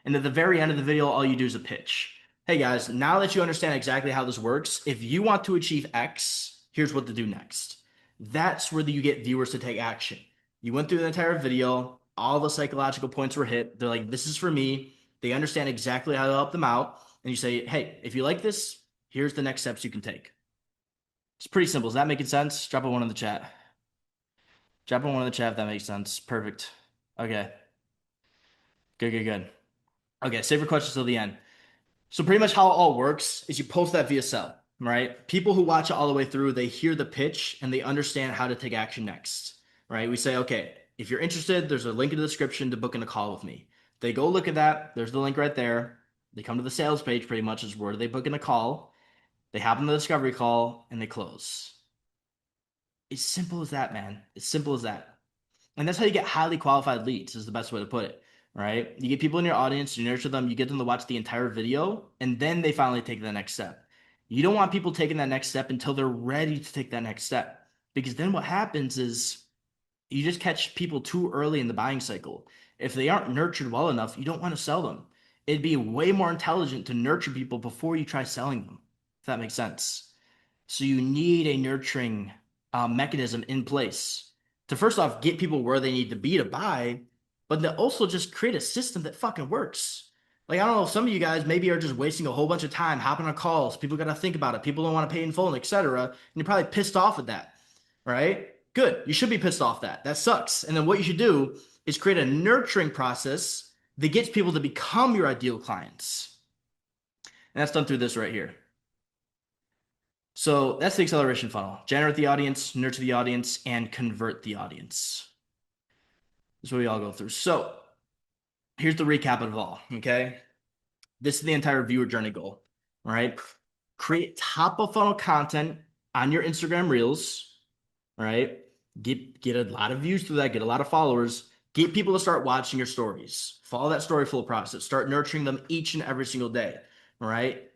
And at the very end of the video, all you do is a pitch. Hey guys, now that you understand exactly how this works, if you want to achieve X, here's what to do next. That's where you get viewers to take action. You went through the entire video, all the psychological points were hit. They're like, this is for me. They understand exactly how to help them out. And you say, hey, if you like this, here's the next steps you can take. It's pretty simple. Is that making sense? Drop a one in the chat. Drop a one in the chat if that makes sense. Perfect. Okay. Good, good, good. Okay, save your questions till the end. So pretty much how it all works is you post that VSL, right? People who watch it all the way through, they hear the pitch and they understand how to take action next, right? We say, okay, if you're interested, there's a link in the description to book in a call with me. They go look at that. There's the link right there. They come to the sales page pretty much is where they book in a call. They hop on the discovery call and they close. It's simple as that, man. It's simple as that. And that's how you get highly qualified leads, is the best way to put it, right? You get people in your audience, you nurture them, you get them to watch the entire video, and then they finally take the next step. You don't want people taking that next step until they're ready to take that next step. Because then what happens is you just catch people too early in the buying cycle. If they aren't nurtured well enough, you don't want to sell them. It'd be way more intelligent to nurture people before you try selling them, if that makes sense. So you need a nurturing mechanism in place to first off get people where they need to be to buy, but to also just create a system that fucking works. Like I don't know, some of you guys maybe are just wasting a whole bunch of time hopping on calls. People got to think about it. People don't want to pay in full, and etc. And you're probably pissed off at that, right? Good. You should be pissed off that. That sucks. And then what you should do is create a nurturing process that gets people to become your ideal clients. And that's done through this right here. So that's the acceleration funnel. Generate the audience, nurture the audience, and convert the audience. That's what we all go through. So here's the recap of it all, okay? This is the entire viewer journey goal, all right? Create top of funnel content on your Instagram Reels, all right? Get a lot of views through that, get a lot of followers, get people to start watching your stories. Follow that story flow process. Start nurturing them each and every single day, all right?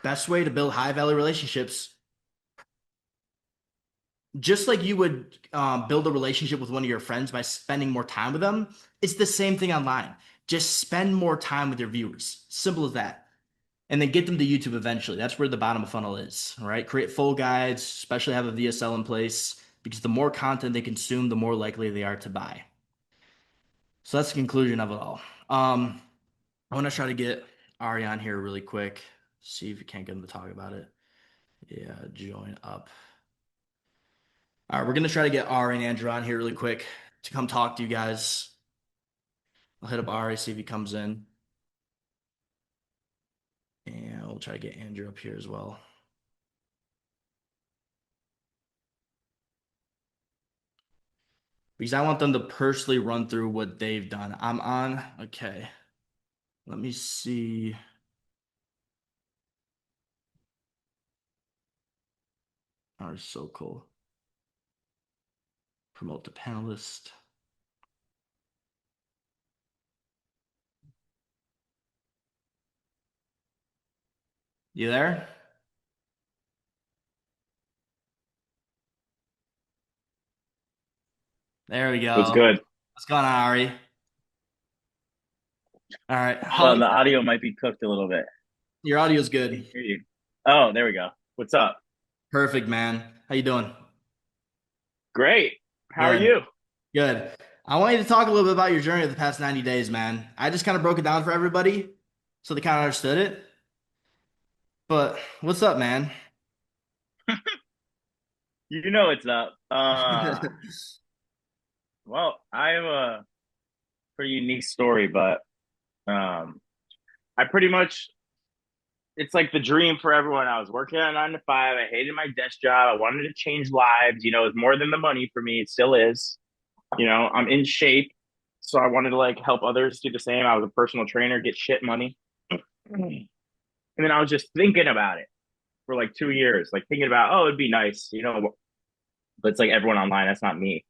Best way to build high value relationships, just like you would build a relationship with one of your friends by spending more time with them, it's the same thing online. Just spend more time with your viewers. Simple as that. And then get them to YouTube eventually. That's where the bottom of funnel is, all right? Create full guides, especially have a VSL in place, because the more content they consume, the more likely they are to buy. So that's the conclusion of it all. I want to try to get Ari on here really quick. See if you can't get him to talk about it. Yeah, join up. All right, we're gonna try to get Ari and Andrew on here really quick to come talk to you guys. I'll hit up Ari, see if he comes in. And we'll try to get Andrew up here as well. because I want them to personally run through what they've done. I'm on. Okay. Let me see. Oh, it's so cool. Promote the panelist. You there? There we What's go. good? What's going on, Ari? All right. Hold on, the audio might be cooked a little bit. Your audio's I can good. hear you. Oh, there we go. What's up? Perfect, man. How you doing? Great. How are Good. you? Good. I want you to talk a little bit about your journey of the past 90 days, man. I just kind of broke it down for everybody so they kind of understood it. But what's up, man? You know what's up. Well, I have a pretty unique story, but um, I pretty much it's like the dream for everyone. I was working at 9 to 5. I hated my desk job. I wanted to change lives. It's more than the money for me. It still is. I'm in shape, so I wanted to like help others do the same. I was a personal trainer, get shit money, and then I was just thinking about it for like 2 years, like thinking about, oh, it'd be nice, but it's like everyone online. That's not me.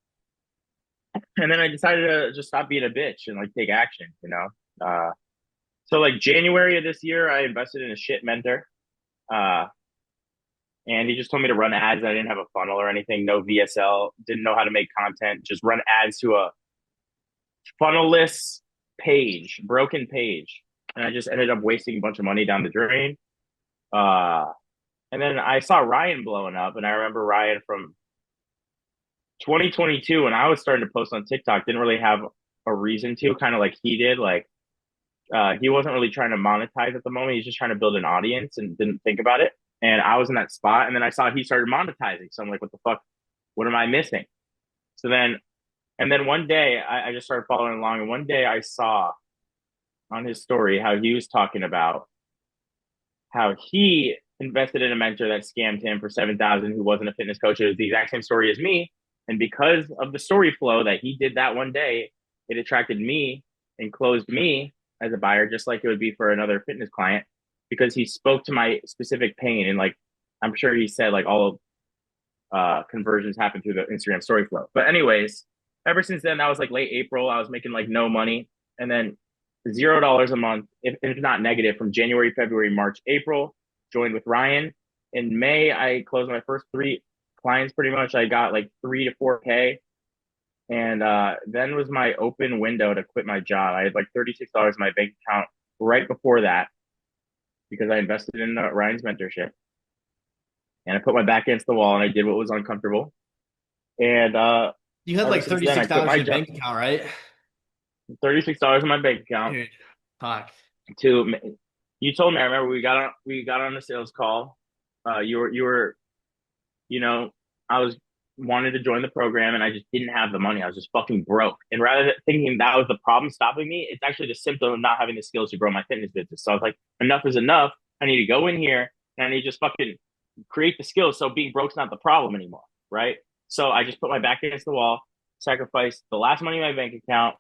And then I decided to just stop being a bitch and like take action. So like January of this year, I invested in a shit mentor. Uh, and he just told me to run ads. I didn't have a funnel or anything, no VSL, didn't know how to make content, just run ads to a funnelless page, broken page. And I just ended up wasting a bunch of money down the drain. Uh, and then I saw Ryan blowing up, and I remember Ryan from 2022 when I was starting to post on TikTok, didn't really have a reason to, kind of like he did. Like he wasn't really trying to monetize at the moment. He's just trying to build an audience and didn't think about it. And I was in that spot, and then I saw he started monetizing. So I'm like, what the fuck? What am I missing? So then, and then one day I just started following along, and one day I saw on his story how he was talking about how he invested in a mentor that scammed him for 7,000 who wasn't a fitness coach. It was the exact same story as me. And because of the story flow that he did that one day, it attracted me and closed me as a buyer, just like it would be for another fitness client, because he spoke to my specific pain. And like, I'm sure he said like all conversions happen through the Instagram story flow. But anyways, ever since then, that was like late April. I was making like no money. And then $0 a month, if not negative, from January, February, March, April. Joined with Ryan. In May, I closed my first 3 clients pretty much. I got like 3 to 4K. And then was my open window to quit my job. I had like $36 in my bank account right before that because I invested in Ryan's mentorship. And I put my back against the wall and I did what was uncomfortable. And You had ever like since then, I quit $36 my in your job. bank account, right? $36 in my bank account Dude, fuck. to you told me. I remember we got on the sales call. You were you know I was wanted to join the program and I just didn't have the money. I was just fucking broke. And rather than thinking that was the problem stopping me, it's actually the symptom of not having the skills to grow my fitness business. So I was like, enough is enough. I need to go in here and I need to just fucking create the skills so being broke's not the problem anymore, right? So I just put my back against the wall, sacrificed the last money in my bank account,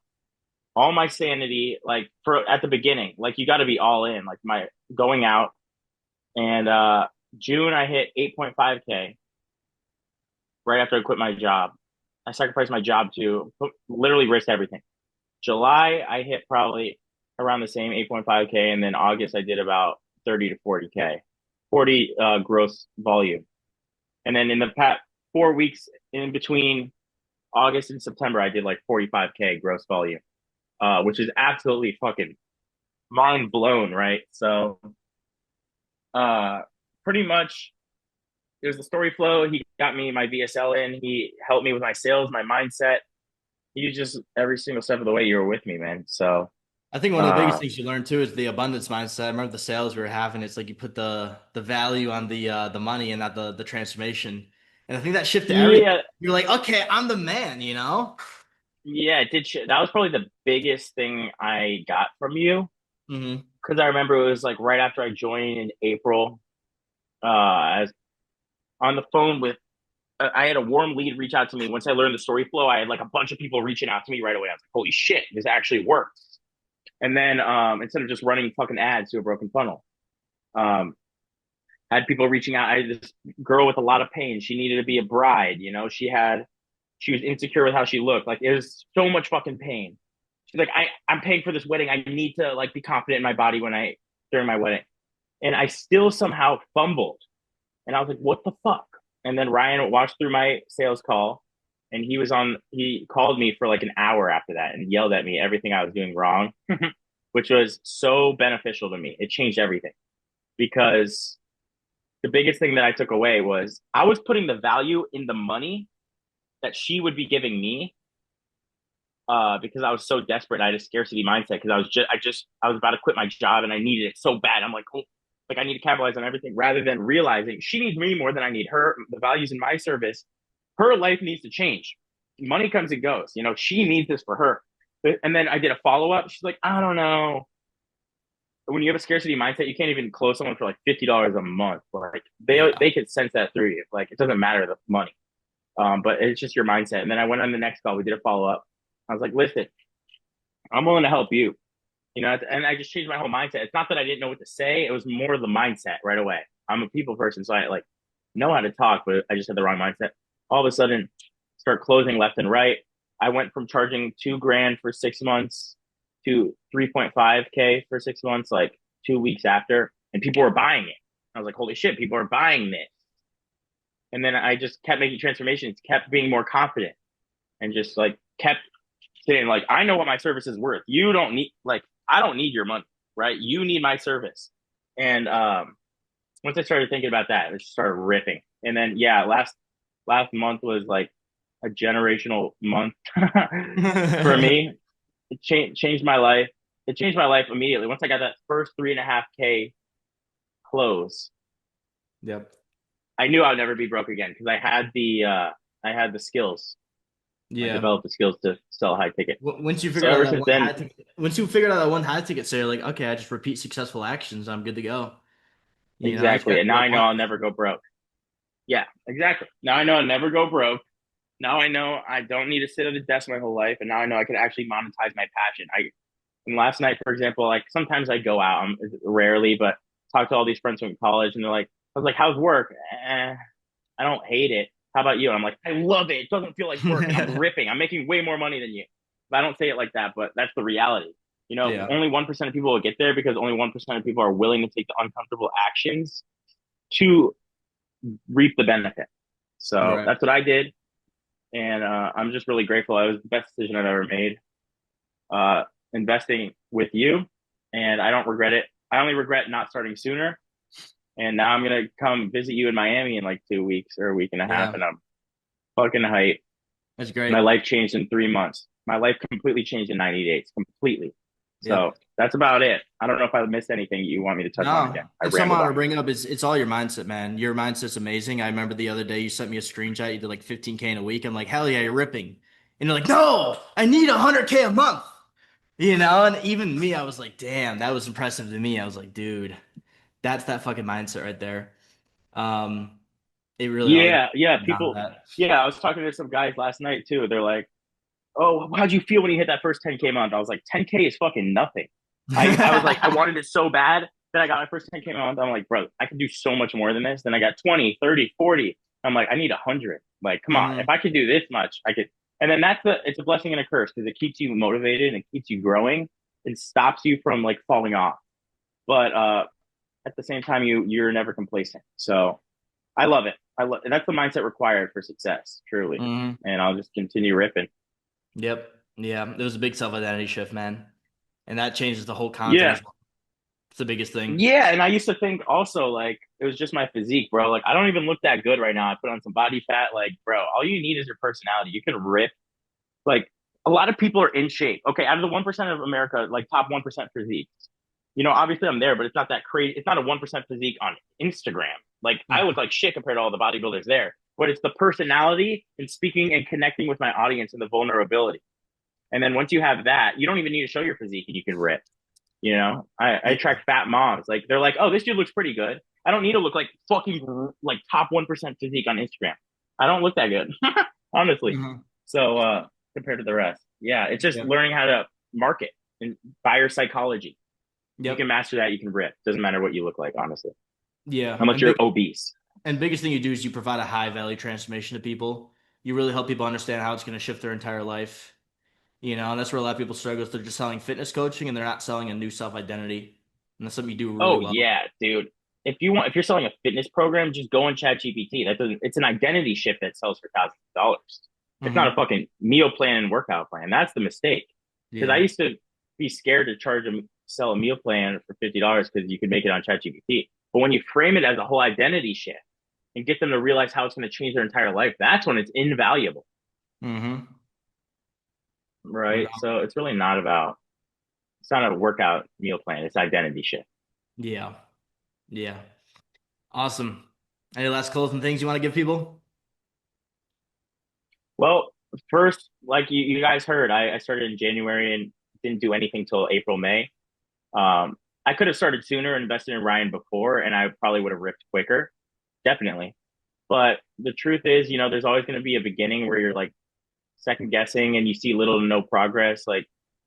all my sanity, like for at the beginning, like you got to be all in, like my going out. And June I hit 8.5K right after I quit my job. I sacrificed my job to literally risk everything. July I hit probably around the same 8.5K, and then August I did about 30 to 40K, 40 gross volume. And then in the past 4 weeks in between August and September, I did like 45K gross volume, which is absolutely fucking mind blown, right? So, uh, pretty much it was the story flow. He got me my VSL in. He helped me with my sales, my mindset. He was just every single step of the way. You were with me, man. So, I think one of the biggest uh, things you learn too is the abundance mindset. I remember the sales we were having. It's like you put the value on the money and not the transformation. And I think that shifted everything. yeah, You're like, okay, I'm the man, you know? yeah, it did. That was probably the biggest thing I got from you Hmm. because I remember it was like right after I joined in April. I was on the phone with I had a warm lead reach out to me. Once I learned the story flow, I had like a bunch of people reaching out to me right away. I was like, holy shit, this actually works. And then instead of just running fucking ads to a broken funnel, um, I had people reaching out. I had this girl with a lot of pain. She needed to be a bride. She was insecure with how she looked. Like it was so much fucking pain. She's like, I'm paying for this wedding. I need to like be confident in my body during my wedding. And I still somehow fumbled. And I was like, what the fuck? And then Ryan watched through my sales call and he called me for like an hour after that and yelled at me everything I was doing wrong, which was so beneficial to me. It changed everything because the biggest thing that I took away was I was putting the value in the money that she would be giving me because I was so desperate. I had a scarcity mindset because I was about to quit my job and I needed it so bad. I'm like, oh, like I need to capitalize on everything rather than realizing she needs me more than I need her. The values in my service, her life needs to change. Money comes and goes. She needs this for her. And then I did a follow up. She's like, I don't know. When you have a scarcity mindset, you can't even close someone for like $50 a month. Like they could sense that through you. Like it doesn't matter the money, but it's just your mindset. And then I went on the next call. We did a follow up. I was like, listen, I'm willing to help you. And I just changed my whole mindset. It's not that I didn't know what to say. It was more the mindset right away. I'm a people person, so I like know how to talk, but I just had the wrong mindset. All of a sudden, start closing left and right. I went from charging $2,000 for 6 months to 3.5K for 6 months, like 2 weeks after, and people were buying it. I was like, holy shit, people are buying this. And then I just kept making transformations, kept being more confident, and just like kept saying, like, I know what my service is worth. You don't need, like, I don't need your money, right? You need my service. And once I started thinking about that, it just started ripping. And then yeah, last month was like a generational month for me. It changed my life. It changed my life immediately. Once I got that first 3.5K close, Yep. I knew I would never be broke again because I had the skills. I Yeah. developed the skills to sell high ticket. Once you So figured out ever that since one high then, ticket, once you figured out that one high ticket, so you're like, okay, I just repeat successful actions, I'm good to go. You just got exactly. And to now work I know once. I'll never go broke. Yeah, exactly. Now I know I'll never go broke. Now I know I don't need to sit at a desk my whole life, and now I know I can actually monetize my passion. And last night, for example, like sometimes I go out, rarely, but talk to all these friends from college, and they're like, I was like, "How's work?" I don't hate it. How about you? And I'm like, I love it. It doesn't feel like work, and I'm ripping. I'm making way more money than you. But I don't say it like that, but that's the reality. Yeah. Only 1% of people will get there because only 1% of people are willing to take the uncomfortable actions to reap the benefit. So Right. that's what I did, and I'm just really grateful. It was the best decision I've ever made. Investing with you, and I don't regret it. I only regret not starting sooner. And now I'm gonna come visit you in Miami in like 2 weeks or a week and a half, Yeah. and I'm fucking hyped. That's My great. life changed in 3 months. My life completely changed in 90 days, completely. So Yep. that's about it. I don't know if I missed anything you want me to touch on No, again. I and something I rambled want to on. bring up is it's all your mindset, man. Your mindset's amazing. I remember the other day you sent me a screenshot. You did like 15K in a week. I'm like, hell yeah, you're ripping. And you're like, no, I need 100K a month. And even me, I was like, damn, that was impressive to me. I was like, dude, that's that fucking mindset right there. Um, it really all Yeah, yeah. down to People, that. yeah. I was talking to some guys last night too. They're like, "Oh, how'd you feel when you hit that first 10K month?" I was like, "10K is fucking nothing." I was like, I wanted it so bad. Then I got my first 10K month. I'm like, bro, I could do so much more than this. Then I got 20, 30, 40. I'm like, I need 100. Like, come on. If Hmm. I could do this much, I could. And then it's a blessing and a curse because it keeps you motivated and it keeps you growing. It stops you from like falling off. But at the same time, you're never complacent. So I love it. That's the mindset required for success, truly. Hmm. And I'll just continue ripping. Yep. Yeah. It was a big self-identity shift, man. And that changes the whole content Yeah. as well. It's the biggest thing. Yeah, and I used to think also like it was just my physique, bro. Like I don't even look that good right now. I put on some body fat, like, bro, all you need is your personality. You can rip. Like a lot of people are in shape. Okay, out of the 1% of America, like top 1% physique. Obviously I'm there, but it's not that crazy. It's not a 1% physique on Instagram. Like I look like shit compared to all the bodybuilders there. But it's the personality and speaking and connecting with my audience and the vulnerability. And then once you have that, you don't even need to show your physique and you can rip. I Yeah. attract fat moms. Like they're like, oh, this dude looks pretty good. I don't need to look like fucking like top 1% physique on Instagram. I don't look that good, honestly. Mhm. So compared to the rest, yeah, it's just Yeah. learning how to market and buyer psychology. If you can Yep. master that, you can rip. Doesn't matter what you look like, honestly, Yeah. unless you're obese. And biggest thing you do is you provide a high value transformation to people. You really help people understand how it's going to shift their entire life. And that's where a lot of people struggle. Is they're just selling fitness coaching and they're not selling a new self identity. And that's something you do really Oh well. yeah, dude. If you're selling a fitness program, just go on Chat GPT. That doesn't it's an identity shift that sells for thousands of dollars. It's not a Hmm. fucking meal plan and workout plan. That's the mistake. Because I Yeah. used to be scared to sell a meal plan for $50 because you could make it on Chat GPT. But when you frame it as a whole identity shift and get them to realize how it's going to change their entire life, that's when it's invaluable. Hmm. No Right. doubt. So it's not a workout meal plan, it's identity shift. Yeah. Yeah. Awesome. Any last closing things you want to give people? Well, first, like you guys heard, I started in January and didn't do anything till April, May. Um, I could have started sooner, invested in Ryan before, and I probably would have ripped quicker, definitely. But the truth is, there's always going to be a beginning where you're like second guessing and you see little to no progress. Like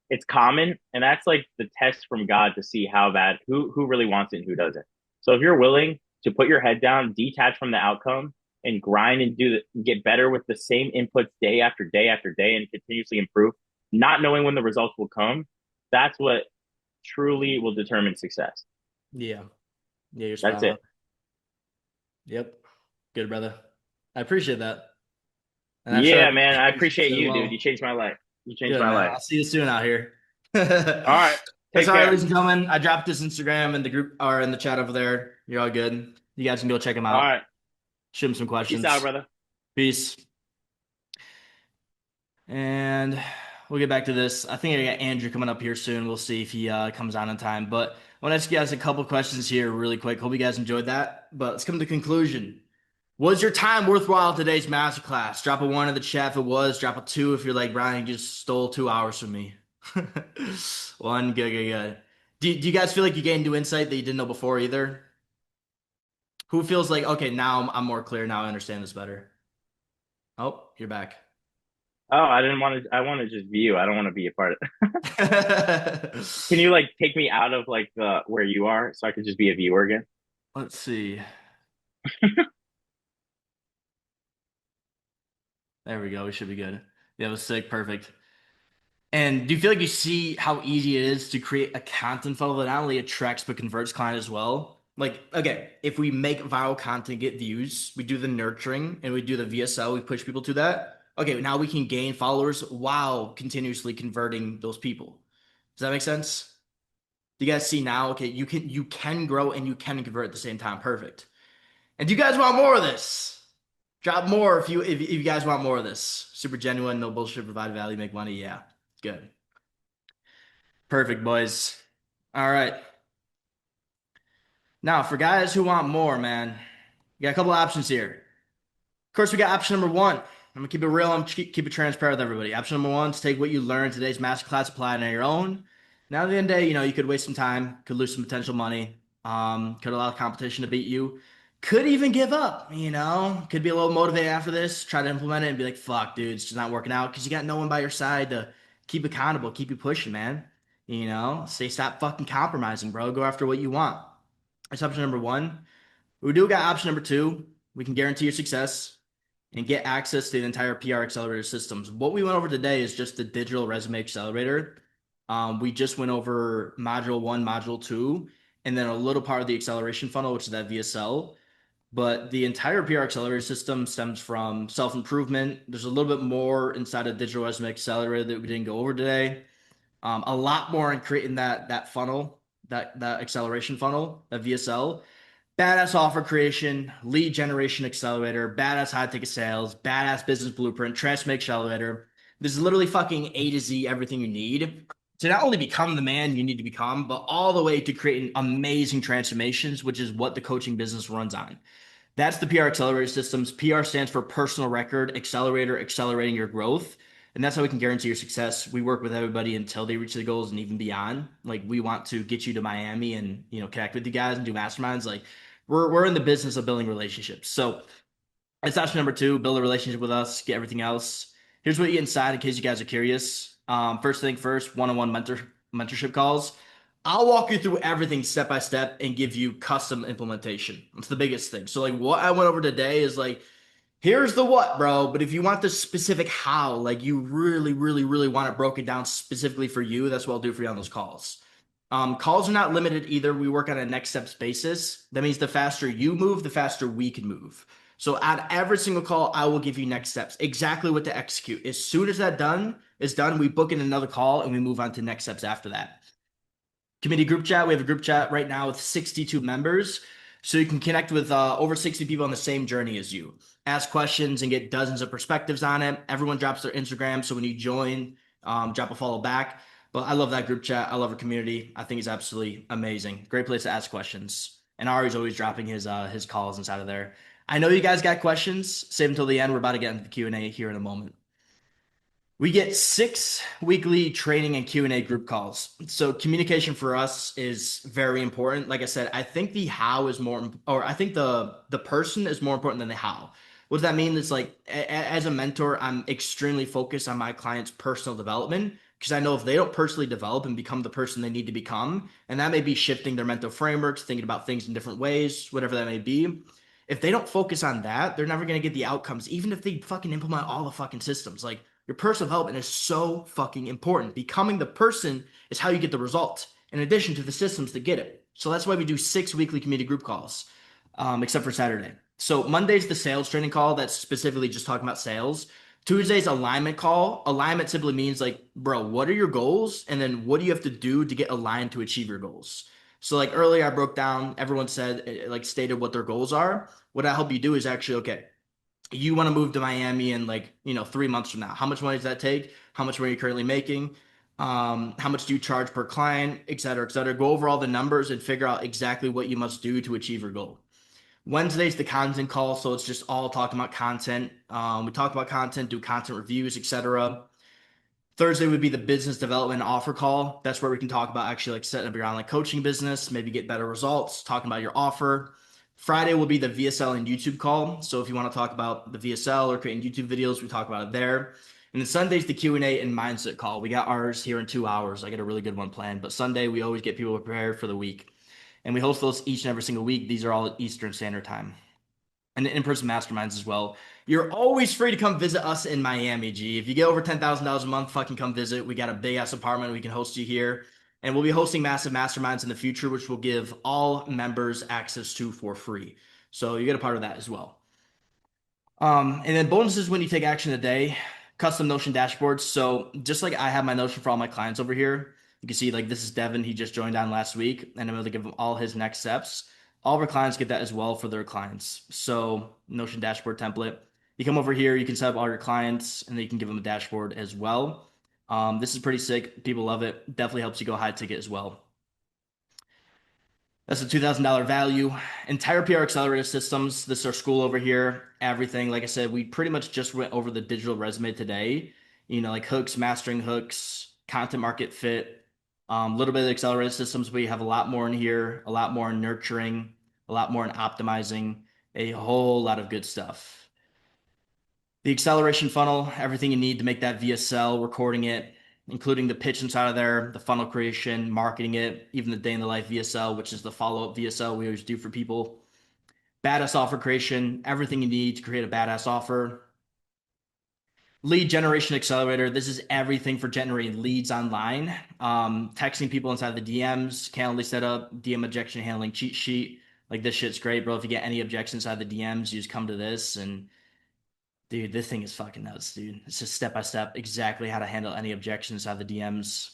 it's common, and that's like the test from God to see how bad who really wants it and who doesn't. So if you're willing to put your head down, detach from the outcome, and grind and get better with the same inputs day after day after day, and continuously improve, not knowing when the results will come, that's what truly will determine success. Yeah. Yeah, you're That's spot on. it. Yep. Good, brother. I appreciate that. And I'm sure Yeah, everyone man. I here appreciate as you, dude. You well. changed my life. You changed Good, my man. life. I'll see you soon out here. All right. That's Take all right, care. ladies and gentlemen. I dropped this Instagram in the group or in the chat over there. You're all good. You guys can go check them All out. right. Shoot them some Peace out, questions. brother. Peace. And we'll get back to this. I think I got Andrew coming up here soon. We'll see if he comes on in time. But I want to ask you guys a couple questions here really quick. Hope you guys enjoyed that. But let's come to the conclusion. Was your time worthwhile today's masterclass? Drop a one in the chat if it was. Drop a two if you're like, Brian, you just stole 2 hours from me. One, good, good, good. Do you guys feel like you gained new insight that you didn't know before either? Who feels like, okay, now I'm more clear. Now I understand this better. Oh, you're back. Oh, I didn't want to. I want to just view. I don't want to be a part of it. Can you like take me out of like the where you are so I could just be a viewer again? Let's see. There we go. We should be good. Yeah, it was sick. Perfect. And do you feel like you see how easy it is to create a content funnel that not only attracts but converts client as well? Like, okay, if we make viral content get views, we do the nurturing and we do the VSL, we push people to that. Okay, now we can gain followers while continuously converting those people. Does that make sense? Do you guys see now? Okay, you can grow and you can convert at the same time. Perfect. And do you guys want more of this? Drop more if you guys want more of this. Super genuine, no bullshit, provide value, make money. Yeah, good. Perfect, boys. All right. Now, for guys who want more, man, you got a couple options here. Of course, we got option number one. I'm gonna keep it real. I'm keep it transparent with everybody. Option number one is take what you learned in today's masterclass, apply it on your own. Now, at the end of the day, you could waste some time, could lose some potential money, could allow competition to beat you, could even give up. Could be a little motivated after this, try to implement it, and be like, "Fuck, dude, it's just not working out," because you got no one by your side to keep accountable, keep you pushing, man. Say stop fucking compromising, bro. Go after what you want. That's option number one. We do got option number two. We can guarantee your success and get access to the entire PR accelerator systems. What we went over today is just the digital resume accelerator. We just went over module one, module two, and then a little part of the acceleration funnel, which is that VSL. But the entire PR accelerator system stems from self improvement. There's a little bit more inside of digital resume accelerator that we didn't go over today. A lot more in creating that funnel, that acceleration funnel, that VSL. Badass offer creation, lead generation accelerator, badass high ticket sales, badass business blueprint, transformation accelerator. This is literally fucking A to Z everything you need to not only become the man you need to become, but all the way to creating amazing transformations, which is what the coaching business runs on. That's the PR accelerator systems. PR stands for personal record accelerator, accelerating your growth. And that's how we can guarantee your success. We work with everybody until they reach the goals and even beyond. Like we want to get you to Miami and connect with you guys and do masterminds. Like we're in the business of building relationships. So That's option number two, build a relationship with us, get everything else. Here's what you get inside in case you guys are curious. First thing first, one-on-one mentorship calls. I'll walk you through everything step by step and give you custom implementation. It's the biggest thing. So like what I went over today is like, here's the what, bro. But if you want the specific how, like you really, really, really want it broken down specifically for you, that's what I'll do for you on those calls. Calls are not limited either. We work on a next steps basis. That means the faster you move, the faster we can move. So at every single call, I will give you next steps, exactly what to execute. As soon as that done is done, we book in another call and we move on to next steps after that. Committee group chat. We have a group chat right now with 62 members. So you can connect with over 60 people on the same journey as you. Ask questions and get dozens of perspectives on it. Everyone drops their Instagram. So when you join, drop a follow back. But I love that group chat. I love our community. I think it's absolutely amazing. Great place to ask questions. And Ari's always dropping his calls inside of there. I know you guys got questions. Save until the end. We're about to get into the Q&A here in a moment. We get 6 weekly training and Q&A group calls. So communication for us is very important. Like I said, I think the how is more, or I think the person is more important than the how. What does that mean? It's like as a mentor, I'm extremely focused on my clients' personal development because I know if they don't personally develop and become the person they need to become, and that may be shifting their mental frameworks, thinking about things in different ways, whatever that may be. If they don't focus on that, they're never going to get the outcomes, even if they fucking implement all the fucking systems. Like, your personal development is so fucking important. Becoming the person is how you get the result, in addition to the systems that get it. So that's why we do 6 weekly community group calls, except for Saturday. So Monday's the sales training call that's specifically just talking about sales. Tuesday's alignment call. Alignment simply means like, bro, what are your goals? And then what do you have to do to get aligned to achieve your goals? So like earlier I broke down, everyone said, like stated what their goals are. What I help you do is actually, okay, you want to move to Miami in like, 3 months from now. How much money does that take? How much money are you currently making? How much do you charge per client, et cetera, et cetera. Go over all the numbers and figure out exactly what you must do to achieve your goal. Wednesday's the content call, so it's just all talking about content. We talk about content, do content reviews, et cetera. Thursday would be the business development offer call. That's where we can talk about actually like setting up your online coaching business, maybe get better results, talking about your offer. Friday will be the VSL and YouTube call. So if you want to talk about the VSL or creating YouTube videos, we talk about it there. And then Sunday's the Q&A and mindset call. We got ours here in 2 hours. I got a really good one planned. But Sunday, we always get people prepared for the week. And we host those each and every single week. These are all at Eastern Standard Time. And in-person masterminds as well. You're always free to come visit us in Miami, G. If you get over $10,000 a month, fucking come visit. We got a big ass apartment. We can host you here. And we'll be hosting massive masterminds in the future, which will give all members access to for free. So you get a part of that as well. And then bonuses when you take action today, custom Notion dashboards. So just like I have my Notion for all my clients over here, you can see like this is Devin. He just joined on last week, and I'm going to give him all his next steps. All of our clients get that as well for their clients. So Notion dashboard template. You come over here, you can set up all your clients, and then you can give them a dashboard as well. This is pretty sick. People love it. Definitely helps you go high ticket as well. That's a $2,000 value. Entire PR Accelerator systems. This is our school over here. Everything. Like I said, we pretty much just went over the digital resume today. Like hooks, mastering hooks, content market fit, a little bit of accelerated systems. We have a lot more in here, a lot more in nurturing, a lot more in optimizing, a whole lot of good stuff. The acceleration funnel, everything you need to make that VSL, recording it, including the pitch inside of there, the funnel creation, marketing it, even the day in the life VSL, which is the follow-up VSL we always do for people. Badass offer creation, everything you need to create a badass offer. Lead generation accelerator. This is everything for generating leads online. Texting people inside the DMs, Calendly setup, DM objection handling cheat sheet. Like this shit's great, bro. If you get any objections inside the DMs, you just come to this and dude, this thing is fucking nuts, dude. It's just step by step exactly how to handle any objections out of the DMs.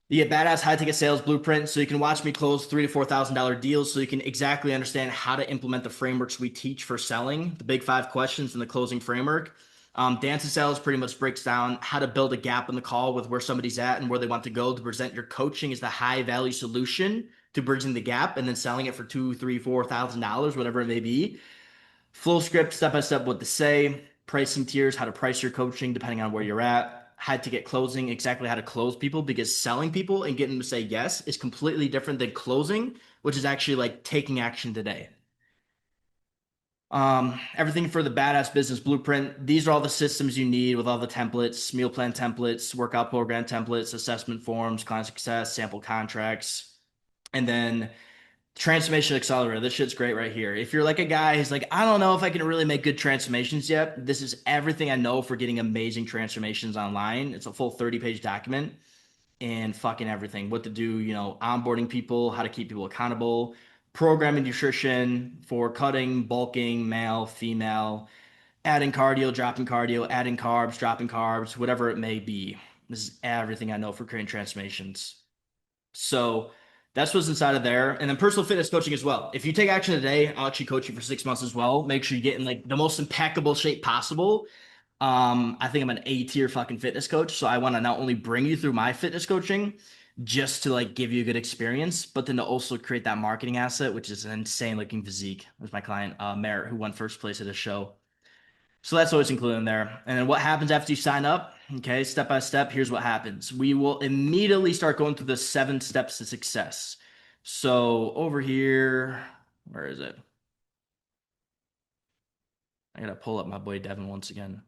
You get badass high ticket sales blueprint, so you can watch me close $3,000 to $4,000 deals, so you can exactly understand how to implement the frameworks we teach for selling, the big 5 questions in the closing framework. Dance and Sales pretty much breaks down how to build a gap in the call with where somebody's at and where they want to go to present your coaching as the high value solution to bridging the gap and then selling it for $2,000, $3,000, $4,000, whatever it may be. Flow script, step by step, what to say, pricing tiers, how to price your coaching depending on where you're at, how to get closing, exactly how to close people, because selling people and getting them to say yes is completely different than closing, which is actually like taking action today. Everything for the badass business blueprint. These are all the systems you need with all the templates, meal plan templates, workout program templates, assessment forms, client success, sample contracts, and then transformation accelerator. This shit's great right here. If you're like a guy who's like, I don't know if I can really make good transformations yet, this is everything I know for getting amazing transformations online. It's a full 30-page document and fucking everything. What to do, onboarding people, how to keep people accountable, programming nutrition for cutting, bulking, male, female, adding cardio, adding carbs, dropping carbs, whatever it may be. This is everything I know for creating transformations. So that's what's inside of there. And then personal fitness coaching as well. If you take action today, I'll actually coach you for 6 months as well. Make sure you get in like the most impeccable shape possible. I think I'm an A tier fucking fitness coach. So I want to not only bring you through my fitness coaching just to like give you a good experience, but then to also create that marketing asset, which is an insane looking physique. There's my client, Merritt, who won first place at a show. So that's always included in there. And then what happens after you sign up? Okay, step by step, here's what happens. We will immediately start going through the 7 steps to success. So over here, where is it? I gotta pull up my boy Devin once again.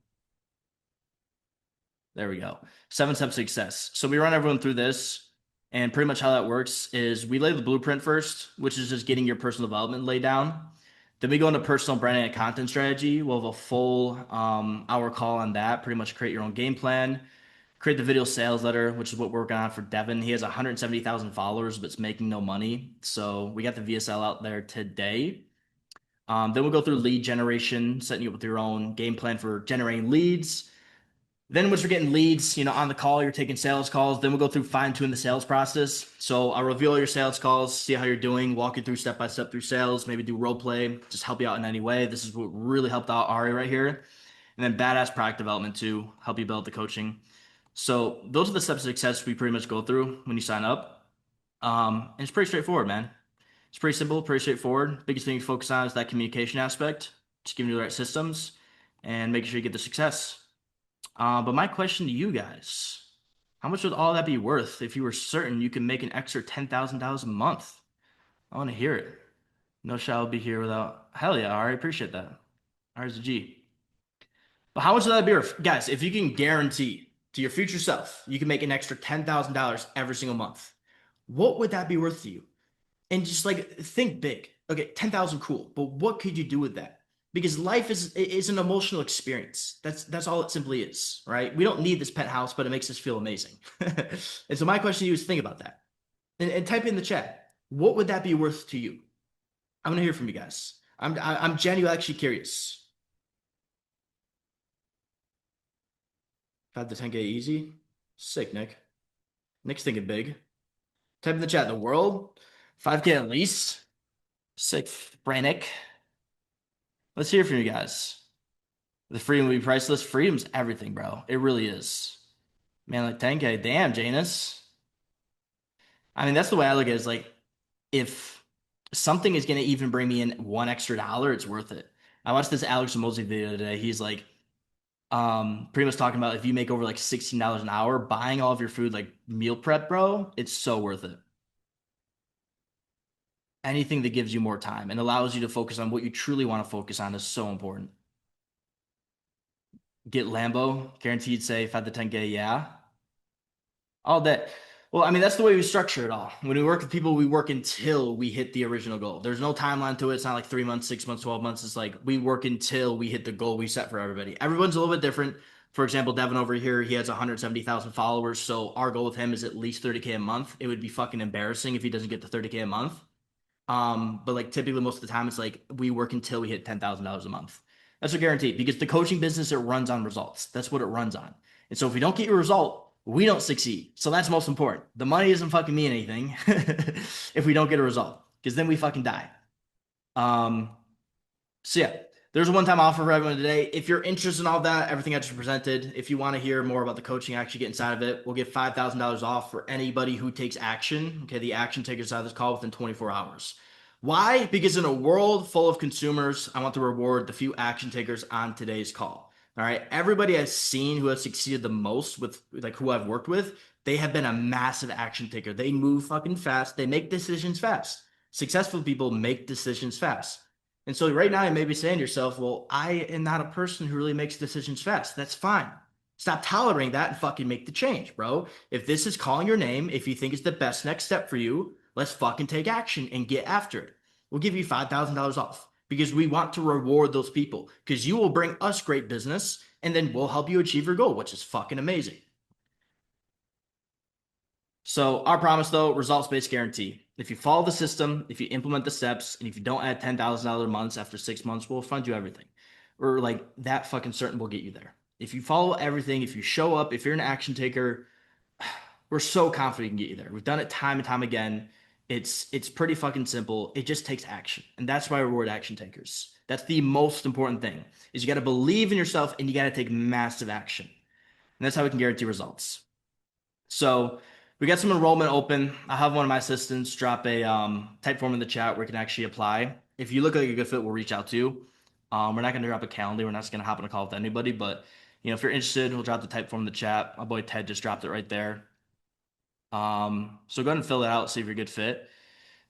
There we go. 7 steps to success. So we run everyone through this. And pretty much how that works is we lay the blueprint first, which is just getting your personal development laid down. Then we go into personal branding and content strategy. We'll have a full hour call on that. Pretty much create your own game plan, create the video sales letter, which is what we're working on for Devin. He has 170,000 followers, but it's making no money. So we got the VSL out there today. Then we'll go through lead generation, setting you up with your own game plan for generating leads. Then once you're getting leads, on the call, you're taking sales calls. Then we'll go through fine tune the sales process. So I'll reveal your sales calls, see how you're doing, walk you through step by step through sales, maybe do role play, just help you out in any way. This is what really helped out Ari right here. And then badass product development too, help you build the coaching. So those are the steps of success we pretty much go through when you sign up. And it's pretty straightforward, man. It's pretty simple, pretty straightforward. Biggest thing you focus on is that communication aspect, just giving you the right systems and making sure you get the success. But my question to you guys, how much would all that be worth if you were certain you can make an extra $10,000 a month? I want to hear it. No shall be here without. Hell yeah, Ari, appreciate that. Ari's a G. But how much would that be worth? Guys, if you can guarantee to your future self you can make an extra $10,000 every single month, what would that be worth to you? And just like think big. Okay, 10,000 cool, but what could you do with that? Because life is an emotional experience. That's all it simply is, right? We don't need this penthouse, but it makes us feel amazing. And so my question to you is think about that. And type in the chat. What would that be worth to you? I'm gonna hear from you guys. I'm genuinely actually curious. 5 to 10K easy. Sick, Nick. Nick's thinking big. Type in the chat. The world, 5K at least. Sick, Brannick. Let's hear from you guys. The freedom will be priceless. Freedom's everything, bro. It really is. Man, like 10K. Damn, Janus. I mean, that's the way I look at it. Is like, if something is going to even bring me in $1 extra, it's worth it. I watched this Alex Mosley video today. He's like, pretty much talking about if you make over like $16 an hour, buying all of your food, like meal prep, bro, it's so worth it. Anything that gives you more time and allows you to focus on what you truly want to focus on is so important. Get Lambo, guaranteed say 5 to 10K, yeah. All that. Well, I mean, that's the way we structure it all. When we work with people, we work until we hit the original goal. There's no timeline to it. It's not like 3 months, 6 months, 12 months. It's like we work until we hit the goal we set for everybody. Everyone's a little bit different. For example, Devin over here, he has 170,000 followers. So our goal with him is at least 30K a month. It would be fucking embarrassing if he doesn't get to 30K a month. But like typically most of the time, it's like we work until we hit $10,000 a month. That's a guarantee because the coaching business, it runs on results. That's what it runs on. And so if we don't get your result, we don't succeed. So that's most important. The money doesn't fucking mean anything if we don't get a result, because then we fucking die. So yeah, there's a one-time offer for everyone today. If you're interested in all that, everything I just presented, if you want to hear more about the coaching, actually get inside of it, we'll get $5,000 off for anybody who takes action. Okay, the action takers out of this call within 24 hours. Why? Because in a world full of consumers, I want to reward the few action takers on today's call. All right, everybody I've seen who has succeeded the most with like who I've worked with, they have been a massive action taker. They move fucking fast. They make decisions fast. Successful people make decisions fast. And so right now you may be saying to yourself, well, I am not a person who really makes decisions fast. That's fine. Stop tolerating that and fucking make the change, bro. If this is calling your name, if you think it's the best next step for you, let's fucking take action and get after it. We'll give you $5,000 off because we want to reward those people because you will bring us great business and then we'll help you achieve your goal, which is fucking amazing. So our promise though, results-based guarantee. If you follow the system, if you implement the steps, and if you don't add $10,000 months after 6 months, we'll fund you everything. We're like that fucking certain we'll get you there. If you follow everything, if you show up, if you're an action taker, we're so confident we can get you there. We've done it time and time again. It's pretty fucking simple. It just takes action. And that's why we reward action takers. That's the most important thing. Is you got to believe in yourself and you got to take massive action. And that's how we can guarantee results. So we got some enrollment open. I have one of my assistants drop a type form in the chat where you can actually apply. If you look like a good fit, we'll reach out to you. We're not going to drop a calendar. We're not just going to hop on a call with anybody. But if you're interested, we'll drop the type form in the chat. My boy Ted just dropped it right there. So go ahead and fill it out, see if you're a good fit.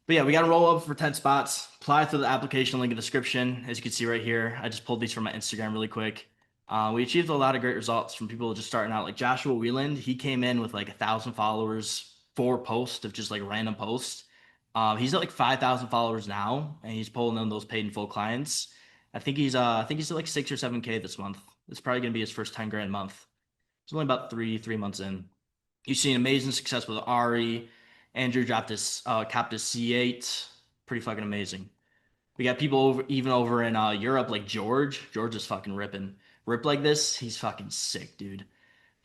But yeah, we got to roll up for 10 spots. Apply through the application link in the description. As you can see right here, I just pulled these from my Instagram really quick. We achieved a lot of great results from people just starting out. Like Joshua Wieland, he came in with like 1,000 followers, 4 posts of just like random posts. He's at like 5,000 followers now, and he's pulling in those paid in full clients. I think he's at like 6 or 7K this month. It's probably gonna be his first 10 grand month. It's only about three months in. You've seen amazing success with Ari. Andrew dropped his capped his C8. Pretty fucking amazing. We got people even over in Europe, like George. George is fucking ripping. Rip like this, he's fucking sick, dude.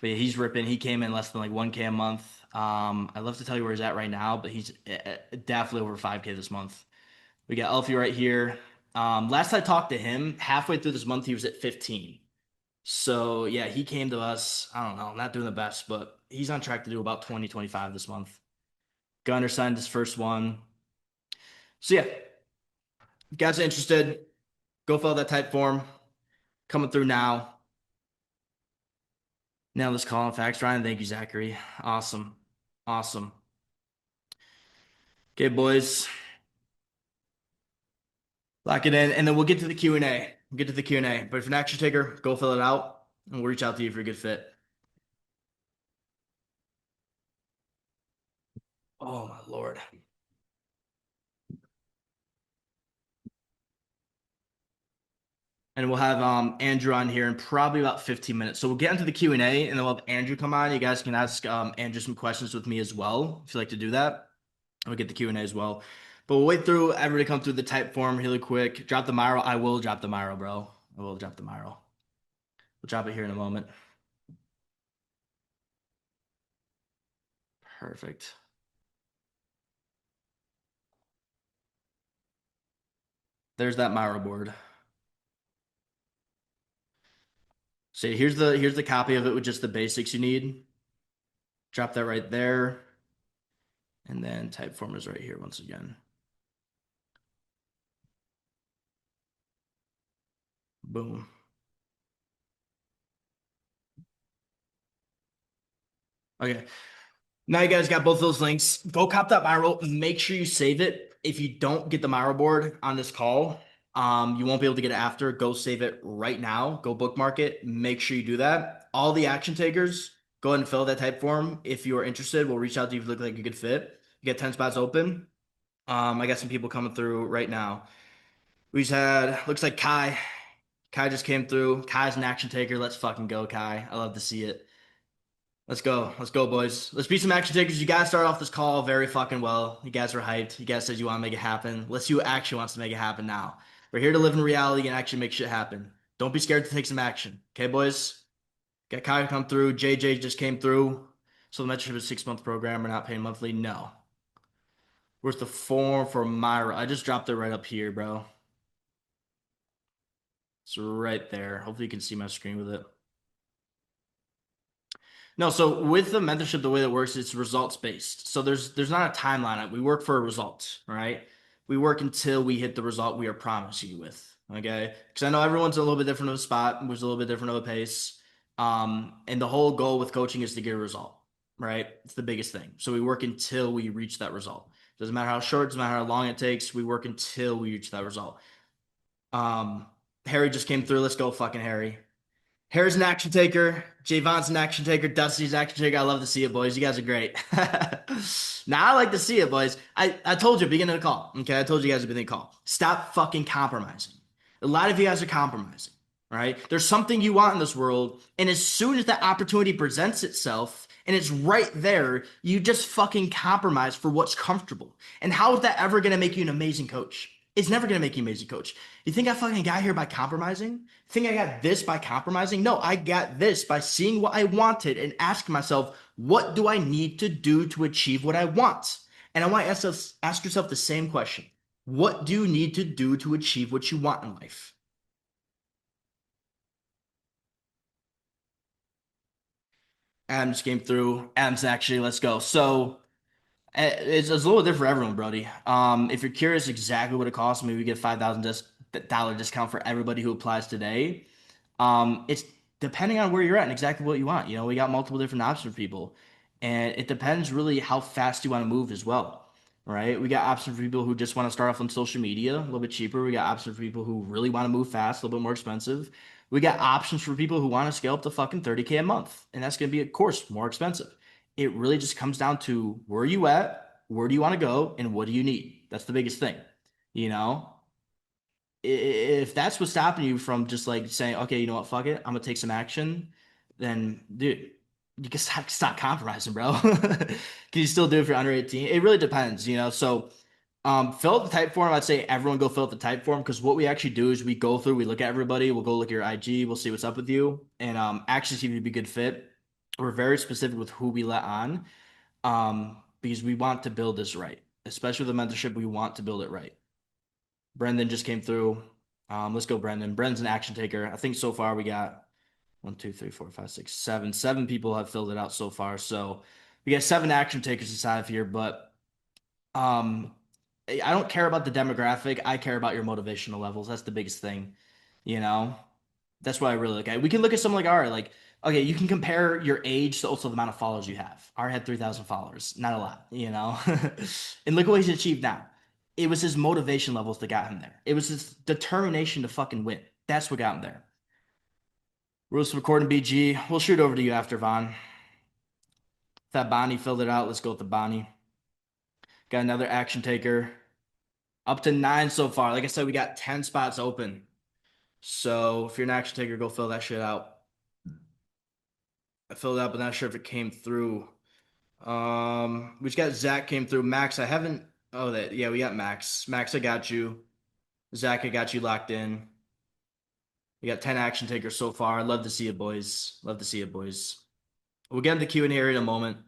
But yeah, he's ripping. He came in less than like 1K a month. I'd love to tell you where he's at right now, but he's definitely over 5K this month. We got Elfie right here. Last I talked to him, halfway through this month, he was at 15. So yeah, he came to us. I don't know, not doing the best, but he's on track to do about 20, 25 this month. Gunner signed his first one. So yeah, guys are interested, go fill out that type form. Coming through now. Now let's call in facts. Ryan, thank you, Zachary. Awesome. Awesome. Okay, boys. Lock it in, and then we'll get to the Q&A. We'll get to the Q&A. But if you're an action taker, go fill it out, and we'll reach out to you for a good fit. Oh, my Lord. And we'll have Andrew on here in probably about 15 minutes. So we'll get into the Q&A, and then we'll have Andrew come on. You guys can ask Andrew some questions with me as well, if you'd like to do that. We'll get the Q&A as well. But we'll wait through everybody come through the type form really quick. Drop the Myro. I will drop the Myro, bro. I will drop the Myro. We'll drop it here in a moment. Perfect. There's that Myro board. So here's the copy of it with just the basics you need. Drop that right there. And then type form is right here once again. Boom. Okay. Now you guys got both those links. Go cop that Myro. Make sure you save it. If you don't get the Myro board on this call, you won't be able to get it after. Go save it right now. Go bookmark it. Make sure you do that. All the action takers, go ahead and fill that type form. If you are interested, we'll reach out to you if you look like a good fit. You get 10 spots open. I got some people coming through right now. We just had, looks like Kai. Kai just came through. Kai's an action taker. Let's fucking go, Kai. I love to see it. Let's go. Let's go, boys. Let's be some action takers. You guys started off this call very fucking well. You guys were hyped. You guys said you want to make it happen. Let's see who actually wants to make it happen now. We're here to live in reality and actually make shit happen. Don't be scared to take some action. Okay, boys? Got Kai come through. JJ just came through. So the mentorship is a 6-month program. We're not paying monthly. No. Where's the form for Myra? I just dropped it right up here, bro. It's right there. Hopefully you can see my screen with it. No, so with the mentorship, the way that works, it's results based. So there's not a timeline. We work for a result, right? We work until we hit the result we are promising you with. Okay. Because I know everyone's a little bit different of a spot, was a little bit different of a pace. And the whole goal with coaching is to get a result, right? It's the biggest thing. So we work until we reach that result. Doesn't matter how short, doesn't matter how long it takes, we work until we reach that result. Um, Harry just came through. Let's go, fucking Harry. Harry's an action taker. Javon's an action taker. Dusty's an action taker. I love to see it, boys. You guys are great. Now I like to see it, boys. I told you at the beginning of the call. Okay, I told you guys at the beginning of the call. Stop fucking compromising. A lot of you guys are compromising, right? There's something you want in this world, and as soon as that opportunity presents itself and it's right there, you just fucking compromise for what's comfortable. And how is that ever gonna make you an amazing coach? It's never gonna make you an amazing coach. You think I fucking got here by compromising? Think I got this by compromising? No, I got this by seeing what I wanted and asking myself, what do I need to do to achieve what I want? And I want to ask yourself the same question. What do you need to do to achieve what you want in life? Adam just came through. Adam's actually, let's go. So it's a little different for everyone, Brody. If you're curious exactly what it costs, maybe we get $5,000 discount for everybody who applies today. It's depending on where you're at and exactly what you want. You know, we got multiple different options for people, and it depends really how fast you want to move as well, right? We got options for people who just want to start off on social media, a little bit cheaper. We got options for people who really want to move fast, a little bit more expensive. We got options for people who want to scale up to fucking 30K a month, and that's going to be, of course, more expensive. It really just comes down to where are you at, where do you want to go, and what do you need? That's the biggest thing, you know? If that's what's stopping you from just like saying, okay, you know what, fuck it, I'm gonna take some action, then dude, you can stop compromising, bro. Can you still do it if you're under 18? It really depends, you know. So fill out the type form. I'd say everyone go fill out the type form because what we actually do is we go through, we look at everybody, we'll go look at your IG, we'll see what's up with you, and actually see if you'd be a good fit. We're very specific with who we let on, because we want to build this right, especially with the mentorship, we want to build it right. Brendan just came through. Let's go, Brendan. Brendan's an action taker. I think so far we got 1, 2, 3, 4, 5, 6, 7. 7 people have filled it out so far. So we got 7 action takers inside of here, but um, I don't care about the demographic. I care about your motivational levels. That's the biggest thing, you know? That's what I really look at. We can look at something like Ari, like, okay, you can compare your age to also the amount of followers you have. Ari had 3,000 followers, not a lot, you know? And look what he's achieved now. It was his motivation levels that got him there. It was his determination to fucking win. That's what got him there. Rules recording BG. We'll shoot over to you after Vaughn. That Bonnie filled it out. Let's go with the Bonnie. Got another action taker. Up to 9 so far. Like I said, we got 10 spots open. So if you're an action taker, go fill that shit out. I filled it out, but not sure if it came through. We just got Zach came through. Max, I haven't. Oh, that yeah, we got Max. Max, I got you. Zach, I got you locked in. We got 10 action takers so far. Love to see it, boys. Love to see it, boys. We'll get into Q&A area in a moment.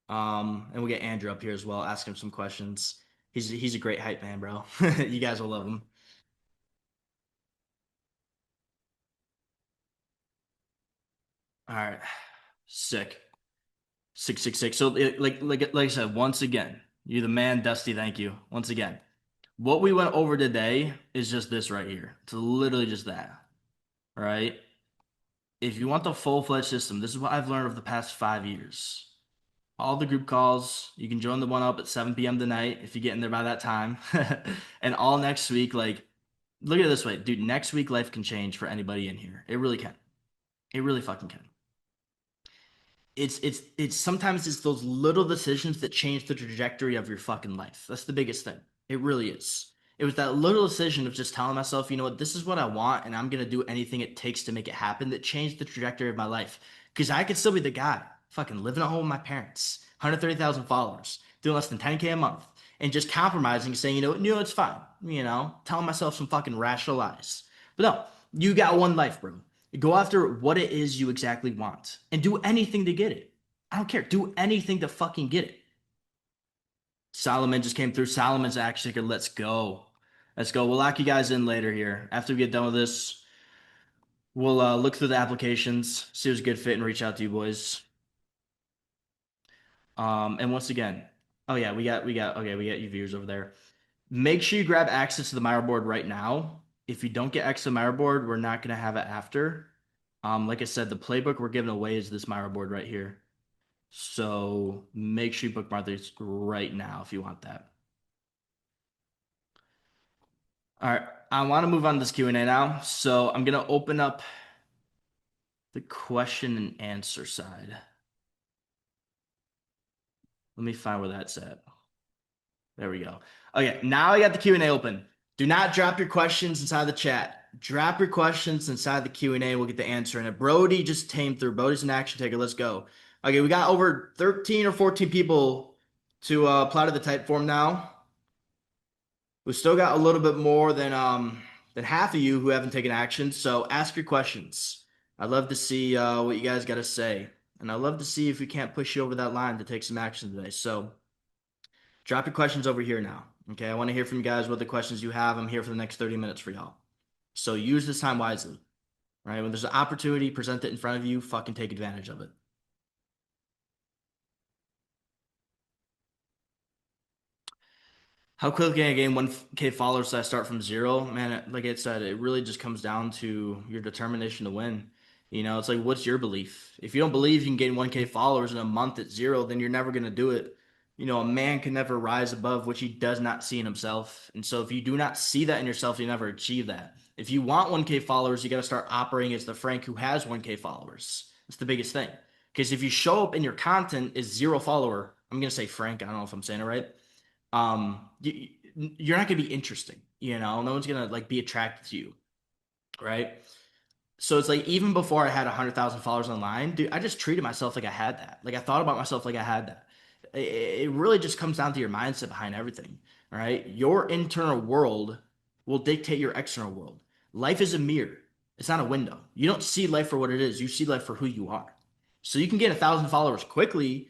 And we'll get Andrew up here as well, ask him some questions. He's a great hype man, bro. You guys will love him. All right. Sick. 666. So like I said, once again, you're the man, Dusty. Thank you. Once again. What we went over today is just this right here. It's literally just that. All right. If you want the full-fledged system, this is what I've learned over the past 5 years. All the group calls, you can join the one up at 7 p.m. tonight if you get in there by that time. And all next week, like, look at it this way, dude, next week life can change for anybody in here. It really can. It really fucking can. It's sometimes it's those little decisions that change the trajectory of your fucking life. That's the biggest thing. It really is. It was that little decision of just telling myself, you know what, this is what I want, and I'm gonna do anything it takes to make it happen that changed the trajectory of my life. Because I could still be the guy, fucking living at home with my parents, 130,000 followers, doing less than 10K a month, and just compromising, saying, you know, it's fine, you know, telling myself some fucking rational lies. But no, you got one life, bro. Go after what it is you exactly want and do anything to get it. I don't care. Do anything to fucking get it. Solomon just came through. Solomon's actually good. Let's go. Let's go. We'll lock you guys in later here. After we get done with this, we'll look through the applications, see who's a good fit, and reach out to you boys. And once again, oh yeah, okay, we got you viewers over there. Make sure you grab access to the Miro board right now. If you don't get access to the Miro board, we're not gonna have it after. Like I said, the playbook we're giving away is this Miro board right here. So make sure you bookmark this right now if you want that. All right. I want to move on to this Q&A now. So I'm gonna open up the question and answer side. Let me find where that's at. There we go. Okay, now I got the Q&A open. Do not drop your questions inside the chat. Drop your questions inside the Q&A. We'll get the answer in it. Brody just tamed through. Brody's an action taker. Let's go. Okay, we got over 13 or 14 people to apply to the type form now. We've still got a little bit more than half of you who haven't taken action. So ask your questions. I'd love to see what you guys got to say. And I'd love to see if we can't push you over that line to take some action today. So drop your questions over here now. Okay, I want to hear from you guys what the questions you have. I'm here for the next 30 minutes for y'all. So use this time wisely. Right? When there's an opportunity, present it in front of you, fucking take advantage of it. How quickly can I gain 1K followers so I start from zero? Man, like I said, it really just comes down to your determination to win. You know, it's like, what's your belief? If you don't believe you can gain 1K followers in a month at zero, then you're never going to do it. You know, a man can never rise above what he does not see in himself. And so if you do not see that in yourself, you never achieve that. If you want 1K followers, you got to start operating as the Frank who has 1K followers. That's the biggest thing. Because if you show up and your content is zero follower, I'm going to say Frank, I don't know if I'm saying it right, you're not gonna be interesting, you know, no one's gonna like be attracted to you, right? So it's like even before I had 100,000 followers online, dude, I just treated myself like I had that. Like I thought about myself like I had that. It really just comes down to your mindset behind everything, right? Your internal world will dictate your external world. Life is a mirror. It's not a window. You don't see life for what it is. You see life for who you are. So you can get 1,000 followers quickly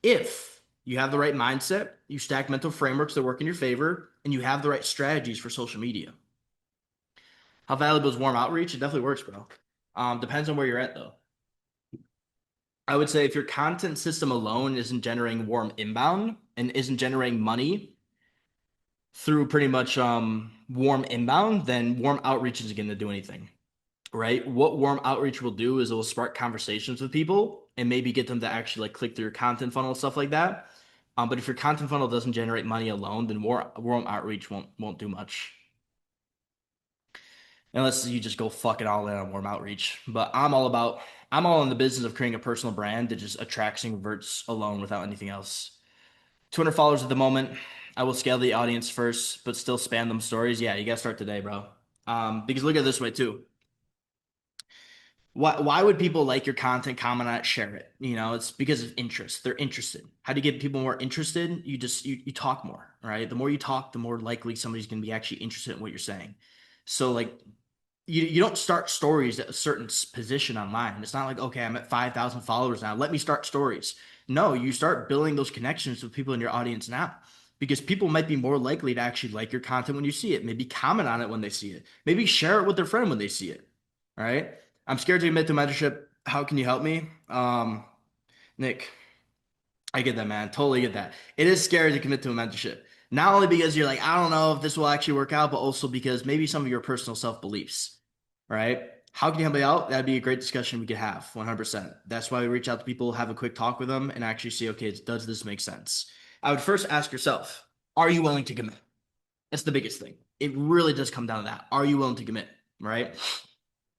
if you have the right mindset, you stack mental frameworks that work in your favor, and you have the right strategies for social media. How valuable is warm outreach? It definitely works, bro. Depends on where you're at, though. I would say if your content system alone isn't generating warm inbound and isn't generating money through pretty much warm inbound, then warm outreach isn't going to do anything, right? What warm outreach will do is it will spark conversations with people and maybe get them to actually like click through your content funnel and stuff like that. But if your content funnel doesn't generate money alone, then warm outreach won't do much. Unless you just go fucking all in on warm outreach. But I'm all in the business of creating a personal brand that just attracts and converts alone without anything else. 200 followers at the moment. I will scale the audience first, but still spam them stories. Yeah, you gotta start today, bro. Because look at it this way too. Why would people like your content, comment on it, share it? You know, it's because of interest. They're interested. How do you get people more interested? You talk more, right? The more you talk, the more likely somebody's gonna be actually interested in what you're saying. So like you don't start stories at a certain position online. It's not like, okay, I'm at 5,000 followers now. Let me start stories. No, you start building those connections with people in your audience now because people might be more likely to actually like your content when you see it. Maybe comment on it when they see it. Maybe share it with their friend when they see it. All right. I'm scared to commit to mentorship. How can you help me? Nick, I get that, man. Totally get that. It is scary to commit to a mentorship. Not only because you're like, I don't know if this will actually work out, but also because maybe some of your personal self beliefs, right? How can you help me out? That'd be a great discussion we could have, 100%. That's why we reach out to people, have a quick talk with them, and actually see, okay, does this make sense? I would first ask yourself, are you willing to commit? That's the biggest thing. It really does come down to that. Are you willing to commit, right?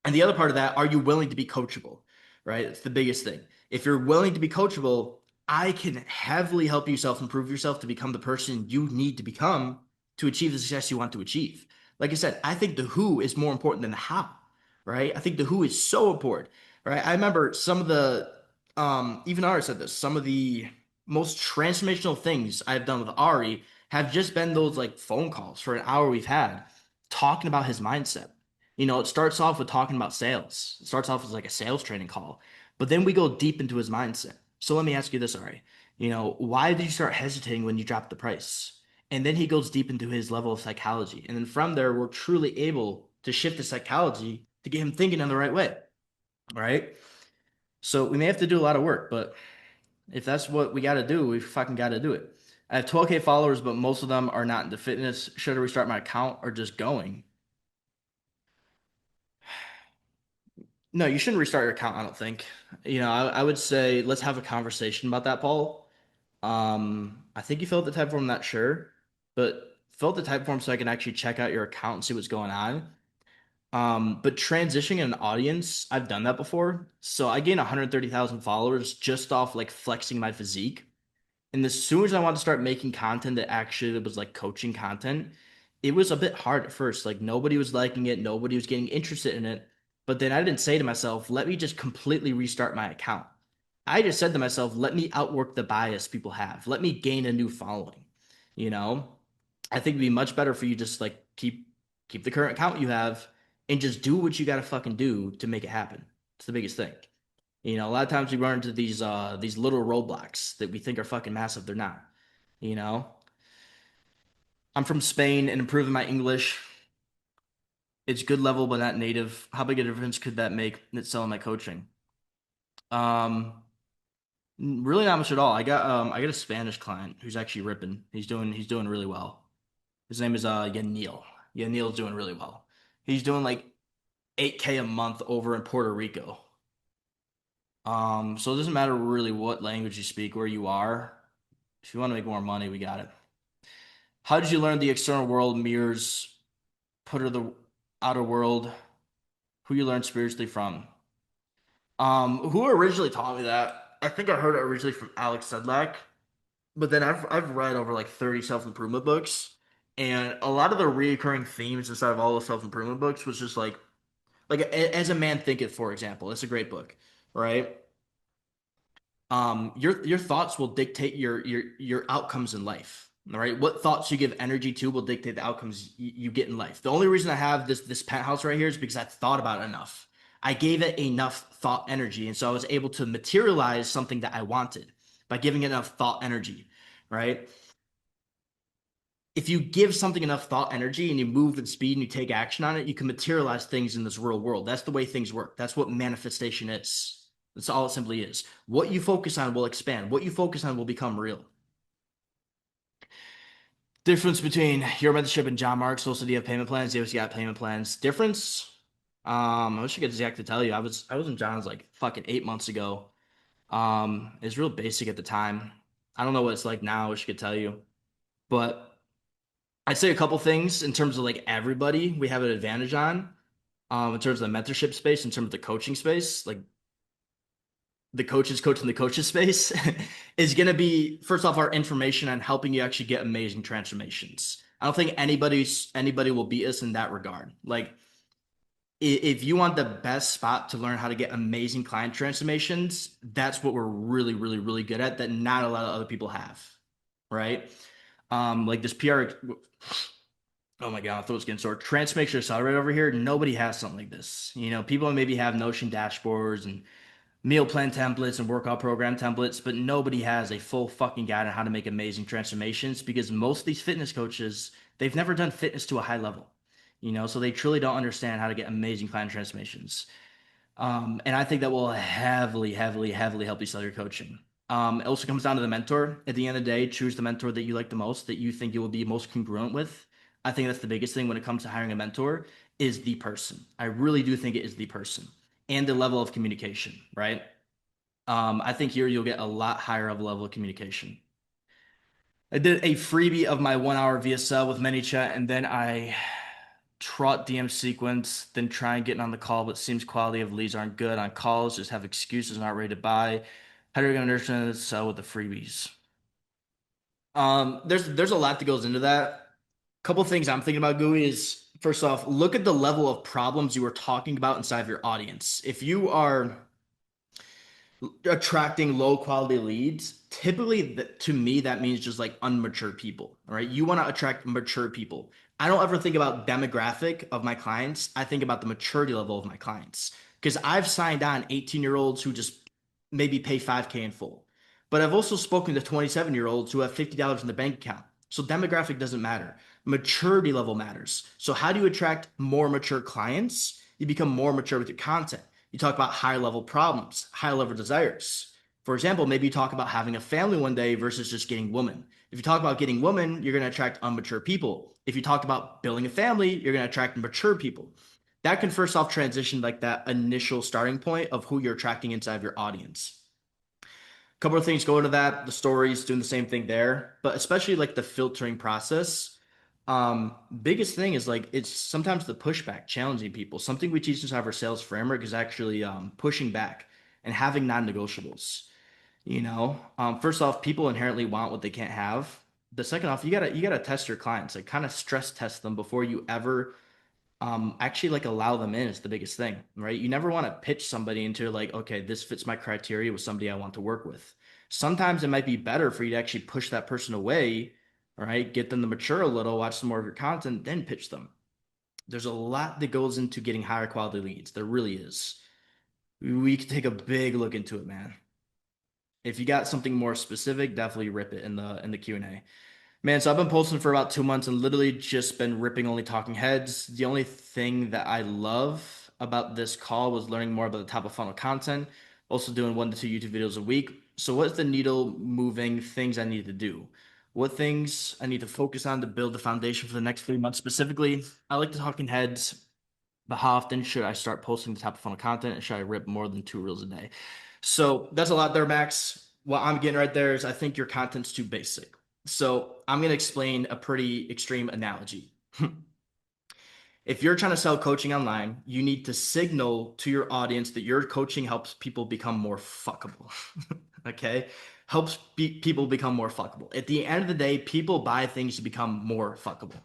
And the other part of that, are you willing to be coachable, right? It's the biggest thing. If you're willing to be coachable, I can heavily help you self-improve yourself to become the person you need to become to achieve the success you want to achieve. Like I said, I think the who is more important than the how, right? I think the who is so important, right? I remember some of the, even Ari said this, some of the most transformational things I've done with Ari have just been those like phone calls for an hour we've had talking about his mindset. You know, it starts off with talking about sales. It starts off as like a sales training call, but then we go deep into his mindset. So let me ask you this, Ari. You know, why did you start hesitating when you dropped the price? And then he goes deep into his level of psychology. And then from there, we're truly able to shift the psychology to get him thinking in the right way. Right. So we may have to do a lot of work, but if that's what we got to do, we fucking got to do it. I have 12K followers, but most of them are not into fitness. Should I restart my account or just going? No, you shouldn't restart your account, I don't think. You know, I would say let's have a conversation about that, Paul. I think you filled out the type form, I'm not sure, but fill out the type form so I can actually check out your account and see what's going on. But transitioning an audience, I've done that before. So I gained 130,000 followers just off like flexing my physique. And as soon as I wanted to start making content that actually was like coaching content, it was a bit hard at first. Like nobody was liking it, nobody was getting interested in it. But then I didn't say to myself, let me just completely restart my account. I just said to myself, let me outwork the bias people have. Let me gain a new following. You know, I think it'd be much better for you just like keep the current account you have and just do what you got to fucking do to make it happen. It's the biggest thing. You know, a lot of times we run into these little roadblocks that we think are fucking massive. They're not. You know, I'm from Spain and improving my English. It's good level, but not native. How big a difference could that make in selling my coaching? Um, Really not much at all. I got a Spanish client who's actually ripping. He's doing really well. His name is Yanil. Yanil's doing really well. He's doing like 8K a month over in Puerto Rico. So it doesn't matter really what language you speak, where you are. If you want to make more money, we got it. How did you learn the external world mirrors put her the outer world? Who you learned spiritually from? Who originally taught me that? I think I heard it originally from Alex Sedlak, but then I've read over like 30 self-improvement books, and a lot of the recurring themes inside of all the self-improvement books was just like as a man thinketh, for example. It's a great book, right? Your thoughts will dictate your outcomes in life. All right, what thoughts you give energy to will dictate the outcomes you get in life. The only reason I have this penthouse right here is because I thought about it enough. I gave it enough thought energy, and so I was able to materialize something that I wanted by giving it enough thought energy, right? If you give something enough thought energy and you move with speed and you take action on it, you can materialize things in this real world. That's the way things work. That's what manifestation is. That's all it simply is. What you focus on will expand. What you focus on will become real. Difference between your mentorship and John Marks. Also, do you have payment plans? Yes, you got payment plans. Difference. I wish I could exactly tell you. I was in John's like fucking 8 months ago. It's real basic at the time. I don't know what it's like now. I wish I could tell you, but I'd say a couple things in terms of like everybody we have an advantage on. In terms of the mentorship space, in terms of the coaching space, like the coaches coaching the coaches space is going to be first off our information on helping you actually get amazing transformations. I don't think anybody will beat us in that regard. Like if you want the best spot to learn how to get amazing client transformations, that's what we're really, really, really good at that not a lot of other people have, right? Like this PR. Oh my God, my throat's getting sore. Transformation Accelerator over here. Nobody has something like this. You know, people maybe have Notion dashboards and meal plan templates and workout program templates, but nobody has a full fucking guide on how to make amazing transformations because most of these fitness coaches, they've never done fitness to a high level, you know, so they truly don't understand how to get amazing client transformations. And I think that will heavily, heavily, heavily help you sell your coaching. It also comes down to the mentor. At the end of the day, choose the mentor that you like the most, that you think you will be most congruent with. I think that's the biggest thing when it comes to hiring a mentor is the person. I really do think it is the person and the level of communication, right? I think here you'll get a lot higher of a level of communication. I did a freebie of my 1 hour VSL with ManyChat, and then I trot DM sequence, then try and get on the call, but seems quality of leads aren't good on calls, just have excuses, not ready to buy. How are you going to understand sell with the freebies? There's a lot that goes into that. Couple things I'm thinking about, Gooey, is first off, look at the level of problems you are talking about inside of your audience. If you are attracting low quality leads, typically to me that means just like unmature people. All right, you want to attract mature people. I don't ever think about demographic of my clients. I think about the maturity level of my clients because I've signed on 18-year-olds who just maybe pay 5K in full, but I've also spoken to 27-year-olds who have $50 in the bank account. So demographic doesn't matter. Maturity level matters. So how do you attract more mature clients? You become more mature with your content. You talk about higher level problems, higher level desires. For example, maybe you talk about having a family one day versus just getting women. If you talk about getting women, you're going to attract immature people. If you talk about building a family, you're going to attract mature people. That can first off transition like that initial starting point of who you're attracting inside of your audience. A couple of things go into that. The stories doing the same thing there, but especially like the filtering process. Biggest thing is like it's sometimes the pushback, challenging people. Something we teach inside of our sales framework is actually pushing back and having non-negotiables. First off, people inherently want what they can't have. The second off, you gotta test your clients, like kind of stress test them before you ever actually like allow them in is the biggest thing, right? You never want to pitch somebody into like, okay, this fits my criteria with somebody I want to work with. Sometimes it might be better for you to actually push that person away, all right? Get them to mature a little, watch some more of your content, then pitch them. There's a lot that goes into getting higher quality leads. There really is. We could take a big look into it, man. If you got something more specific, definitely rip it in the Q&A. Man, so I've been posting for about 2 months and literally just been ripping only talking heads. The only thing that I love about this call was learning more about the top of funnel content, also doing 1 to 2 YouTube videos a week. So what's the needle moving things I need to do? What things I need to focus on to build the foundation for the next 3 months specifically? I like the talking heads, but how often should I start posting the top of funnel content and should I rip more than 2 reels a day? So that's a lot there, Max. What I'm getting right there is I think your content's too basic. So I'm going to explain a pretty extreme analogy. If you're trying to sell coaching online, you need to signal to your audience that your coaching helps people become more fuckable. Okay? Helps people become more fuckable. At the end of the day, people buy things to become more fuckable.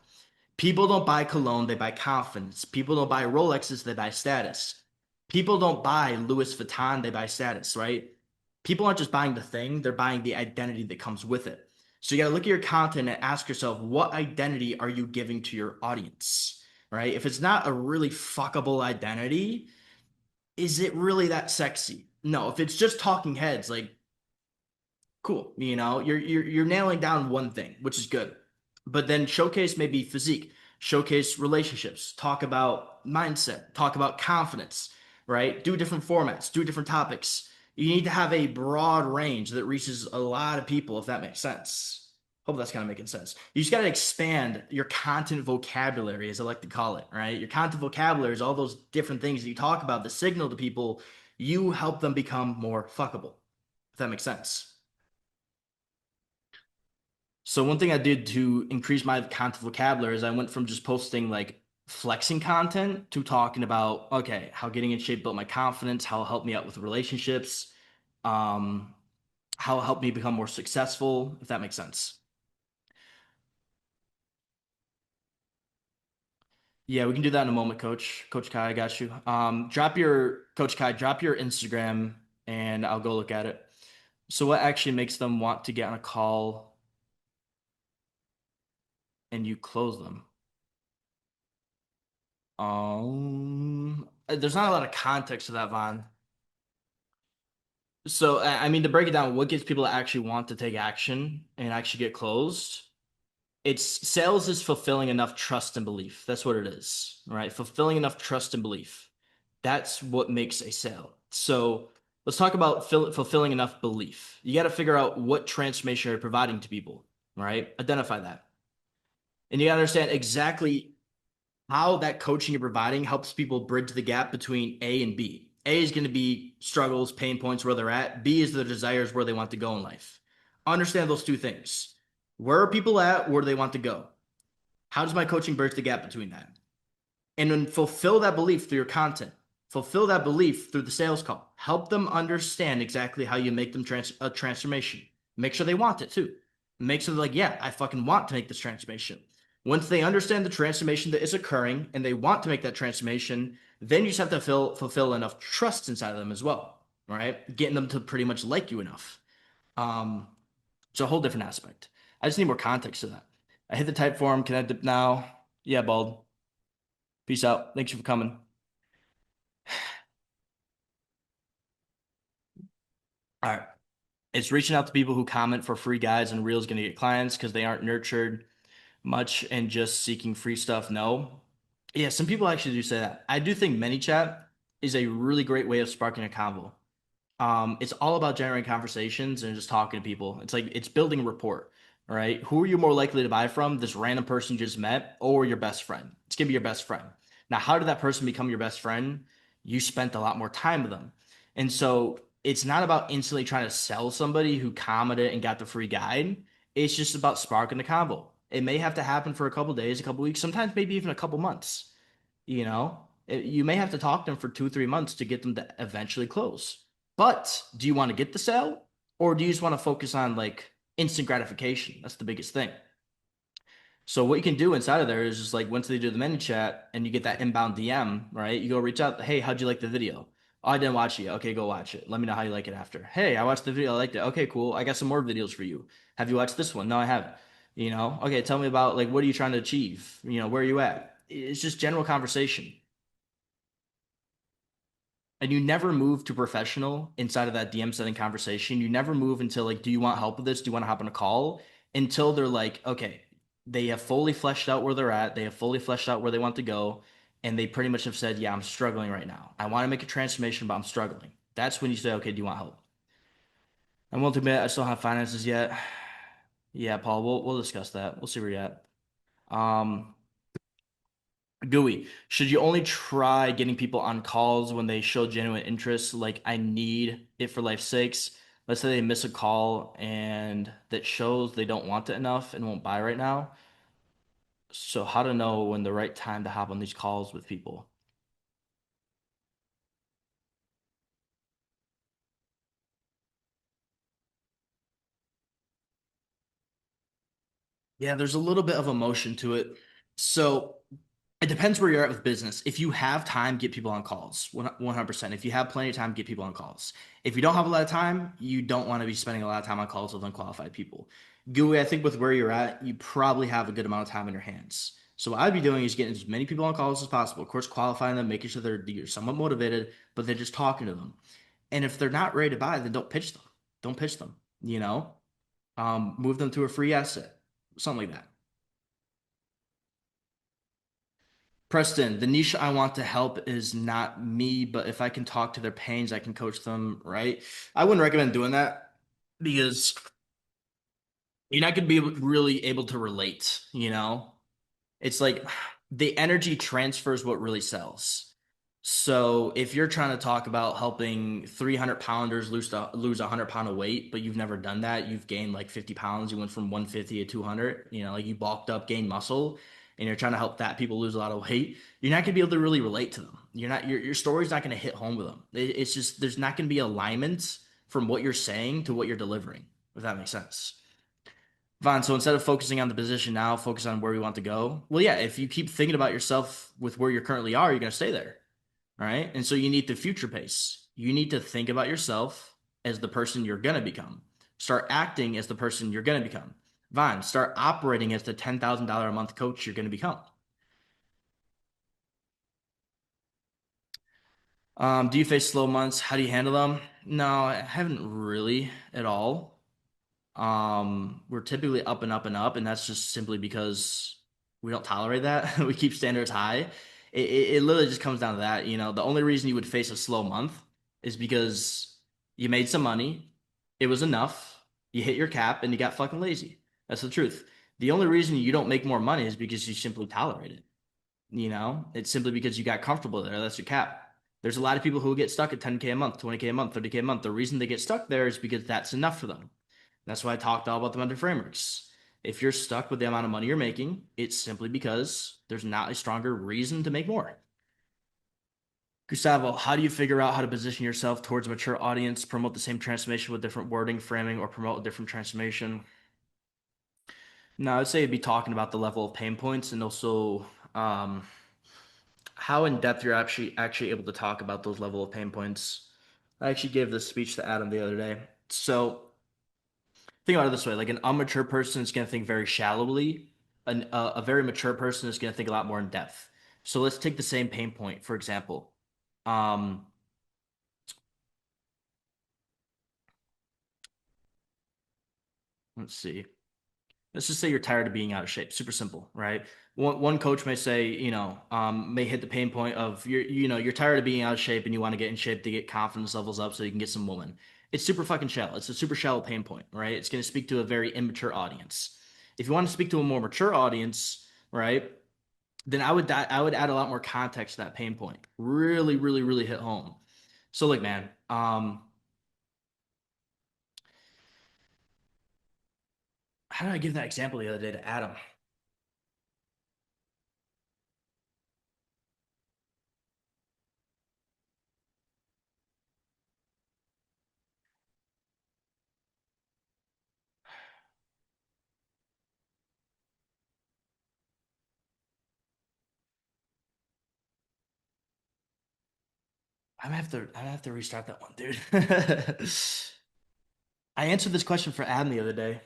People don't buy cologne, they buy confidence. People don't buy Rolexes, they buy status. People don't buy Louis Vuitton, they buy status, right? People aren't just buying the thing, they're buying the identity that comes with it. So you got to look at your content and ask yourself, what identity are you giving to your audience, right? If it's not a really fuckable identity, is it really that sexy? No, if it's just talking heads, like cool, you're nailing down one thing, which is good. But then showcase maybe physique, showcase relationships, talk about mindset, talk about confidence, right? Do different formats, do different topics. You need to have a broad range that reaches a lot of people, if that makes sense. Hope that's kind of making sense. You just got to expand your content vocabulary, as I like to call it, right? Your content vocabulary is all those different things that you talk about, the signal to people, you help them become more fuckable, if that makes sense. So one thing I did to increase my content vocabulary is I went from just posting like flexing content to talking about, okay, how getting in shape built my confidence, how it helped me out with relationships, um, how it helped me become more successful, if that makes sense. Yeah, we can do that in a moment, Coach. Coach Kai, I got you. Coach Kai, drop your Instagram and I'll go look at it. So what actually makes them want to get on a call and you close them? There's not a lot of context to that, Vaughn. So, I mean, to break it down, what gets people to actually want to take action and actually get closed? It's sales is fulfilling enough trust and belief. That's what it is, right? Fulfilling enough trust and belief. That's what makes a sale. So, let's talk about fulfilling enough belief. You got to figure out what transformation you're providing to people, right? Identify that. And you got to understand exactly how that coaching you're providing helps people bridge the gap between A and B. A is going to be struggles, pain points where they're at. B is the desires where they want to go in life. Understand those two things. Where are people at? Where do they want to go? How does my coaching bridge the gap between that? And then fulfill that belief through your content. Fulfill that belief through the sales call. Help them understand exactly how you make them a transformation. Make sure they want it too. Make sure they're like, yeah, I fucking want to make this transformation. Once they understand the transformation that is occurring and they want to make that transformation, then you just have to fulfill enough trust inside of them as well, right? Getting them to pretty much like you enough. It's a whole different aspect. I just need more context to that. I hit the type form. Can I dip now? Yeah, bald. Peace out. Thanks for coming. All right. It's reaching out to people who comment for free guides and reels going to get clients because they aren't nurtured much and just seeking free stuff. No. Yeah, some people actually do say that. I do think ManyChat is a really great way of sparking a convo. It's all about generating conversations and just talking to people. It's like it's building a rapport. All right. Who are you more likely to buy from? This random person you just met or your best friend? It's gonna be your best friend. Now, how did that person become your best friend? You spent a lot more time with them. And so it's not about instantly trying to sell somebody who commented and got the free guide. It's just about sparking the convo. It may have to happen for a couple days, a couple weeks, sometimes maybe even a couple months. You may have to talk to them for 2, 3 months to get them to eventually close. But do you want to get the sale, or do you just want to focus on like instant gratification? That's the biggest thing. So what you can do inside of there is just like once they do the menu chat and you get that inbound DM, right? You go reach out, hey, how'd you like the video? Oh, I didn't watch it yet. Okay, go watch it. Let me know how you like it after. Hey, I watched the video. I liked it. Okay, cool. I got some more videos for you. Have you watched this one? No, I haven't. Okay, tell me about like what are you trying to achieve? Where are you at? It's just general conversation. And you never move to professional inside of that DM setting conversation. You never move until like, do you want help with this? Do you want to hop on a call? Until they're like, okay, they have fully fleshed out where they're at. They have fully fleshed out where they want to go. And they pretty much have said, yeah, I'm struggling right now. I want to make a transformation, but I'm struggling. That's when you say, okay, do you want help? I'm willing to admit I still don't have finances yet. Yeah, Paul, we'll discuss that. We'll see where you're at. Um, Gooey, should you only try getting people on calls when they show genuine interest? Like, I need it for life's sakes. Let's say they miss a call and that shows they don't want it enough and won't buy right now. So, how to know when the right time to hop on these calls with people? Yeah, there's a little bit of emotion to it. So it depends where you're at with business. If you have time, get people on calls. 100%. If you have plenty of time, get people on calls. If you don't have a lot of time, you don't want to be spending a lot of time on calls with unqualified people. Gooey, I think with where you're at, you probably have a good amount of time in your hands. So what I'd be doing is getting as many people on calls as possible. Of course, qualifying them, making sure you're somewhat motivated, but they're just talking to them. And if they're not ready to buy, then don't pitch them. Don't pitch them. Move them to a free asset, something like that. Preston, the niche I want to help is not me, but if I can talk to their pains, I can coach them, right? I wouldn't recommend doing that because you're not going to be really able to relate. It's like the energy transfers what really sells. So if you're trying to talk about helping 300 pounders lose 100 pound of weight, but you've never done that, you've gained like 50 pounds, you went from 150 to 200, like you bulked up, gained muscle, and you're trying to help fat people lose a lot of weight, you're not going to be able to really relate to them. Your story's not going to hit home with them. It's just, there's not going to be alignment from what you're saying to what you're delivering, if that makes sense. Vaughn, so instead of focusing on the position now, focus on where we want to go. Well, yeah, if you keep thinking about yourself with where you currently are, you're going to stay there. All right. And so you need to future pace. You need to think about yourself as the person you're going to become. Start acting as the person you're going to become. Vaughn, start operating as the $10,000 a month coach you're going to become. Do you face slow months? How do you handle them? No, I haven't really at all. We're typically up and up and up, and that's just simply because we don't tolerate that. We keep standards high. It literally just comes down to that. The only reason you would face a slow month is because you made some money, it was enough, you hit your cap, and you got fucking lazy. That's the truth. The only reason you don't make more money is because you simply tolerate it. It's simply because you got comfortable there. That's your cap. There's a lot of people who get stuck at 10K a month, 20K a month, 30K a month. The reason they get stuck there is because that's enough for them. That's why I talked all about the mentor frameworks. If you're stuck with the amount of money you're making, it's simply because there's not a stronger reason to make more. Gustavo, how do you figure out how to position yourself towards a mature audience, promote the same transformation with different wording, framing, or promote a different transformation? No, I would say it'd be talking about the level of pain points and also how in depth you're actually able to talk about those level of pain points. I actually gave this speech to Adam the other day. So think about it this way: like an immature person is going to think very shallowly. A very mature person is going to think a lot more in depth. So let's take the same pain point, for example. Um, let's see. Let's just say you're tired of being out of shape. Super simple, right? One coach may say, may hit the pain point of you're tired of being out of shape and you want to get in shape to get confidence levels up so you can get some woman. It's super fucking shallow. It's a super shallow pain point, right? It's going to speak to a very immature audience. If you want to speak to a more mature audience, right, then I would add a lot more context to that pain point. Really, really, really hit home. So like, man, how did I give that example the other day to Adam? I have to restart that one, dude. I answered this question for Adam the other day,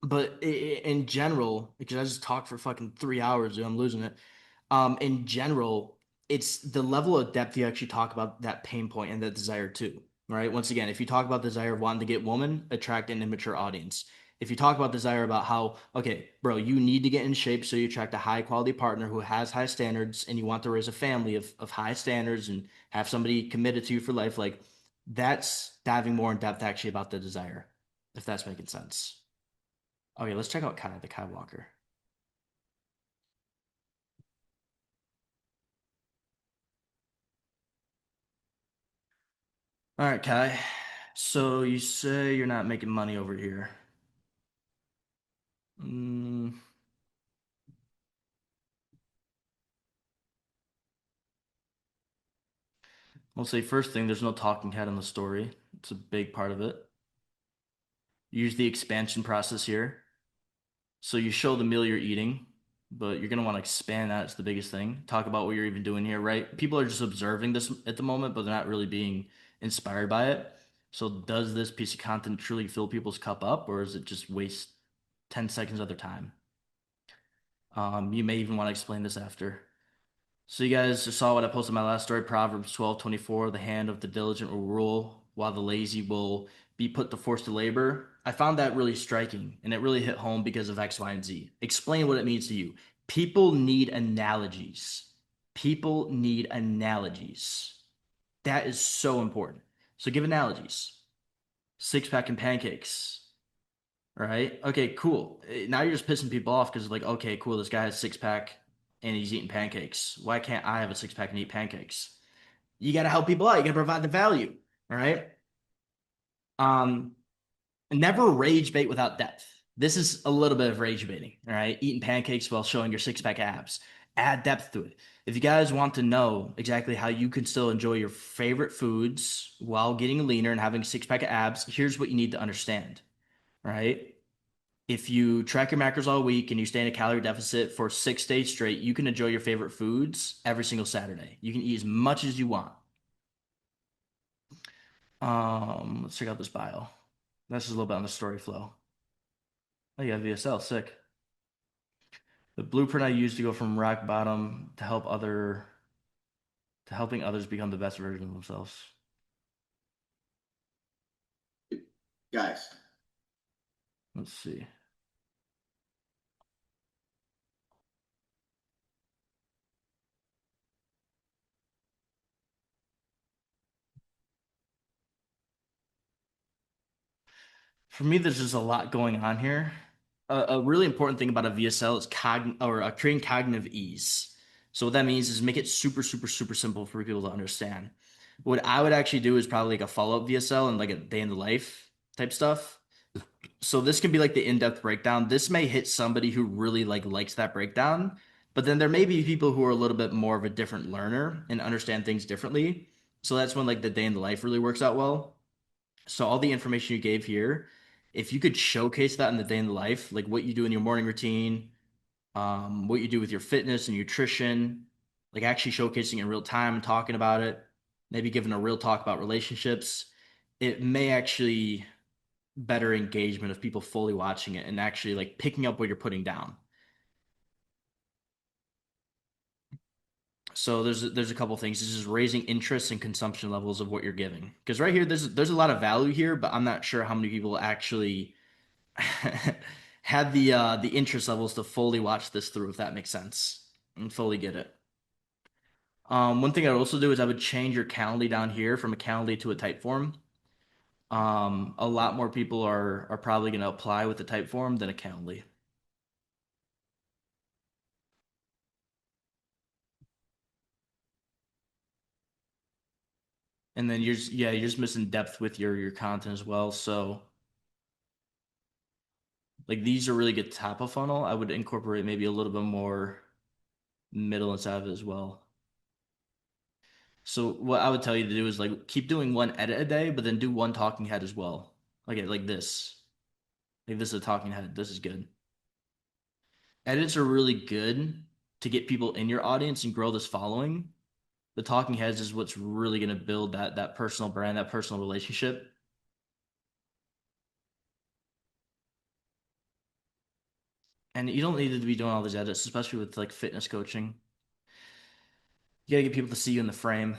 but in general, because I just talked for fucking 3 hours, dude, I'm losing it. In general, it's the level of depth you actually talk about that pain point and that desire too, right? Once again, if you talk about desire of wanting to get woman, attract an immature audience. If you talk about desire about how, okay, bro, you need to get in shape so you attract a high quality partner who has high standards and you want to raise a family of high standards and have somebody committed to you for life, like that's diving more in depth actually about the desire, if that's making sense. Okay, let's check out Kai, the Kai Walker. All right, Kai. So you say you're not making money over here. Mm, I'll say first thing, there's no talking head in the story. It's a big part of it. Use the expansion process here. So you show the meal you're eating, but you're gonna want to expand that. It's the biggest thing. Talk about what you're even doing here, right? People are just observing this at the moment, but they're not really being inspired by it. So does this piece of content truly fill people's cup up, or is it just waste 10 seconds of their time? You may even want to explain this after. So you guys just saw what I posted in my last story, Proverbs 12:24, the hand of the diligent will rule, while the lazy will be put to forced labor. I found that really striking, and it really hit home because of X, Y, and Z. Explain what it means to you. People need analogies. People need analogies. That is so important. So give analogies. Six pack and pancakes. Right? Okay, cool. Now you're just pissing people off because like, okay, cool, this guy has six pack and he's eating pancakes. Why can't I have a six pack and eat pancakes? You got to help people out. You got to provide the value. All right. Um, Never rage bait without depth. This is a little bit of rage baiting. All right. Eating pancakes while showing your six pack abs. Add depth to it. If you guys want to know exactly how you can still enjoy your favorite foods while getting leaner and having a six pack of abs, here's what you need to understand. Right? If you track your macros all week and you stay in a calorie deficit for 6 days straight, you can enjoy your favorite foods every single Saturday. You can eat as much as you want. Let's check out this bio. This is a little bit on the story flow. Oh, yeah, VSL, sick. The blueprint I use to go from rock bottom to helping others become the best version of themselves. Guys, Let's see. For me, there's just a lot going on here. A really important thing about a VSL is creating cognitive ease. So what that means is make it super, super, super simple for people to understand. What I would actually do is probably like a follow-up VSL and like a day in the life type stuff. So this can be like the in-depth breakdown. This may hit somebody who really likes that breakdown, but then there may be people who are a little bit more of a different learner and understand things differently. So that's when like the day in the life really works out well. So all the information you gave here, if you could showcase that in the day in the life, like what you do in your morning routine, what you do with your fitness and nutrition, like actually showcasing in real time and talking about it, maybe giving a real talk about relationships, it may actually better engagement of people fully watching it and actually like picking up what you're putting down. So there's a couple things. This is raising interest and consumption levels of what you're giving. Because right here, there's a lot of value here, but I'm not sure how many people actually had the interest levels to fully watch this through, if that makes sense, and fully get it. One thing I'd also do is I would change your Calendly down here from a Calendly to a type form. A lot more people are probably going to apply with the type form than a Calendly. And then you're just missing depth with your content as well. So like these are really good top of funnel. I would incorporate maybe a little bit more middle inside of it as well. So what I would tell you to do is like keep doing one edit a day, but then do one talking head as well. Like this. Like this is a talking head. This is good. Edits are really good to get people in your audience and grow this following. The talking heads is what's really going to build that personal brand, that personal relationship. And you don't need to be doing all these edits, especially with like fitness coaching. You gotta get people to see you in the frame.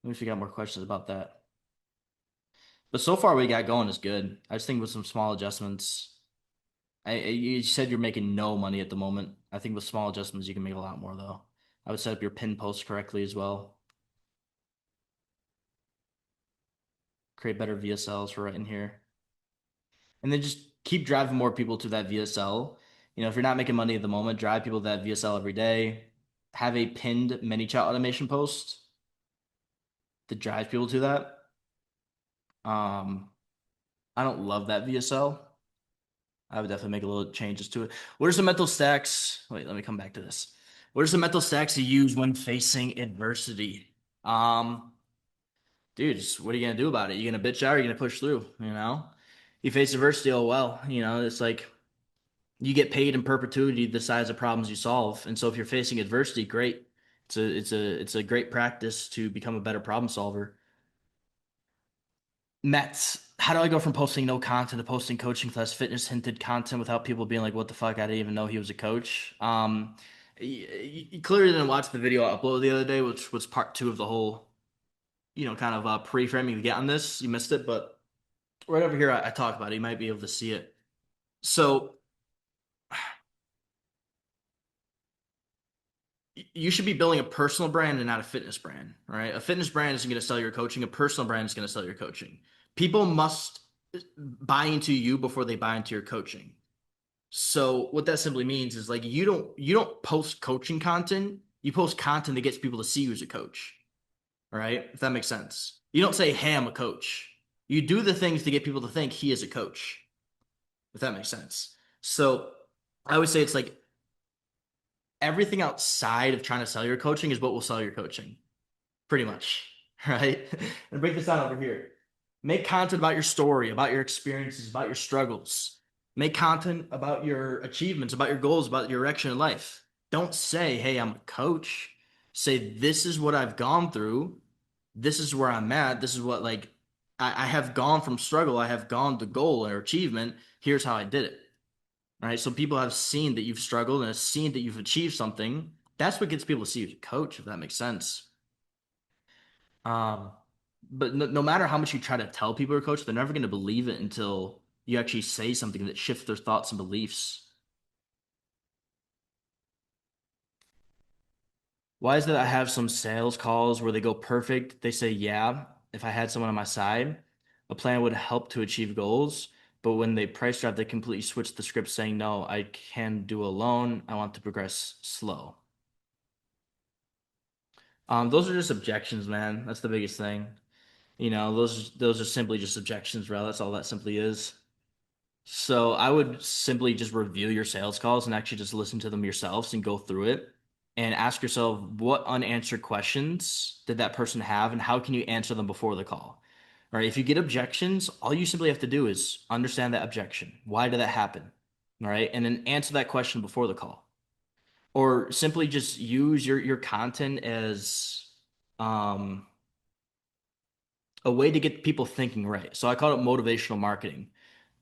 Let me if you got more questions about that. But so far, what we got going is good. I just think with some small adjustments. You said you're making no money at the moment. I think with small adjustments, you can make a lot more though. I would set up your pin post correctly as well. Create better VSLs for right in here. And then just keep driving more people to that VSL. You know, if you're not making money at the moment, drive people to that VSL every day. Have a pinned mini chat automation post that drives people to that. I don't love that VSL. I would definitely make a little changes to it. What are some mental stacks? Wait, let me come back to this. What are some mental stacks you use when facing adversity? Um, Dude, what are you gonna do about it? You gonna bitch out or you gonna push through? You know, you face adversity, oh well. You know, it's like you get paid in perpetuity the size of problems you solve. And so if you're facing adversity, great. It's a great practice to become a better problem solver. Mets, how do I go from posting no content to posting coaching class fitness hinted content without people being like, what the fuck? I didn't even know he was a coach. You clearly didn't watch the video I uploaded the other day, which was part two of the whole, kind of pre-framing to get on this. You missed it, but right over here, I talk about it. You might be able to see it. So you should be building a personal brand and not a fitness brand, right? A fitness brand isn't going to sell your coaching. A personal brand is going to sell your coaching. People must buy into you before they buy into your coaching. So what that simply means is like you don't post coaching content. You post content that gets people to see you as a coach, right? If that makes sense. You don't say, "Hey, I'm a coach." You do the things to get people to think he is a coach. If that makes sense. So I would say it's like everything outside of trying to sell your coaching is what will sell your coaching, pretty much, right? And break this down over here. Make content about your story, about your experiences, about your struggles. Make content about your achievements, about your goals, about your direction in life. Don't say, "Hey, I'm a coach." Say, "This is what I've gone through. This is where I'm at. This is what like I have gone from struggle. I have gone to goal or achievement. Here's how I did it." Right? So people have seen that you've struggled and have seen that you've achieved something. That's what gets people to see you as a coach, if that makes sense. Um, but no matter how much you try to tell people you're a coach, they're never going to believe it until you actually say something that shifts their thoughts and beliefs. Why is it that I have some sales calls where they go perfect? They say, yeah, if I had someone on my side, a plan would help to achieve goals. But when they price drop, they completely switch the script saying, no, I can do alone. I want to progress slow. Those are just objections, man. That's the biggest thing. Those are simply just objections, bro. That's all that simply is. So I would simply just review your sales calls and actually just listen to them yourselves and go through it and ask yourself what unanswered questions did that person have and how can you answer them before the call? Right? If you get objections, all you simply have to do is understand that objection. Why did that happen? All right? And then answer that question before the call. Or simply just use your content as um a way to get people thinking right. So I call it motivational marketing.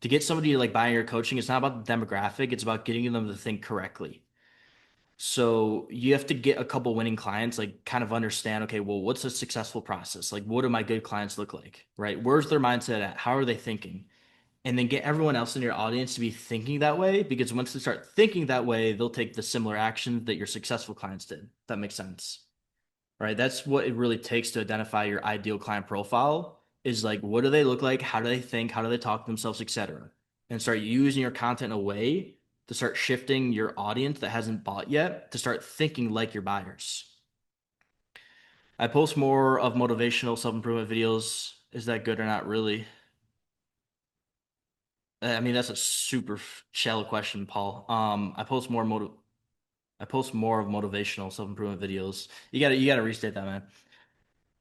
To get somebody to like buy your coaching, it's not about the demographic, it's about getting them to think correctly. So you have to get a couple winning clients, like kind of understand, okay, well, what's a successful process? Like, what do my good clients look like? Right? Where's their mindset at? How are they thinking? And then get everyone else in your audience to be thinking that way, because once they start thinking that way, they'll take the similar action that your successful clients did. If that makes sense. Right? That's what it really takes to identify your ideal client profile is like, what do they look like? How do they think? How do they talk to themselves, etc. And start using your content in a way to start shifting your audience that hasn't bought yet to start thinking like your buyers. I post more of motivational self-improvement videos. Is that good or not really? I mean, that's a super shallow question, Paul. I post more of motivational self-improvement videos. You gotta restate that, man.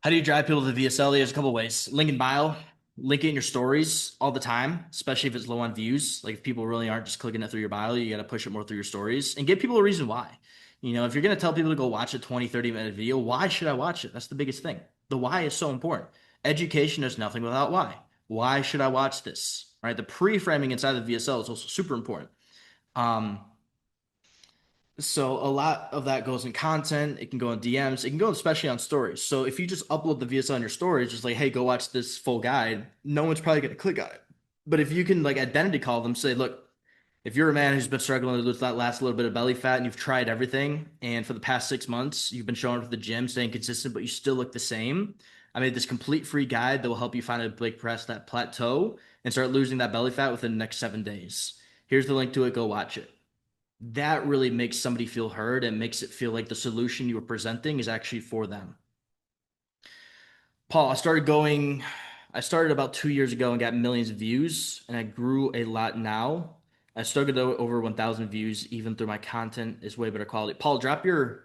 How do you drive people to the VSL? There's a couple ways. Link in bio, link it in your stories all the time, especially if it's low on views. Like if people really aren't just clicking it through your bio, you got to push it more through your stories and give people a reason why. You know, if you're going to tell people to go watch a 20, 30-minute video, why should I watch it? That's the biggest thing. The why is so important. Education is nothing without why. Why should I watch this? Right? The pre-framing inside of the VSL is also super important. Um, so a lot of that goes in content. It can go in DMs. It can go especially on stories. So if you just upload the VSL on your stories, just like, hey, go watch this full guide, no one's probably going to click on it. But if you can like identity call them, say, look, if you're a man who's been struggling to lose that last little bit of belly fat and you've tried everything, and for the past 6 months, you've been showing up at the gym, staying consistent, but you still look the same, I made this complete free guide that will help you find a big press that plateau and start losing that belly fat within the next 7 days. Here's the link to it. Go watch it. That really makes somebody feel heard and makes it feel like the solution you were presenting is actually for them. Paul, I started about 2 years ago and got millions of views, and I grew a lot now. I still get over 1,000 views, even though my content is way better quality. Paul, drop your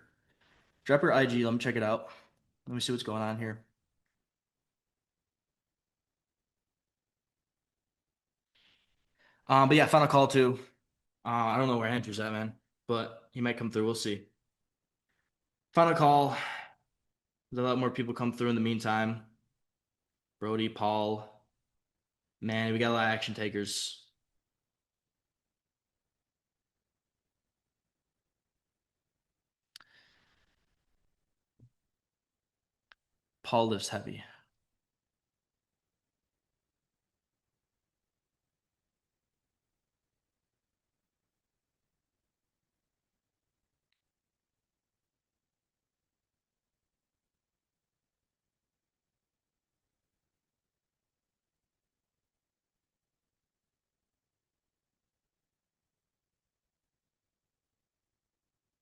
IG. Let me check it out. Let me see what's going on here. But yeah, final call too. I don't know where Andrew's at, man, but he might come through. We'll see. Final call. There's a lot more people come through in the meantime. Brody, Paul, man, we got a lot of action takers. Paul lifts heavy.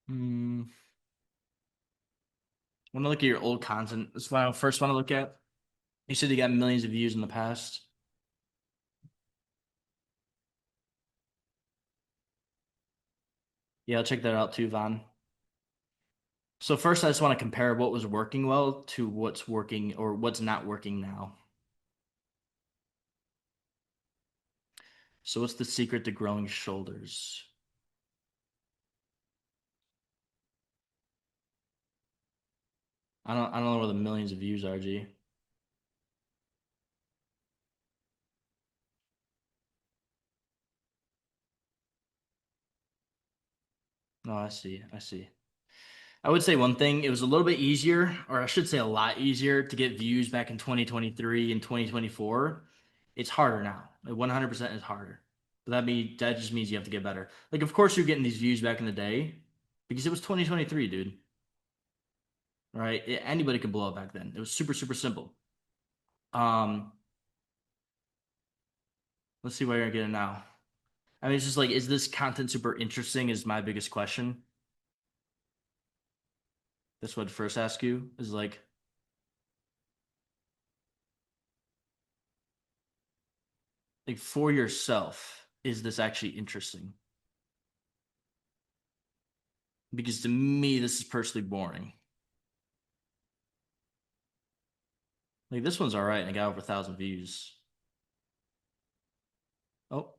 Hmm. Want to look at your old content. That's what I first want to look at. You said you got millions of views in the past. Yeah, I'll check that out too, Von. So first, I just want to compare what was working well to what's working or what's not working now. So what's the secret to growing shoulders? I don't know where the millions of views are, G. No, I see. I see. I would say one thing, it was a little bit easier, or I should say a lot easier to get views back in 2023 and 2024. It's harder now. Like 100% is harder. But that just means you have to get better. Like, of course, you're getting these views back in the day because it was 2023, dude. Right? Anybody could blow up back then. It was super, super simple. Um, let's see where you're getting now. I mean, it's just like, is this content super interesting? Is my biggest question. That's what I'd first ask you is like for yourself, is this actually interesting? Because to me, this is personally boring. Like this one's all right, and I got over 1,000 views. Oh,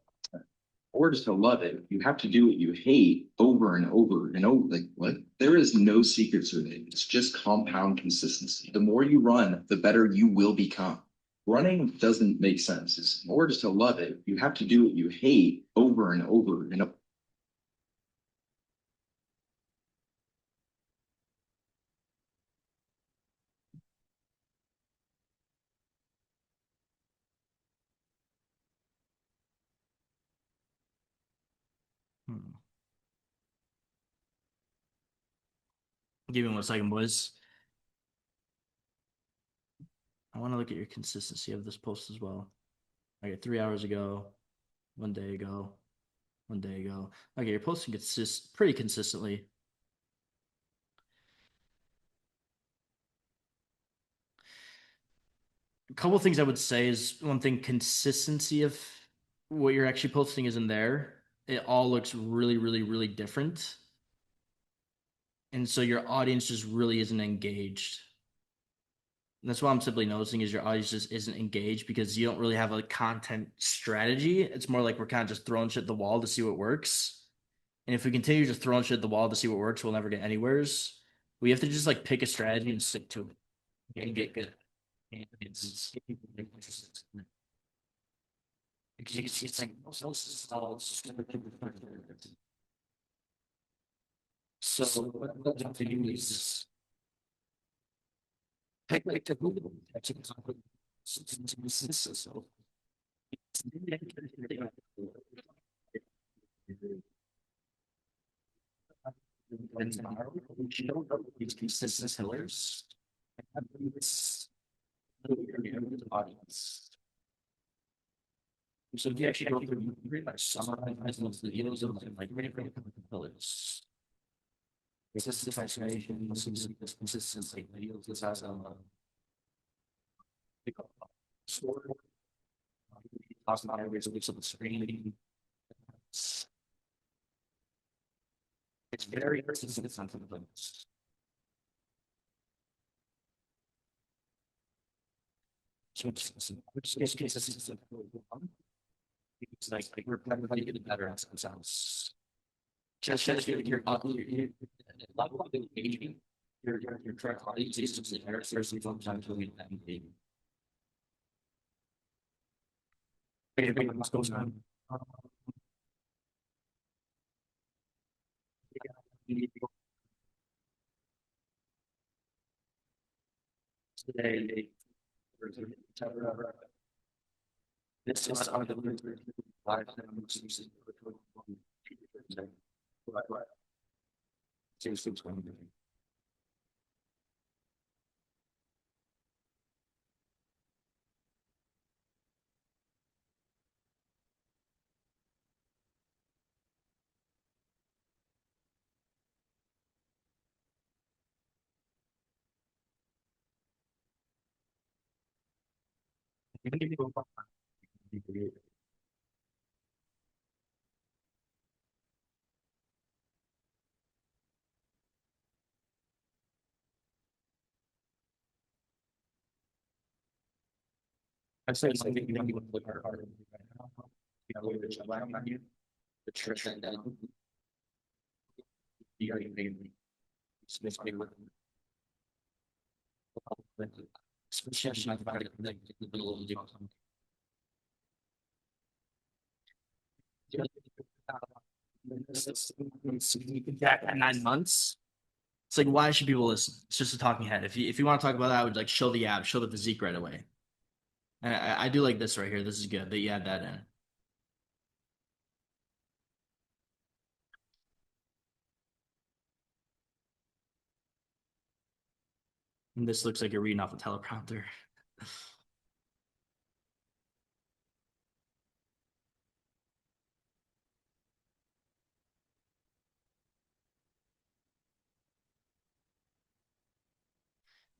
Or just to love it, you have to do what you hate over and over and over. Like, what? There is no secret to it. It's just compound consistency. The more you run, the better you will become. Running doesn't make sense. It's more just to love it. You have to do what you hate over and over and over. hmm. Give me 1 second, boys. I want to look at your consistency of this post as well. Okay, 3 hours ago, 1 day ago, 1 day ago. Okay, you're posting pretty consistently. A couple of things I would say is one thing, consistency of what you're actually posting isn't there. It all looks really, really, really different. And so your audience just really isn't engaged. And that's what I'm simply noticing is your audience just isn't engaged because you don't really have a content strategy. It's more like we're kind of just throwing shit at the wall to see what works. And if we continue just throwing shit at the wall to see what works, we'll never get anywheres. We have to just like pick a strategy and stick to it and get good. And it's like so what you have to do is pick like the Google. So and tomorrow we show up these consistent pillars. It's the audience. So if you actually go through pretty much summarize those videos of like really pillars. Consistent transformation, this consistency videos. This has a story. Talks about every release of the screen. It's very consistent on the links. So it's consistent. It's like we're everybody getting better at themselves. Just your level of engagement, your correct audience is there. Seriously, sometimes we get that engagement. What's going on? Today, this is on the live. I said something you would look hard. You know, which allowing you the church and down. You already made me. Smith me with especially about it like the middle of the at 9 months. It's like why should people listen? It's just a talking head. If you want to talk about that, I would like show the app, show the physique right away. And I do like this right here. This is good that you add that in. And this looks like you're reading off a teleprompter.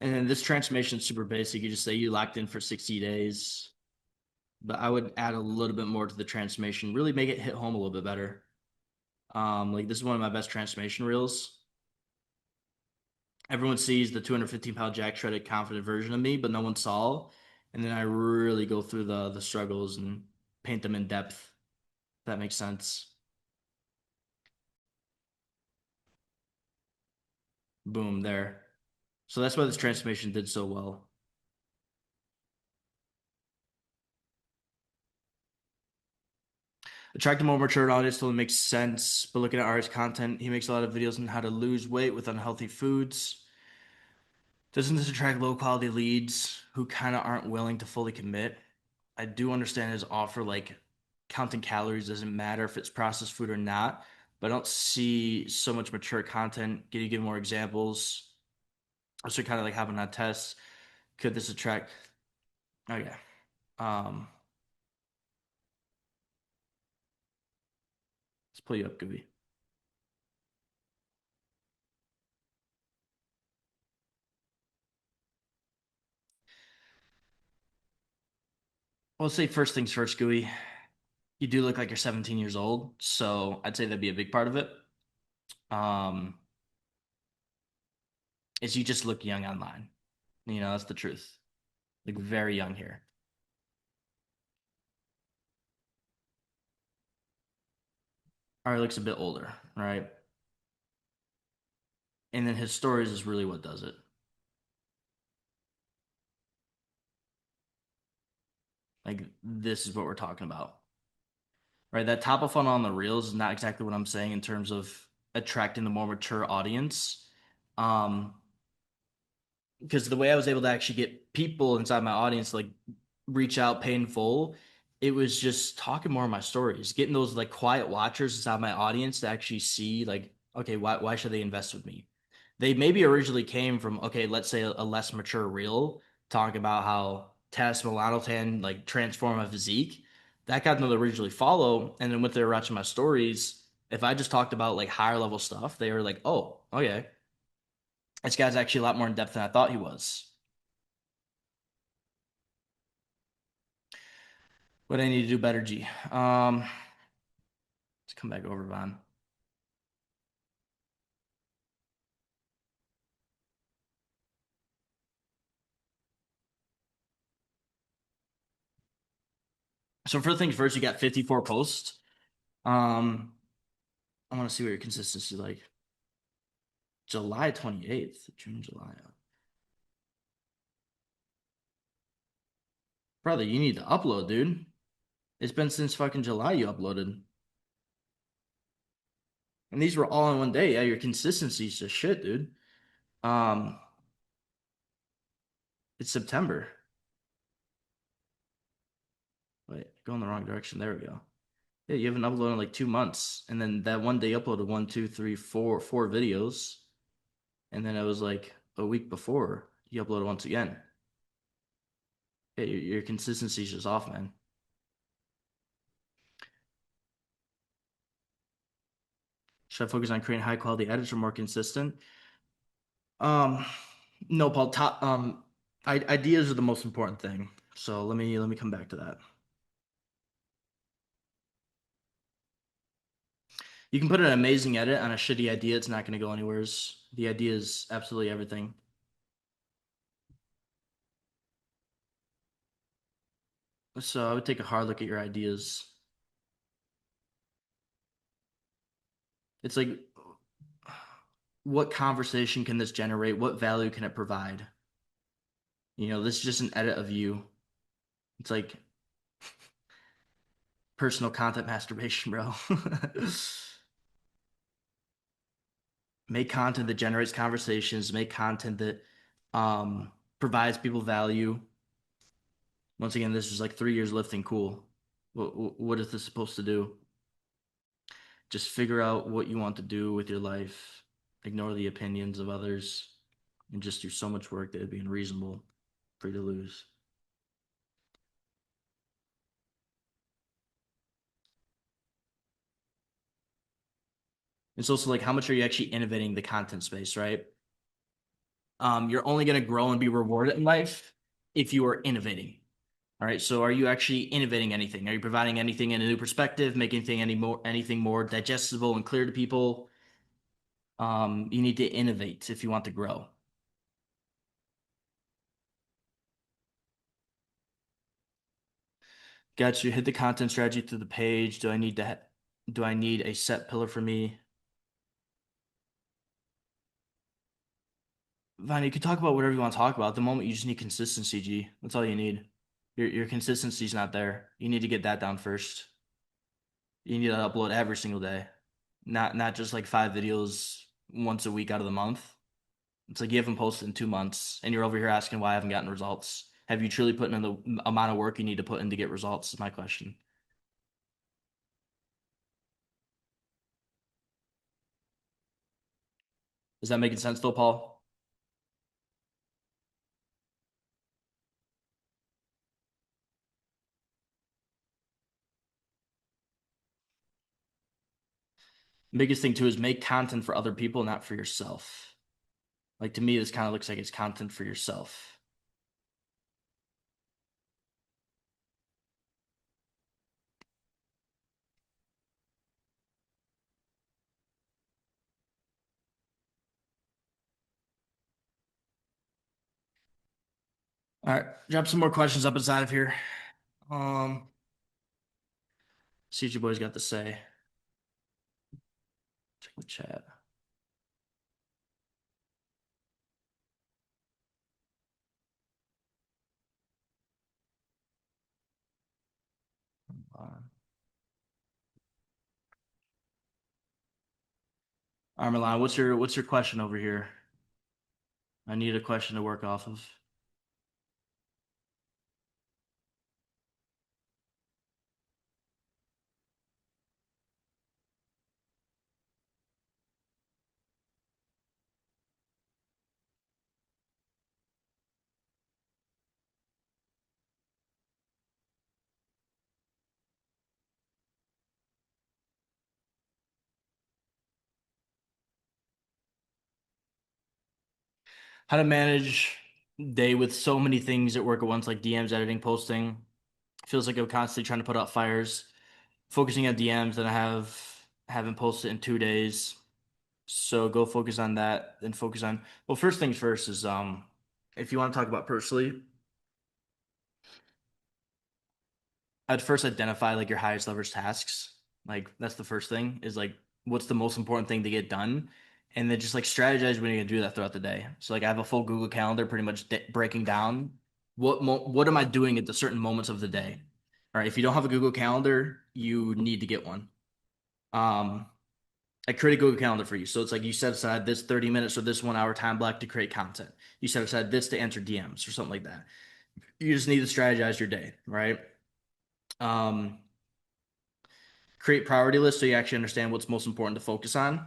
And then this transformation is super basic. You just say you locked in for 60 days. But I would add a little bit more to the transformation, really make it hit home a little bit better. Like this is one of my best transformation reels. Everyone sees the 215-pound jack shredded confident version of me, but no one saw. And then I really go through the struggles and paint them in depth. If that makes sense. Boom, there. So that's why this transformation did so well. Attract a more mature audience totally makes sense. But looking at Ari's content, he makes a lot of videos on how to lose weight with unhealthy foods. Doesn't this attract low quality leads who kind of aren't willing to fully commit? I do understand his offer, like counting calories doesn't matter if it's processed food or not, but I don't see so much mature content. Can you give more examples? Also, kind of like having that test. Could this attract? Oh yeah. Let's pull you up, Gooby. Well, let's say first things first, Gooey. You do look like you're 17 years old, so I'd say that'd be a big part of it. Is you just look young online. You know, that's the truth. Like very young here. Ari looks a bit older. right? And then his stories is really what does it. Like this is what we're talking about, right? That top of funnel on the reels is not exactly what I'm saying in terms of attracting the more mature audience. Um, because the way I was able to actually get people inside my audience to like reach out, pay in full, it was just talking more of my stories, getting those like quiet watchers inside my audience to actually see like, okay, why should they invest with me? They maybe originally came from, okay, let's say a less mature reel talking about how Tess Milano can like transform my physique. That got them to originally follow. And then when they were watching my stories, if I just talked about like higher level stuff, they were like, oh, okay. This guy's actually a lot more in depth than I thought he was. What I need to do better, G. Let's come back over, Von. So for things first, you got 54 posts. I want to see what your consistency is like. July 28th, June, July. Brother, you need to upload, dude. It's been since fucking July you uploaded. And these were all in one day. Yeah, your consistency's just shit, dude. Um, it's September. Wait, going the wrong direction. There we go. Yeah, you haven't uploaded in like 2 months. And then that one day you uploaded one, two, three, four videos. And then it was like a week before you uploaded once again. Yeah, your consistency's just off, man. Should I focus on creating high quality edits or more consistent? Um, no, Paul. Ideas are the most important thing. So let me come back to that. You can put an amazing edit on a shitty idea. It's not going to go anywheres. The idea is absolutely everything. So I would take a hard look at your ideas. It's like, what conversation can this generate? What value can it provide? You know, this is just an edit of you. It's like personal content masturbation, bro. Make content that generates conversations, make content that provides people value. Once again, this is like 3 years lifting. Cool. What is this supposed to do? Just figure out what you want to do with your life. Ignore the opinions of others and just do so much work that it'd be unreasonable for you to lose. It's also like, how much are you actually innovating the content space, right? You're only going to grow and be rewarded in life if you are innovating. All right. So are you actually innovating anything? Are you providing anything in a new perspective, making anything more digestible and clear to people? You need to innovate if you want to grow. Got you. Hit the content strategy through the page. Do I need a set pillar for me? Vine, you can talk about whatever you want to talk about. At the moment, you just need consistency, G. That's all you need. Your consistency's not there. You need to get that down first. You need to upload every single day. Not just like 5 videos once a week out of the month. It's like you haven't posted in 2 months and you're over here asking why I haven't gotten results. Have you truly put in the amount of work you need to put in to get results? Is my question. Is that making sense though, Paul? Biggest thing too is make content for other people, not for yourself. Like to me, this kind of looks like it's content for yourself. All right, drop some more questions up inside of here. Um, see what you boys got to say. Check the chat. All right, Milan, what's your question over here? I need a question to work off of. How to manage day with so many things at work at once, like DMs, editing, posting. Feels like I'm constantly trying to put out fires, focusing on DMs that I haven't posted in 2 days. So go focus on that and focus on, well, first things first is if you want to talk about personally, I'd first identify like your highest leverage tasks. Like that's the first thing is like what's the most important thing to get done, and then just like strategize when you're gonna do that throughout the day. So like I have a full Google Calendar, pretty much breaking down what am I doing at the certain moments of the day. All right, if you don't have a Google Calendar, you need to get one. Um, I create a Google Calendar for you, so it's like you set aside this 30 minutes or this 1 hour time block to create content. You set aside this to answer DMs or something like that. You just need to strategize your day, right? Um, Create priority lists so you actually understand what's most important to focus on.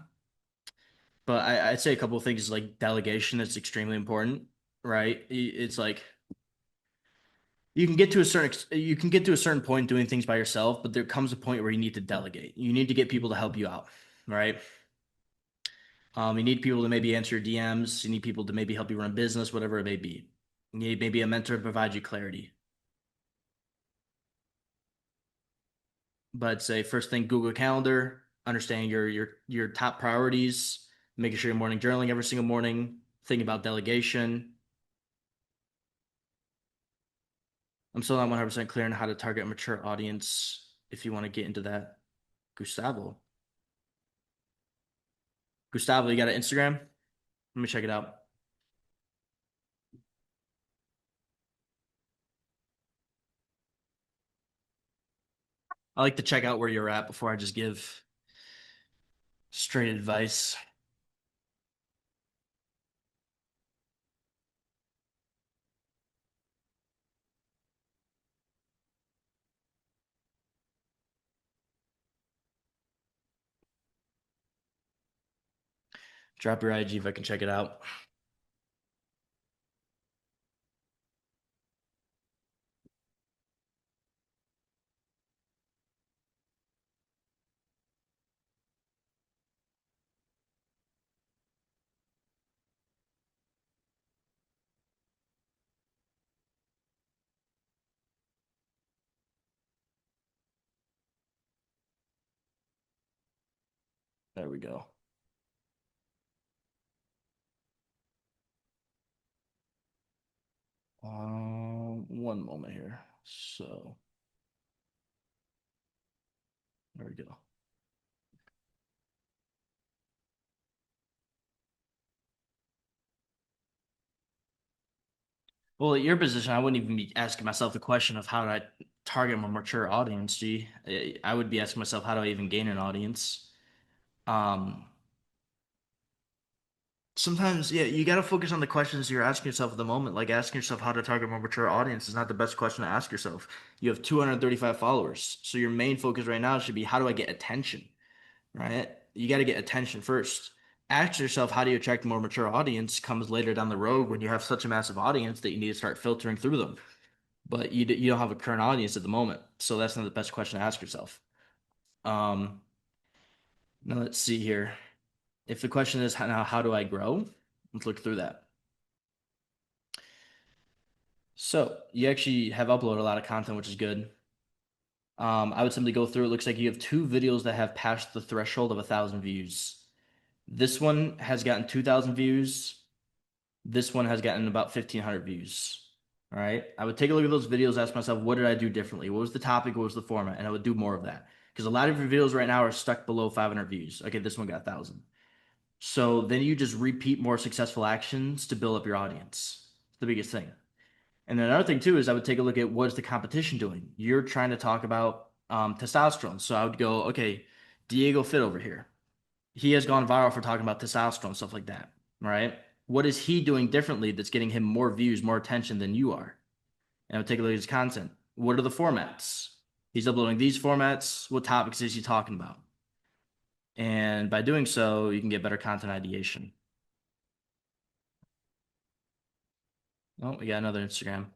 But I'd say a couple of things like delegation is extremely important, right? It's like you can get to a certain point doing things by yourself, but there comes a point where you need to delegate. You need to get people to help you out, right? You need people to maybe answer your DMs. You need people to maybe help you run business, whatever it may be. You need maybe a mentor to provide you clarity. But say first thing, Google Calendar, understanding your top priorities, making sure you're morning journaling every single morning, thinking about delegation. I'm still not 100% clear on how to target a mature audience if you want to get into that. Gustavo. Gustavo, you got an Instagram? Let me check it out. I like to check out where you're at before I just give straight advice. Drop your IG if I can check it out. There we go. One moment here. So there we go. Well, at your position, I wouldn't even be asking myself the question of how do I target a mature audience. G, I would be asking myself, how do I even gain an audience? Um, Sometimes, yeah, you got to focus on the questions you're asking yourself at the moment. Like asking yourself how to target a more mature audience is not the best question to ask yourself. You have 235 followers, so your main focus right now should be how do I get attention, right? You got to get attention first. Ask yourself how do you attract a more mature audience comes later down the road when you have such a massive audience that you need to start filtering through them. But you don't have a current audience at the moment, so that's not the best question to ask yourself. Um, Now let's see here. If the question is how do I grow? Let's look through that. So you actually have uploaded a lot of content, which is good. I would simply go through. It looks like you have two videos that have passed the threshold of 1,000 views. This one has gotten 2,000 views. This one has gotten about 1,500 views. All right. I would take a look at those videos, ask myself, what did I do differently? What was the topic? What was the format? And I would do more of that. because a lot of your videos right now are stuck below 500 views. Okay, this one got 1,000. So then you just repeat more successful actions to build up your audience. It's the biggest thing. And then another thing too is I would take a look at what's the competition doing. You're trying to talk about testosterone, so I would go, okay, Diego Fit over here. He has gone viral for talking about testosterone, stuff like that, right? What is he doing differently that's getting him more views, more attention than you are? And I would take a look at his content. What are the formats? He's uploading these formats. What topics is he talking about? And by doing so, you can get better content ideation. Oh, we got another Instagram.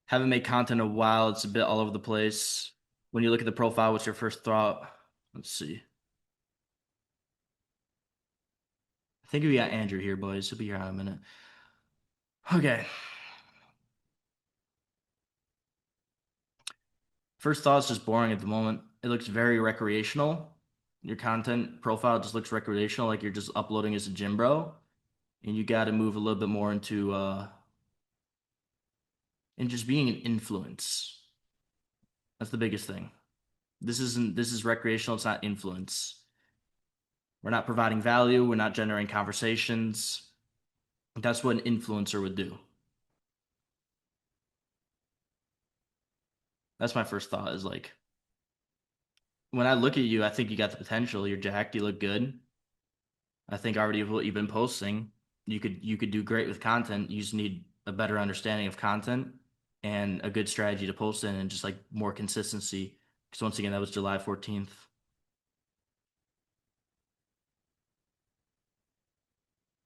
Haven't made content in a while. It's a bit all over the place. When you look at the profile, what's your first thought? Let's see. I think we got Andrew here, boys. He'll be here in a minute. Okay. First thought is just boring at the moment. It looks very recreational. Your content profile just looks recreational, like you're just uploading as a gym bro. And you got to move a little bit more into and just being an influence. That's the biggest thing. This is recreational, it's not influence. We're not providing value, we're not generating conversations. That's what an influencer would do. That's my first thought is like when I look at you, I think you got the potential. You're jacked, you look good. I think already what you've been posting, you could do great with content. You just need a better understanding of content and a good strategy to post in and just like more consistency. Because once again, that was July 14th.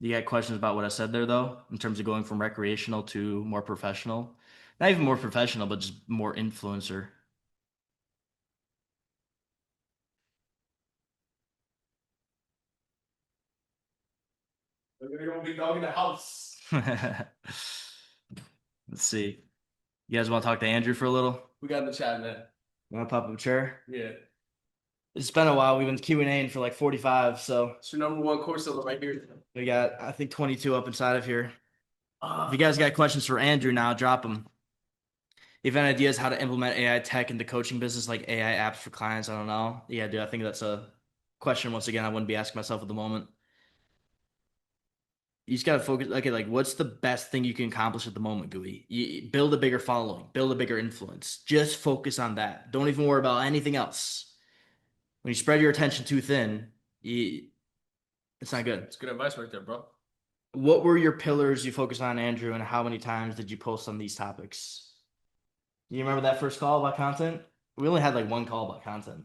You got questions about what I said there though, in terms of going from recreational to more professional? Not even more professional, but just more influencer. Look at your big dog in the house. Let's see. You guys want to talk to Andrew for a little? We got in the chat, man. Want to pop up a chair? Yeah. It's been a while. We've been Q&Ing for like 45, so It's your number one course seller right here. we got, I think, 22 up inside of here. If you guys got questions for Andrew now, drop them. If you have ideas how to implement AI tech in the coaching business, like AI apps for clients, I don't know. Yeah, dude, I think that's a question, once again, I wouldn't be asking myself at the moment. You just gotta focus. Okay, like what's the best thing you can accomplish at the moment, Gooey? You build a bigger following, build a bigger influence. Just focus on that. Don't even worry about anything else. When you spread your attention too thin, it's not good. It's good advice right there, bro. What were your pillars you focused on, Andrew, and how many times did you post on these topics? You remember that first call about content? We only had like one call about content.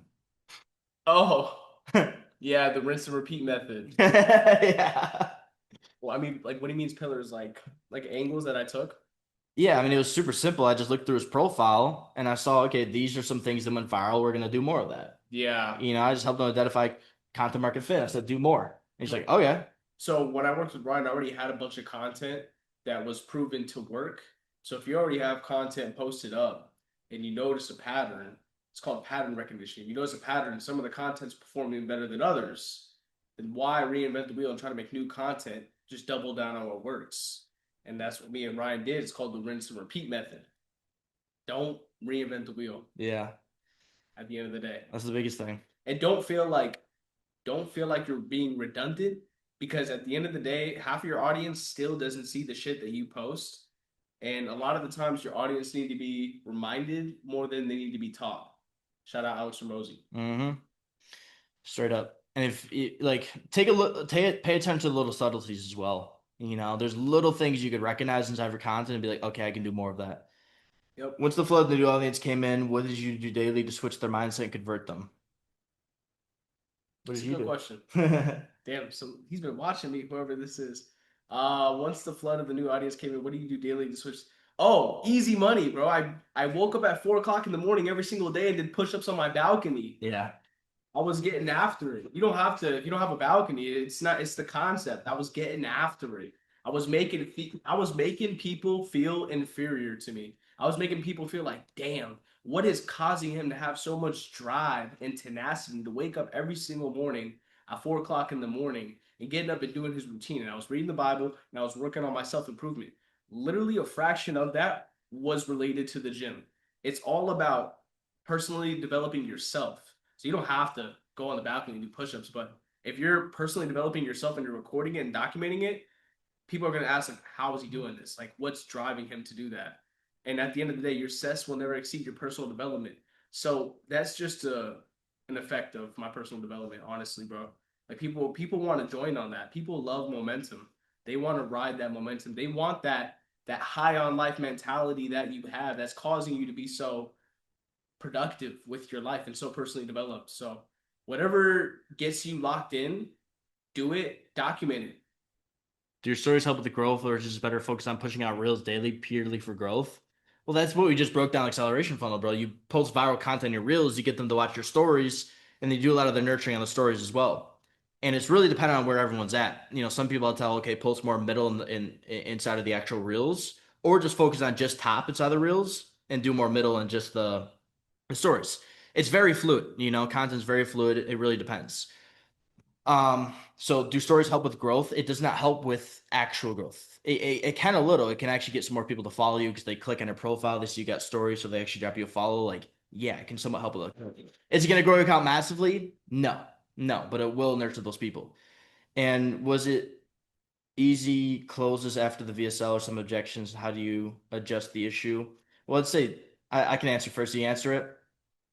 Oh, yeah, the rinse and repeat method. Yeah. Well, I mean, like, what he means pillars, like angles that I took. Yeah, I mean, it was super simple. I just looked through his profile and I saw, okay, these are some things that went viral. We're going to do more of that. Yeah. You know, I just helped him identify content market fit. I said, do more. And he's like, okay. So when I worked with Ryan, I already had a bunch of content that was proven to work. So if you already have content posted up and you notice a pattern, it's called pattern recognition. If you notice a pattern, some of the content's performing better than others, then why reinvent the wheel and try to make new content? Just double down on what works. And that's what me and Ryan did. It's called the rinse and repeat method. Don't reinvent the wheel Yeah, at the end of the day. that's the biggest thing. And don't feel like you're being redundant, because at the end of the day, half of your audience still doesn't see the shit that you post. And a lot of the times your audience need to be reminded more than they need to be taught. Shout out Alex Ramosi. Mm-hmm. Straight up. And if you, like, take a look, pay attention to the little subtleties as well. You know, there's little things you could recognize inside your content and be like, okay, I can do more of that. Yep. Once the flow of the new audience came in, what did you do daily to switch their mindset and convert them? What That's did a you good do? question. Damn, so he's been watching me, whoever this is. Once the flood of the new audience came in, what do you do daily to switch? Oh, easy money, bro. I woke up at 4 o'clock in the morning every single day and did push-ups on my balcony. Yeah. I was getting after it. You don't have to, if you don't have a balcony, it's the concept. I was getting after it. I was making people feel inferior to me. I was making people feel like, damn, what is causing him to have so much drive and tenacity to wake up every single morning at 4 o'clock in the morning and getting up and doing his routine? And I was reading the Bible and I was working on my self-improvement. Literally a fraction of that was related to the gym. It's all about personally developing yourself. So you don't have to go on the balcony and do push-ups, but if you're personally developing yourself and you're recording it and documenting it, people are going to ask like, how is he doing this? Like, what's driving him to do that? And at the end of the day, your success will never exceed your personal development. So that's just an effect of my personal development, honestly, bro. Like people want to join on that. People love momentum. They want to ride that momentum. They want that high on life mentality that you have that's causing you to be so productive with your life and so personally developed. So whatever gets you locked in, do it, document it. Do your stories help with the growth, or is it just better focus on pushing out reels daily purely for growth? Well, that's what we just broke down acceleration funnel, bro. You post viral content in your reels, you get them to watch your stories, and they do a lot of the nurturing on the stories as well. And it's really dependent on where everyone's at. You know, some people I'll tell, okay, post more middle inside of the actual reels, or just focus on just top inside the reels and do more middle and just the stories. It's very fluid, you know, content's very fluid. It really depends. So do stories help with growth? It does not help with actual growth. It can a little. It can actually get some more people to follow you because they click on your profile. They see you got stories, so they actually drop you a follow. Like, yeah, it can somewhat help with it. Is it going to grow your account massively? No, no, but it will nurture those people. And was it easy closes after the VSL or some objections? How do you adjust the issue? Well, let's say I can answer first. Do you answer it?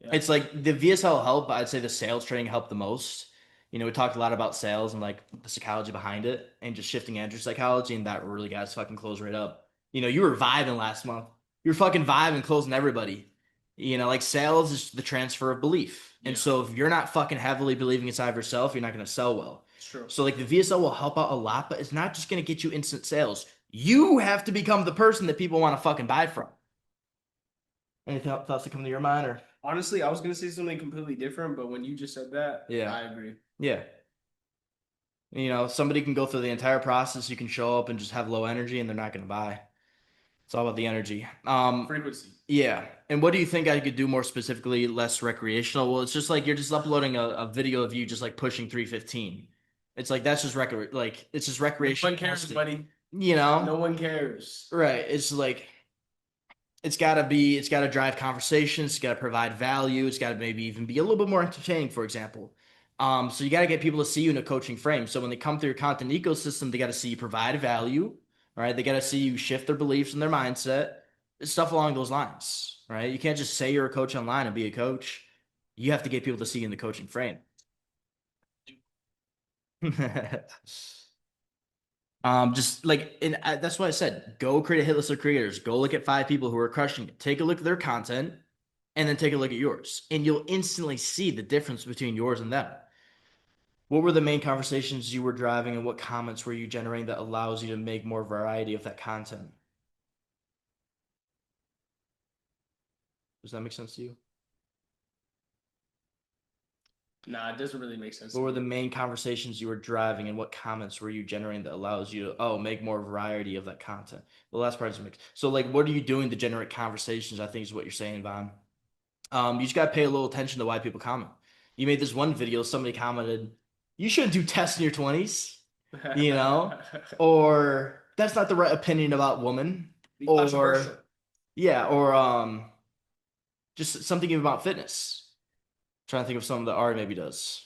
Yeah. It's like the VSL helped, but I'd say the sales training helped the most. You know, we talked a lot about sales and like the psychology behind it and just shifting Andrew psychology, and that really got us fucking close right up. You know, you were vibing last month. You were fucking vibing, closing everybody. You know, like sales is the transfer of belief. And Yeah. so if you're not fucking heavily believing inside of yourself, you're not going to sell well. It's true. So like the VSL will help out a lot, but it's not just going to get you instant sales. You have to become the person that people want to fucking buy from. Any thoughts that come to your mind or? Honestly, I was gonna say something completely different, but when you just said that, Yeah. I agree. Yeah. You know, somebody can go through the entire process. You can show up and just have low energy and they're not going to buy. It's all about the energy. Frequency. Yeah. And what do you think I could do more specifically, less recreational? Well, it's just like you're just uploading a video of you just like pushing 315. It's like that's just record like it's just No recreational. one cares, buddy. You know? No one cares. Right. It's like it's gotta drive conversations, it's gotta provide value, it's gotta maybe even be a little bit more entertaining, for example. So you gotta get people to see you in a coaching frame. So when they come through your content ecosystem, they gotta see you provide value, all right? They gotta see you shift their beliefs and their mindset, stuff along those lines, right? You can't just say you're a coach online and be a coach. You have to get people to see you in the coaching frame. Just like, and that's why I said, go create a hit list of creators. Go look at 5 people who are crushing it. Take a look at their content, and then take a look at yours, and you'll instantly see the difference between yours and them. What were the main conversations you were driving, and what comments were you generating that allows you to make more variety of that content? Does that make sense to you? Nah, it doesn't really make sense. What were the main conversations you were driving, and what comments were you generating that allows you to make more variety of that content? The last part is mixed. So like, what are you doing to generate conversations? I think is what you're saying, Von. You just gotta pay a little attention to why people comment. You made this one video, somebody commented, "You shouldn't do tests in your 20s," you know, or "That's not the right opinion about women," Be or controversial. yeah, or just something about fitness. Trying to think of something that Ari maybe does.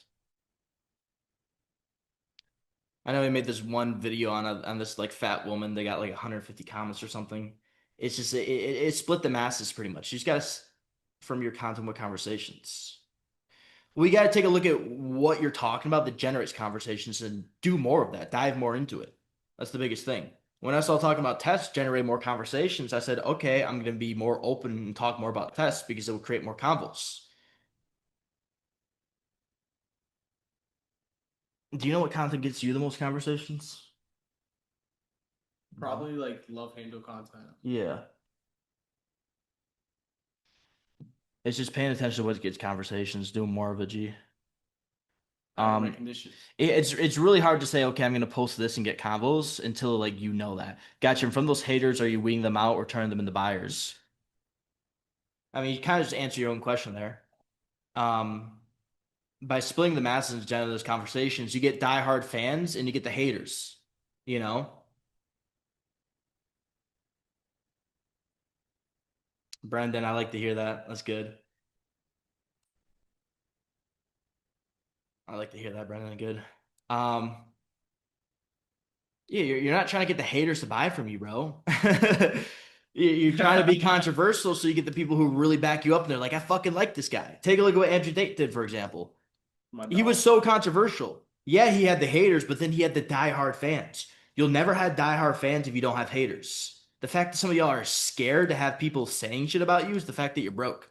I know he made this one video on this like fat woman. They got like 150 comments or something. It's just it split the masses pretty much. You just got to from your content with conversations. We got to take a look at what you're talking about that generates conversations and do more of that. Dive more into it. That's the biggest thing. When I started talking about tests generate more conversations, I said, okay, I'm going to be more open and talk more about tests because it will create more convos. Do you know what content gets you the most conversations? Probably like love handle content. Yeah. It's just paying attention to what gets conversations, doing more of a G. Recognition. It's really hard to say, okay, I'm gonna post this and get combos until like you know that. Gotcha. And from those haters, are you weeding them out or turning them into buyers? I mean, you kind of just answer your own question there. By splitting the masses into those conversations, you get diehard fans and you get the haters. You know? Brendan, I like to hear that. That's good. I like to hear that, Brendan. Good. Yeah, you're not trying to get the haters to buy from you, bro. You're trying to be controversial so you get the people who really back you up and they're like, I fucking like this guy. Take a look at what Andrew Tate did, for example. He was so controversial. Yeah, he had the haters, but then he had the diehard fans. You'll never have diehard fans if you don't have haters. The fact that some of y'all are scared to have people saying shit about you is the fact that you're broke.